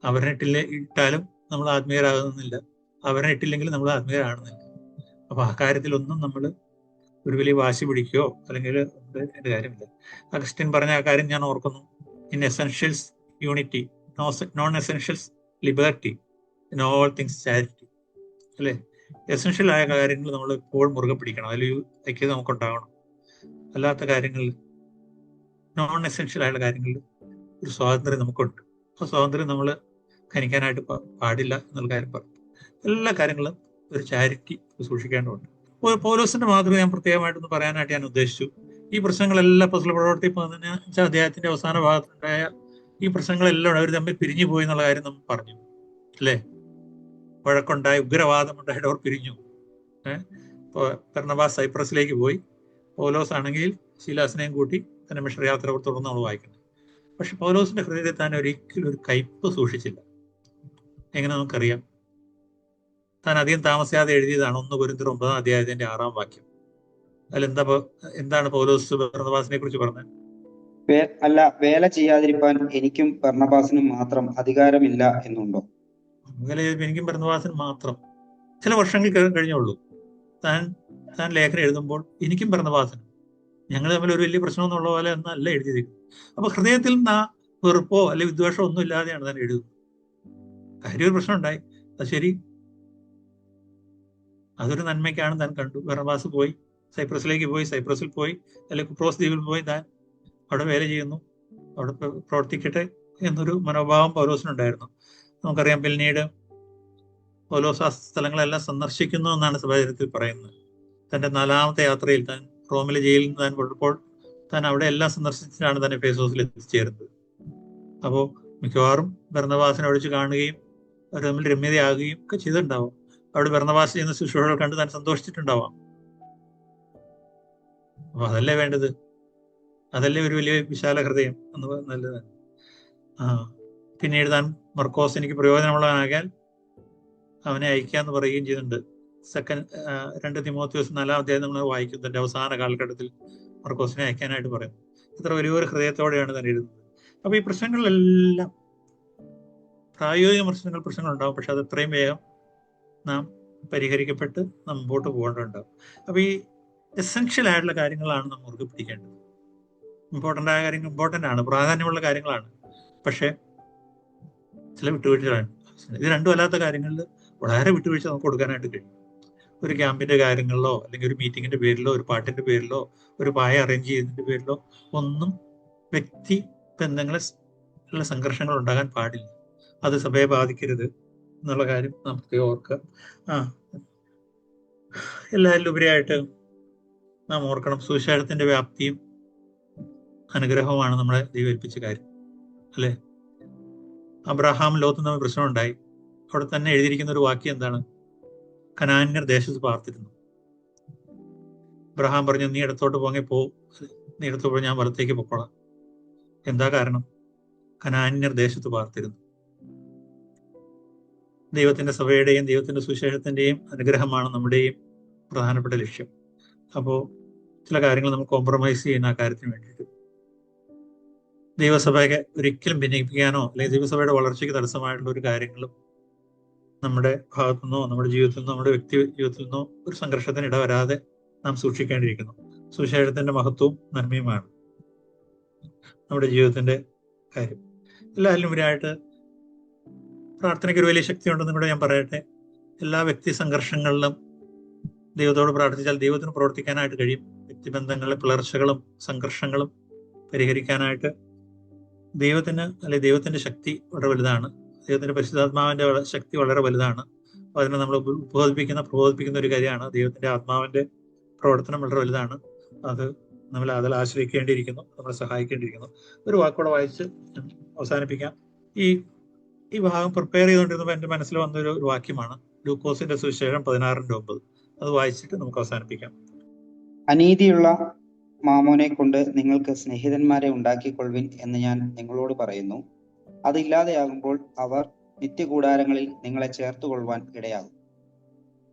ആഭരണം ഇട്ടാലും നമ്മൾ ആത്മീയരാകുന്നില്ല, ആഭരണം ഇട്ടില്ലെങ്കിലും നമ്മൾ ആത്മീയരാകുന്നില്ല. അപ്പൊ ആ കാര്യത്തിലൊന്നും നമ്മൾ ഒരു വലിയ വാശി പിടിക്കുകയോ അല്ലെങ്കിൽ എന്റെ കാര്യമില്ല. അഗസ്റ്റിൻ പറഞ്ഞ ആ കാര്യം ഞാൻ ഓർക്കുന്നു. In essentials unity, non essentials liberty, in all things charity. അല്ലെ? എസെൻഷ്യൽ ആയ കാര്യങ്ങൾ നമ്മൾ എപ്പോഴും മുറുകെ പിടിക്കണം, അതിൽ ഐക്യത നമുക്കുണ്ടാവണം. അല്ലാത്ത കാര്യങ്ങളിൽ, നോൺ എസെൻഷ്യൽ ആയുള്ള കാര്യങ്ങളിൽ ഒരു സ്വാതന്ത്ര്യം നമുക്കുണ്ട്. ആ സ്വാതന്ത്ര്യം നമ്മൾ ഖനിക്കാനായിട്ട് പാടില്ല എന്നുള്ള കാര്യം പറഞ്ഞു. എല്ലാ കാര്യങ്ങളും ഒരു ചാരിറ്റി സൂക്ഷിക്കേണ്ടതുണ്ട്. പൗലോസിന്റെ മാതൃക ഞാൻ പ്രത്യേകമായിട്ടൊന്ന് പറയാനായിട്ട് ഞാൻ ഉദ്ദേശിച്ചു. ഈ പ്രശ്നങ്ങളെല്ലാം അപ്പോസ്തല പ്രവൃത്തി 15 അധ്യായത്തിന്റെ അവസാന ഭാഗത്തുണ്ടായ ഈ പ്രശ്നങ്ങളെല്ലാം അവർ തമ്മിൽ പിരിഞ്ഞു പോയി എന്നുള്ള കാര്യം നമ്മൾ പറഞ്ഞു, അല്ലേ? വഴക്കുണ്ടായി, ഉഗ്രവാദമുണ്ടായിട്ട് അവർ പിരിഞ്ഞു. ബർന്നബാസ് സൈപ്രസിലേക്ക് പോയി, പൗലോസ് ആണെങ്കിൽ ശീലാസിനെയും കൂട്ടി തന്നെ മിഷണറി യാത്ര തുടർന്ന് നമ്മൾ വായിക്കുന്നത്. പക്ഷെ പൗലോസിന്റെ ഹൃദയത്തിൽ താൻ ഒരിക്കലും ഒരു കയ്പ് സൂക്ഷിച്ചില്ല. എങ്ങനെ നമുക്കറിയാം? താൻ അധികം താമസിയാതെ എഴുതിയതാണ് 1 കൊരിന്ത്യർ 9 അധ്യായത്തിന്റെ 6 വാക്യം. എന്താണ് പൗലോസ് ബർന്നബാസിനെ കുറിച്ച് പറഞ്ഞത്? അല്ല, വേല ചെയ്യാതിരിക്കാൻ എനിക്കും ബർന്നബാസിനും മാത്രം അധികാരമില്ല എന്നുണ്ടോ? വേല എനിക്കും ബർന്നബാസിനും മാത്രം. ചില വർഷങ്ങൾ കഴിഞ്ഞുള്ളൂ താൻ ലേഖനം എഴുതുമ്പോൾ എനിക്കും ബർന്നബാസിനും ഞങ്ങൾ തമ്മിൽ ഒരു വലിയ പ്രശ്നം എന്നുള്ള പോലെ എന്നല്ല എഴുതിയിരിക്കുന്നത്. അപ്പൊ ഹൃദയത്തിൽ നിന്ന് ആ വെറുപ്പോ അല്ലെങ്കിൽ വിദ്വേഷമോ ഒന്നും ഇല്ലാതെയാണ് താൻ എഴുതുന്നത്. കാര്യം ഒരു പ്രശ്നം ഉണ്ടായി, അത് ശരി, അതൊരു നന്മയ്ക്കാണ് താൻ കണ്ടു. ബർന്നബാസ് പോയി സൈപ്രസിൽ പോയി അല്ലെങ്കിൽ കുപ്രോസ് ദ്വീപിൽ പോയി താൻ അവിടെ വേല ചെയ്യുന്നു, അവിടെ പ്രവർത്തിക്കട്ടെ എന്നൊരു മനോഭാവം പൗലോസിനുണ്ടായിരുന്നു. നമുക്കറിയാം പിന്നീട് പൗലോസ് ആ സ്ഥലങ്ങളെല്ലാം സന്ദർശിക്കുന്നു എന്നാണ് സഭാചരിത്രത്തിൽ പറയുന്നത്. തന്റെ 4ാമത്തെ യാത്രയിൽ താൻ റോമിലെ ജയിലിൽ നിന്ന് താൻ പോയപ്പോൾ താൻ അവിടെ എല്ലാം സന്ദർശിച്ചിട്ടാണ് തന്നെ എഫേസോസിൽ എത്തിച്ചേരുന്നത്. അപ്പോൾ മിക്കവാറും ബർന്നബാസിനെ ഒഴിച്ച് കാണുകയും അവർ തമ്മിൽ രമ്യതയാകുകയും ഒക്കെ ചെയ്തിട്ടുണ്ടാവാം. അവിടെ ബർന്നബാസ് ചെയ്യുന്ന ശുശ്രൂഷകൾ കണ്ട് താൻ സന്തോഷിച്ചിട്ടുണ്ടാവാം. അപ്പൊ അതല്ലേ വേണ്ടത്? അതല്ലേ ഒരു വലിയ വിശാല ഹൃദയം എന്ന് നല്ലത്. പിന്നീട് താൻ മർക്കോസ് എനിക്ക് പ്രയോജനമുള്ളവനാകാൻ അവനെ അയക്കാന്ന് പറയുകയും ചെയ്തിട്ടുണ്ട്. 2 തിമോത്തിയോസ് 4-ാം അധ്യായം നമ്മൾ വായിക്കും. തന്റെ അവസാന കാലഘട്ടത്തിൽ മർക്കോസിനെ അയക്കാനായിട്ട് പറയും. ഇത്ര വലിയൊരു ഹൃദയത്തോടെയാണ് താൻ എഴുതുന്നത്. അപ്പൊ ഈ പ്രശ്നങ്ങളെല്ലാം പ്രായോഗിക പ്രശ്നങ്ങൾ ഉണ്ടാവും, പക്ഷെ അത് എത്രയും വേഗം നാം പരിഹരിക്കപ്പെട്ട് നാം മുമ്പോട്ട് പോകേണ്ടതുണ്ടാവും. അപ്പൊ ഈ എസെൻഷ്യൽ ആയിട്ടുള്ള കാര്യങ്ങളാണ് നാം മുറുകെ പിടിക്കേണ്ടത്. ഇമ്പോർട്ടൻ്റ് ആയ കാര്യങ്ങൾ ഇമ്പോർട്ടൻ്റ് ആണ്, പ്രാധാന്യമുള്ള കാര്യങ്ങളാണ്. പക്ഷെ ചില വിട്ടുവീഴ്ചകളാണ്. ഇത് രണ്ടും അല്ലാത്ത കാര്യങ്ങളിൽ വളരെ വിട്ടുവീഴ്ച നമുക്ക് കൊടുക്കാനായിട്ട് കഴിയും. ഒരു ക്യാമ്പിന്റെ കാര്യങ്ങളിലോ അല്ലെങ്കിൽ ഒരു മീറ്റിങ്ങിന്റെ പേരിലോ ഒരു പാട്ടിന്റെ പേരിലോ ഒരു പായ അറേഞ്ച് ചെയ്യുന്നതിന്റെ പേരിലോ ഒന്നും വ്യക്തി ബന്ധങ്ങളിലുള്ള സംഘർഷങ്ങൾ ഉണ്ടാകാൻ പാടില്ല. അത് സഭയെ ബാധിക്കരുത് എന്നുള്ള കാര്യം നമുക്ക് ഓർക്കുക. എല്ലാവരിലും ഉപരിയായിട്ട് നാം ഓർക്കണം, സുവിശേഷത്തിന്റെ വ്യാപ്തിയും അനുഗ്രഹവുമാണ് നമ്മളെ ദൈവം കാര്യം, അല്ലെ? അബ്രഹാം ലോത്തും തമ്മിൽ പ്രശ്നമുണ്ടായി. അവിടെ തന്നെ എഴുതിയിരിക്കുന്ന ഒരു വാക്യം എന്താണ്? കനാന്യർ ദേശത്ത് പാർത്തിരുന്നു. അബ്രഹാം പറഞ്ഞു, നീ ഇടത്തോട്ട് നീ ഇടത്തോട്ട് പോയി, ഞാൻ വലത്തേക്ക് പൊക്കോളാം. എന്താ കാരണം? കനാന്യർ ദേശത്ത് പാർത്തിരുന്നു. ദൈവത്തിന്റെ സഭയുടെയും ദൈവത്തിന്റെ സുവിശേഷത്തിന്റെയും അനുഗ്രഹമാണ് നമ്മുടെയും പ്രധാനപ്പെട്ട ലക്ഷ്യം. അപ്പോൾ ചില കാര്യങ്ങൾ നമ്മൾ കോംപ്രമൈസ് ചെയ്യുന്ന ആ കാര്യത്തിന് വേണ്ടിയിട്ട് ദൈവസഭയെ ഒരിക്കലും ഭിന്നിപ്പിക്കാനോ അല്ലെങ്കിൽ ദൈവസഭയുടെ വളർച്ചയ്ക്ക് തടസ്സമായിട്ടുള്ള ഒരു കാര്യങ്ങളും നമ്മുടെ ഭാഗത്തു നിന്നോ നമ്മുടെ ജീവിതത്തിൽ നിന്നോ നമ്മുടെ വ്യക്തി ജീവിതത്തിൽ നിന്നോ ഒരു സംഘർഷത്തിന് ഇടവരാതെ നാം സൂക്ഷിക്കേണ്ടിയിരിക്കുന്നു. സുവിശേഷത്തിന്റെ മഹത്വവും നന്മയുമാണ് നമ്മുടെ ജീവിതത്തിന്റെ കാര്യം. എല്ലാവരിലും ഉപരിയായിട്ട് പ്രാർത്ഥനയ്ക്ക് ഒരു വലിയ ശക്തി ഉണ്ടെന്നും കൂടെ ഞാൻ പറയട്ടെ. എല്ലാ വ്യക്തി സംഘർഷങ്ങളിലും ദൈവത്തോട് പ്രാർത്ഥിച്ചാൽ ദൈവത്തിന് പ്രവർത്തിക്കാനായിട്ട് കഴിയും. വ്യക്തിബന്ധങ്ങളിലെ പിളർച്ചകളും സംഘർഷങ്ങളും പരിഹരിക്കാനായിട്ട് ദൈവത്തിന്റെ ശക്തി വളരെ വലുതാണ്. ദൈവത്തിന്റെ പരിശുദ്ധാത്മാവിന്റെ ശക്തി വളരെ വലുതാണ്. അപ്പൊ അതിനെ നമ്മൾ പ്രബോധിപ്പിക്കുന്ന ഒരു കാര്യമാണ്. ദൈവത്തിന്റെ ആത്മാവിന്റെ പ്രവർത്തനം വളരെ വലുതാണ്. അത് നമ്മൾ അതിൽ ആശ്രയിക്കേണ്ടിയിരിക്കുന്നു, നമ്മളെ സഹായിക്കേണ്ടിയിരിക്കുന്നു. ഒരു വാക്കോടെ വായിച്ച് അവസാനിപ്പിക്കാം. ഈ ഭാഗം പ്രിപ്പയർ ചെയ്തുകൊണ്ടിരുന്നപ്പോൾ എൻ്റെ മനസ്സിൽ വന്നൊരു വാക്യമാണ് ലൂക്കോസിന്റെ സുവിശേഷം 16:9. അത് വായിച്ചിട്ട് നമുക്ക് അവസാനിപ്പിക്കാം. അനീതിയുള്ള മാമോനെ കൊണ്ട് നിങ്ങൾക്ക് സ്നേഹിതന്മാരെ ഉണ്ടാക്കിക്കൊള്ളുവിൻ എന്ന് ഞാൻ നിങ്ങളോട് പറയുന്നു. അതില്ലാതെയാകുമ്പോൾ അവർ നിത്യകൂടാരങ്ങളിൽ നിങ്ങളെ ചേർത്തുകൊള്ളുവാൻ ഇടയാകും.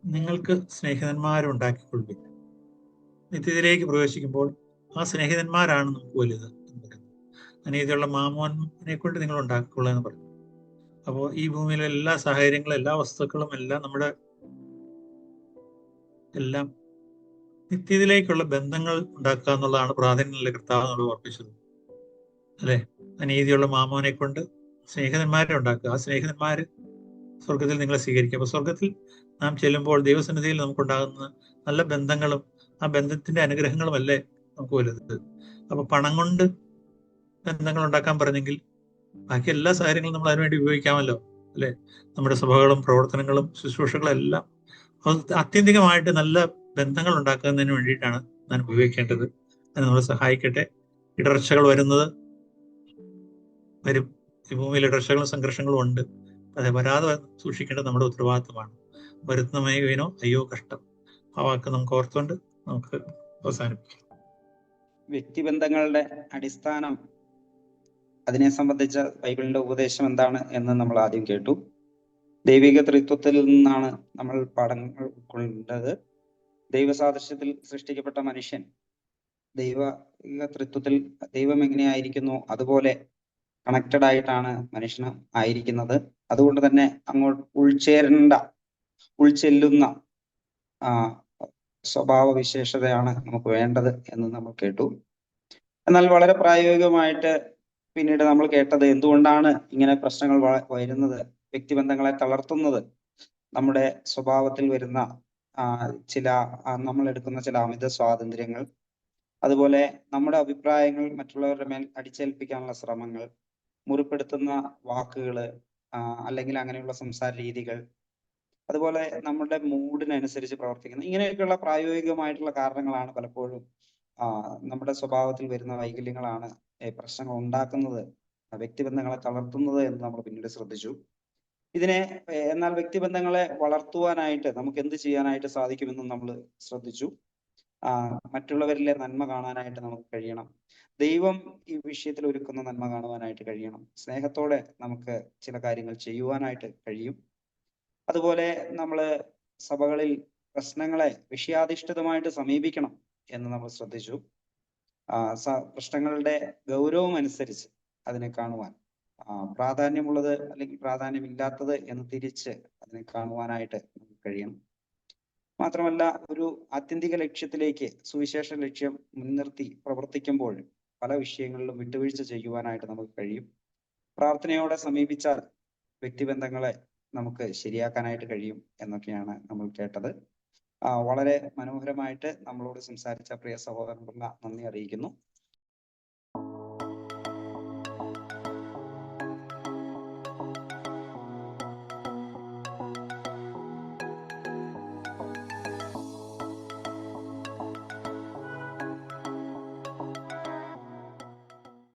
നിങ്ങൾക്ക് സ്നേഹിതന്മാരെ ഉണ്ടാക്കിക്കൊള്ളുവിൻ. നിത്യത്തിലേക്ക് പ്രവേശിക്കുമ്പോൾ ആ സ്നേഹിതന്മാരാണ് നമുക്ക് വലുത് എന്ന് പറയുന്നത്. അനീതിയുള്ള മാമോനെ കൊണ്ട് നിങ്ങൾ ഉണ്ടാക്കിക്കൊള്ളുക എന്ന് പറയും. അപ്പോൾ ഈ ഭൂമിയിലെ എല്ലാ സാഹചര്യങ്ങളും, എല്ലാ വസ്തുക്കളും എല്ലാം എല്ലാം നിത്യത്തിലേക്കുള്ള ബന്ധങ്ങൾ ഉണ്ടാക്കുക എന്നുള്ളതാണ് പ്രാധാന്യമുള്ള കർത്താവ് നമ്മൾ ഓർപ്പിച്ചത്, അല്ലെ? അനീതിയുള്ള മാമോനെ കൊണ്ട് സ്നേഹിതന്മാരെ ഉണ്ടാക്കുക. ആ സ്നേഹിതന്മാര് സ്വർഗത്തിൽ നിങ്ങളെ സ്വീകരിക്കുക. അപ്പൊ സ്വർഗത്തിൽ നാം ചെല്ലുമ്പോൾ ദൈവസന്നിധിയിൽ നമുക്കുണ്ടാകുന്ന നല്ല ബന്ധങ്ങളും ആ ബന്ധത്തിന്റെ അനുഗ്രഹങ്ങളുമല്ലേ നമുക്ക് വലുത്. അപ്പൊ പണം കൊണ്ട് ബന്ധങ്ങൾ ഉണ്ടാക്കാൻ പറഞ്ഞെങ്കിൽ ബാക്കി എല്ലാ സാഹചര്യങ്ങളും നമ്മൾ അതിനുവേണ്ടി ഉപയോഗിക്കാമല്ലോ, അല്ലെ? നമ്മുടെ സഭകളും പ്രവർത്തനങ്ങളും ശുശ്രൂഷകളും എല്ലാം ആത്യന്തികമായിട്ട് നല്ല ബന്ധങ്ങൾ ഉണ്ടാക്കുന്നതിന് വേണ്ടിയിട്ടാണ് ഞാൻ ഉപയോഗിക്കേണ്ടത്. അത് നമ്മളെ സഹായിക്കട്ടെ. ഇടർച്ചകൾ വരും. ഈ ഭൂമിയിൽ ഇടർച്ചകളും സംഘർഷങ്ങളും ഉണ്ട്. അതെ, വരാതെ സൂക്ഷിക്കേണ്ടത് നമ്മുടെ ഉത്തരവാദിത്വമാണ്. വരുത്തുന്നമേനോ അയ്യോ കഷ്ടം. ആ വാക്ക് നമുക്ക് ഓർത്തുകൊണ്ട് നമുക്ക് അവസാനിപ്പിക്കാം. വ്യക്തിബന്ധങ്ങളുടെ അടിസ്ഥാനം, അതിനെ സംബന്ധിച്ച ബൈബിളിന്റെ ഉപദേശം എന്താണ് എന്ന് നമ്മൾ ആദ്യം കേട്ടു. ദൈവിക ത്രിത്വത്തിൽ നിന്നാണ് നമ്മൾ പാഠങ്ങൾ ഉൾക്കൊണ്ടത്. ദൈവസാദൃശ്യത്തിൽ സൃഷ്ടിക്കപ്പെട്ട മനുഷ്യൻ ദൈവിക ത്രിത്വത്തിൽ ദൈവം എങ്ങനെയായിരിക്കുന്നു അതുപോലെ കണക്റ്റഡ് ആയിട്ടാണ് മനുഷ്യന് ആയിരിക്കുന്നത്. അതുകൊണ്ട് തന്നെ അങ്ങോട്ട് ഉൾച്ചെല്ലുന്ന സ്വഭാവ വിശേഷതയാണ് നമുക്ക് വേണ്ടത് എന്ന് നമ്മൾ കേട്ടു. എന്നാൽ വളരെ പ്രായോഗികമായിട്ട് പിന്നീട് നമ്മൾ കേട്ടത് എന്തുകൊണ്ടാണ് ഇങ്ങനെ പ്രശ്നങ്ങൾ വരുന്നത്, വ്യക്തിബന്ധങ്ങളെ തളർത്തുന്നത്, നമ്മുടെ സ്വഭാവത്തിൽ വരുന്ന നമ്മൾ എടുക്കുന്ന ചില അമിത സ്വാതന്ത്ര്യങ്ങൾ, അതുപോലെ നമ്മുടെ അഭിപ്രായങ്ങൾ മറ്റുള്ളവരുടെ മേൽ അടിച്ചേൽപ്പിക്കാനുള്ള ശ്രമങ്ങൾ, മുറിപ്പെടുത്തുന്ന വാക്കുകള്, അല്ലെങ്കിൽ അങ്ങനെയുള്ള സംസാര രീതികൾ, അതുപോലെ നമ്മുടെ മൂഡിനനുസരിച്ച് പ്രവർത്തിക്കുന്ന ഇങ്ങനെയൊക്കെയുള്ള പ്രായോഗികമായിട്ടുള്ള കാരണങ്ങളാണ് പലപ്പോഴും നമ്മുടെ സ്വഭാവത്തിൽ വരുന്ന വൈകല്യങ്ങളാണ് പ്രശ്നങ്ങൾ ഉണ്ടാക്കുന്നത്, വ്യക്തിബന്ധങ്ങളെ തളർത്തുന്നത് എന്ന് നമ്മൾ പിന്നീട് ശ്രദ്ധിച്ചു. എന്നാൽ വ്യക്തിബന്ധങ്ങളെ വളർത്തുവാനായിട്ട് നമുക്ക് എന്ത് ചെയ്യാനായിട്ട് സാധിക്കുമെന്നും നമ്മൾ ശ്രദ്ധിച്ചു. മറ്റുള്ളവരിലെ നന്മ കാണാനായിട്ട് നമുക്ക് കഴിയണം. ദൈവം ഈ വിഷയത്തിൽ ഒരുക്കുന്ന നന്മ കാണുവാനായിട്ട് കഴിയണം. സ്നേഹത്തോടെ നമുക്ക് ചില കാര്യങ്ങൾ ചെയ്യുവാനായിട്ട് കഴിയും. അതുപോലെ നമ്മൾ സഭകളിൽ പ്രശ്നങ്ങളെ വിഷയാധിഷ്ഠിതമായിട്ട് സമീപിക്കണം എന്ന് നമ്മൾ ശ്രദ്ധിച്ചു. പ്രശ്നങ്ങളുടെ ഗൗരവം അനുസരിച്ച് അതിനെ കാണുവാൻ, പ്രാധാന്യമുള്ളത് അല്ലെങ്കിൽ പ്രാധാന്യമില്ലാത്തത് എന്ന് തിരിച്ച് അതിനെ കാണുവാനായിട്ട് നമുക്ക് കഴിയണം. മാത്രമല്ല, ഒരു ആത്യന്തിക ലക്ഷ്യത്തിലേക്ക്, സുവിശേഷ ലക്ഷ്യം മുൻനിർത്തി പ്രവർത്തിക്കുമ്പോൾ പല വിഷയങ്ങളിലും വിട്ടുവീഴ്ച ചെയ്യുവാനായിട്ട് നമുക്ക് കഴിയും. പ്രാർത്ഥനയോടെ സമീപിച്ചാൽ വ്യക്തിബന്ധങ്ങളെ നമുക്ക് ശരിയാക്കാനായിട്ട് കഴിയും എന്നൊക്കെയാണ് നമ്മൾ കേട്ടത്. വളരെ മനോഹരമായിട്ട് നമ്മളോട് സംസാരിച്ച പ്രിയ സഹോദരനുള്ള നന്ദി അറിയിക്കുന്നു.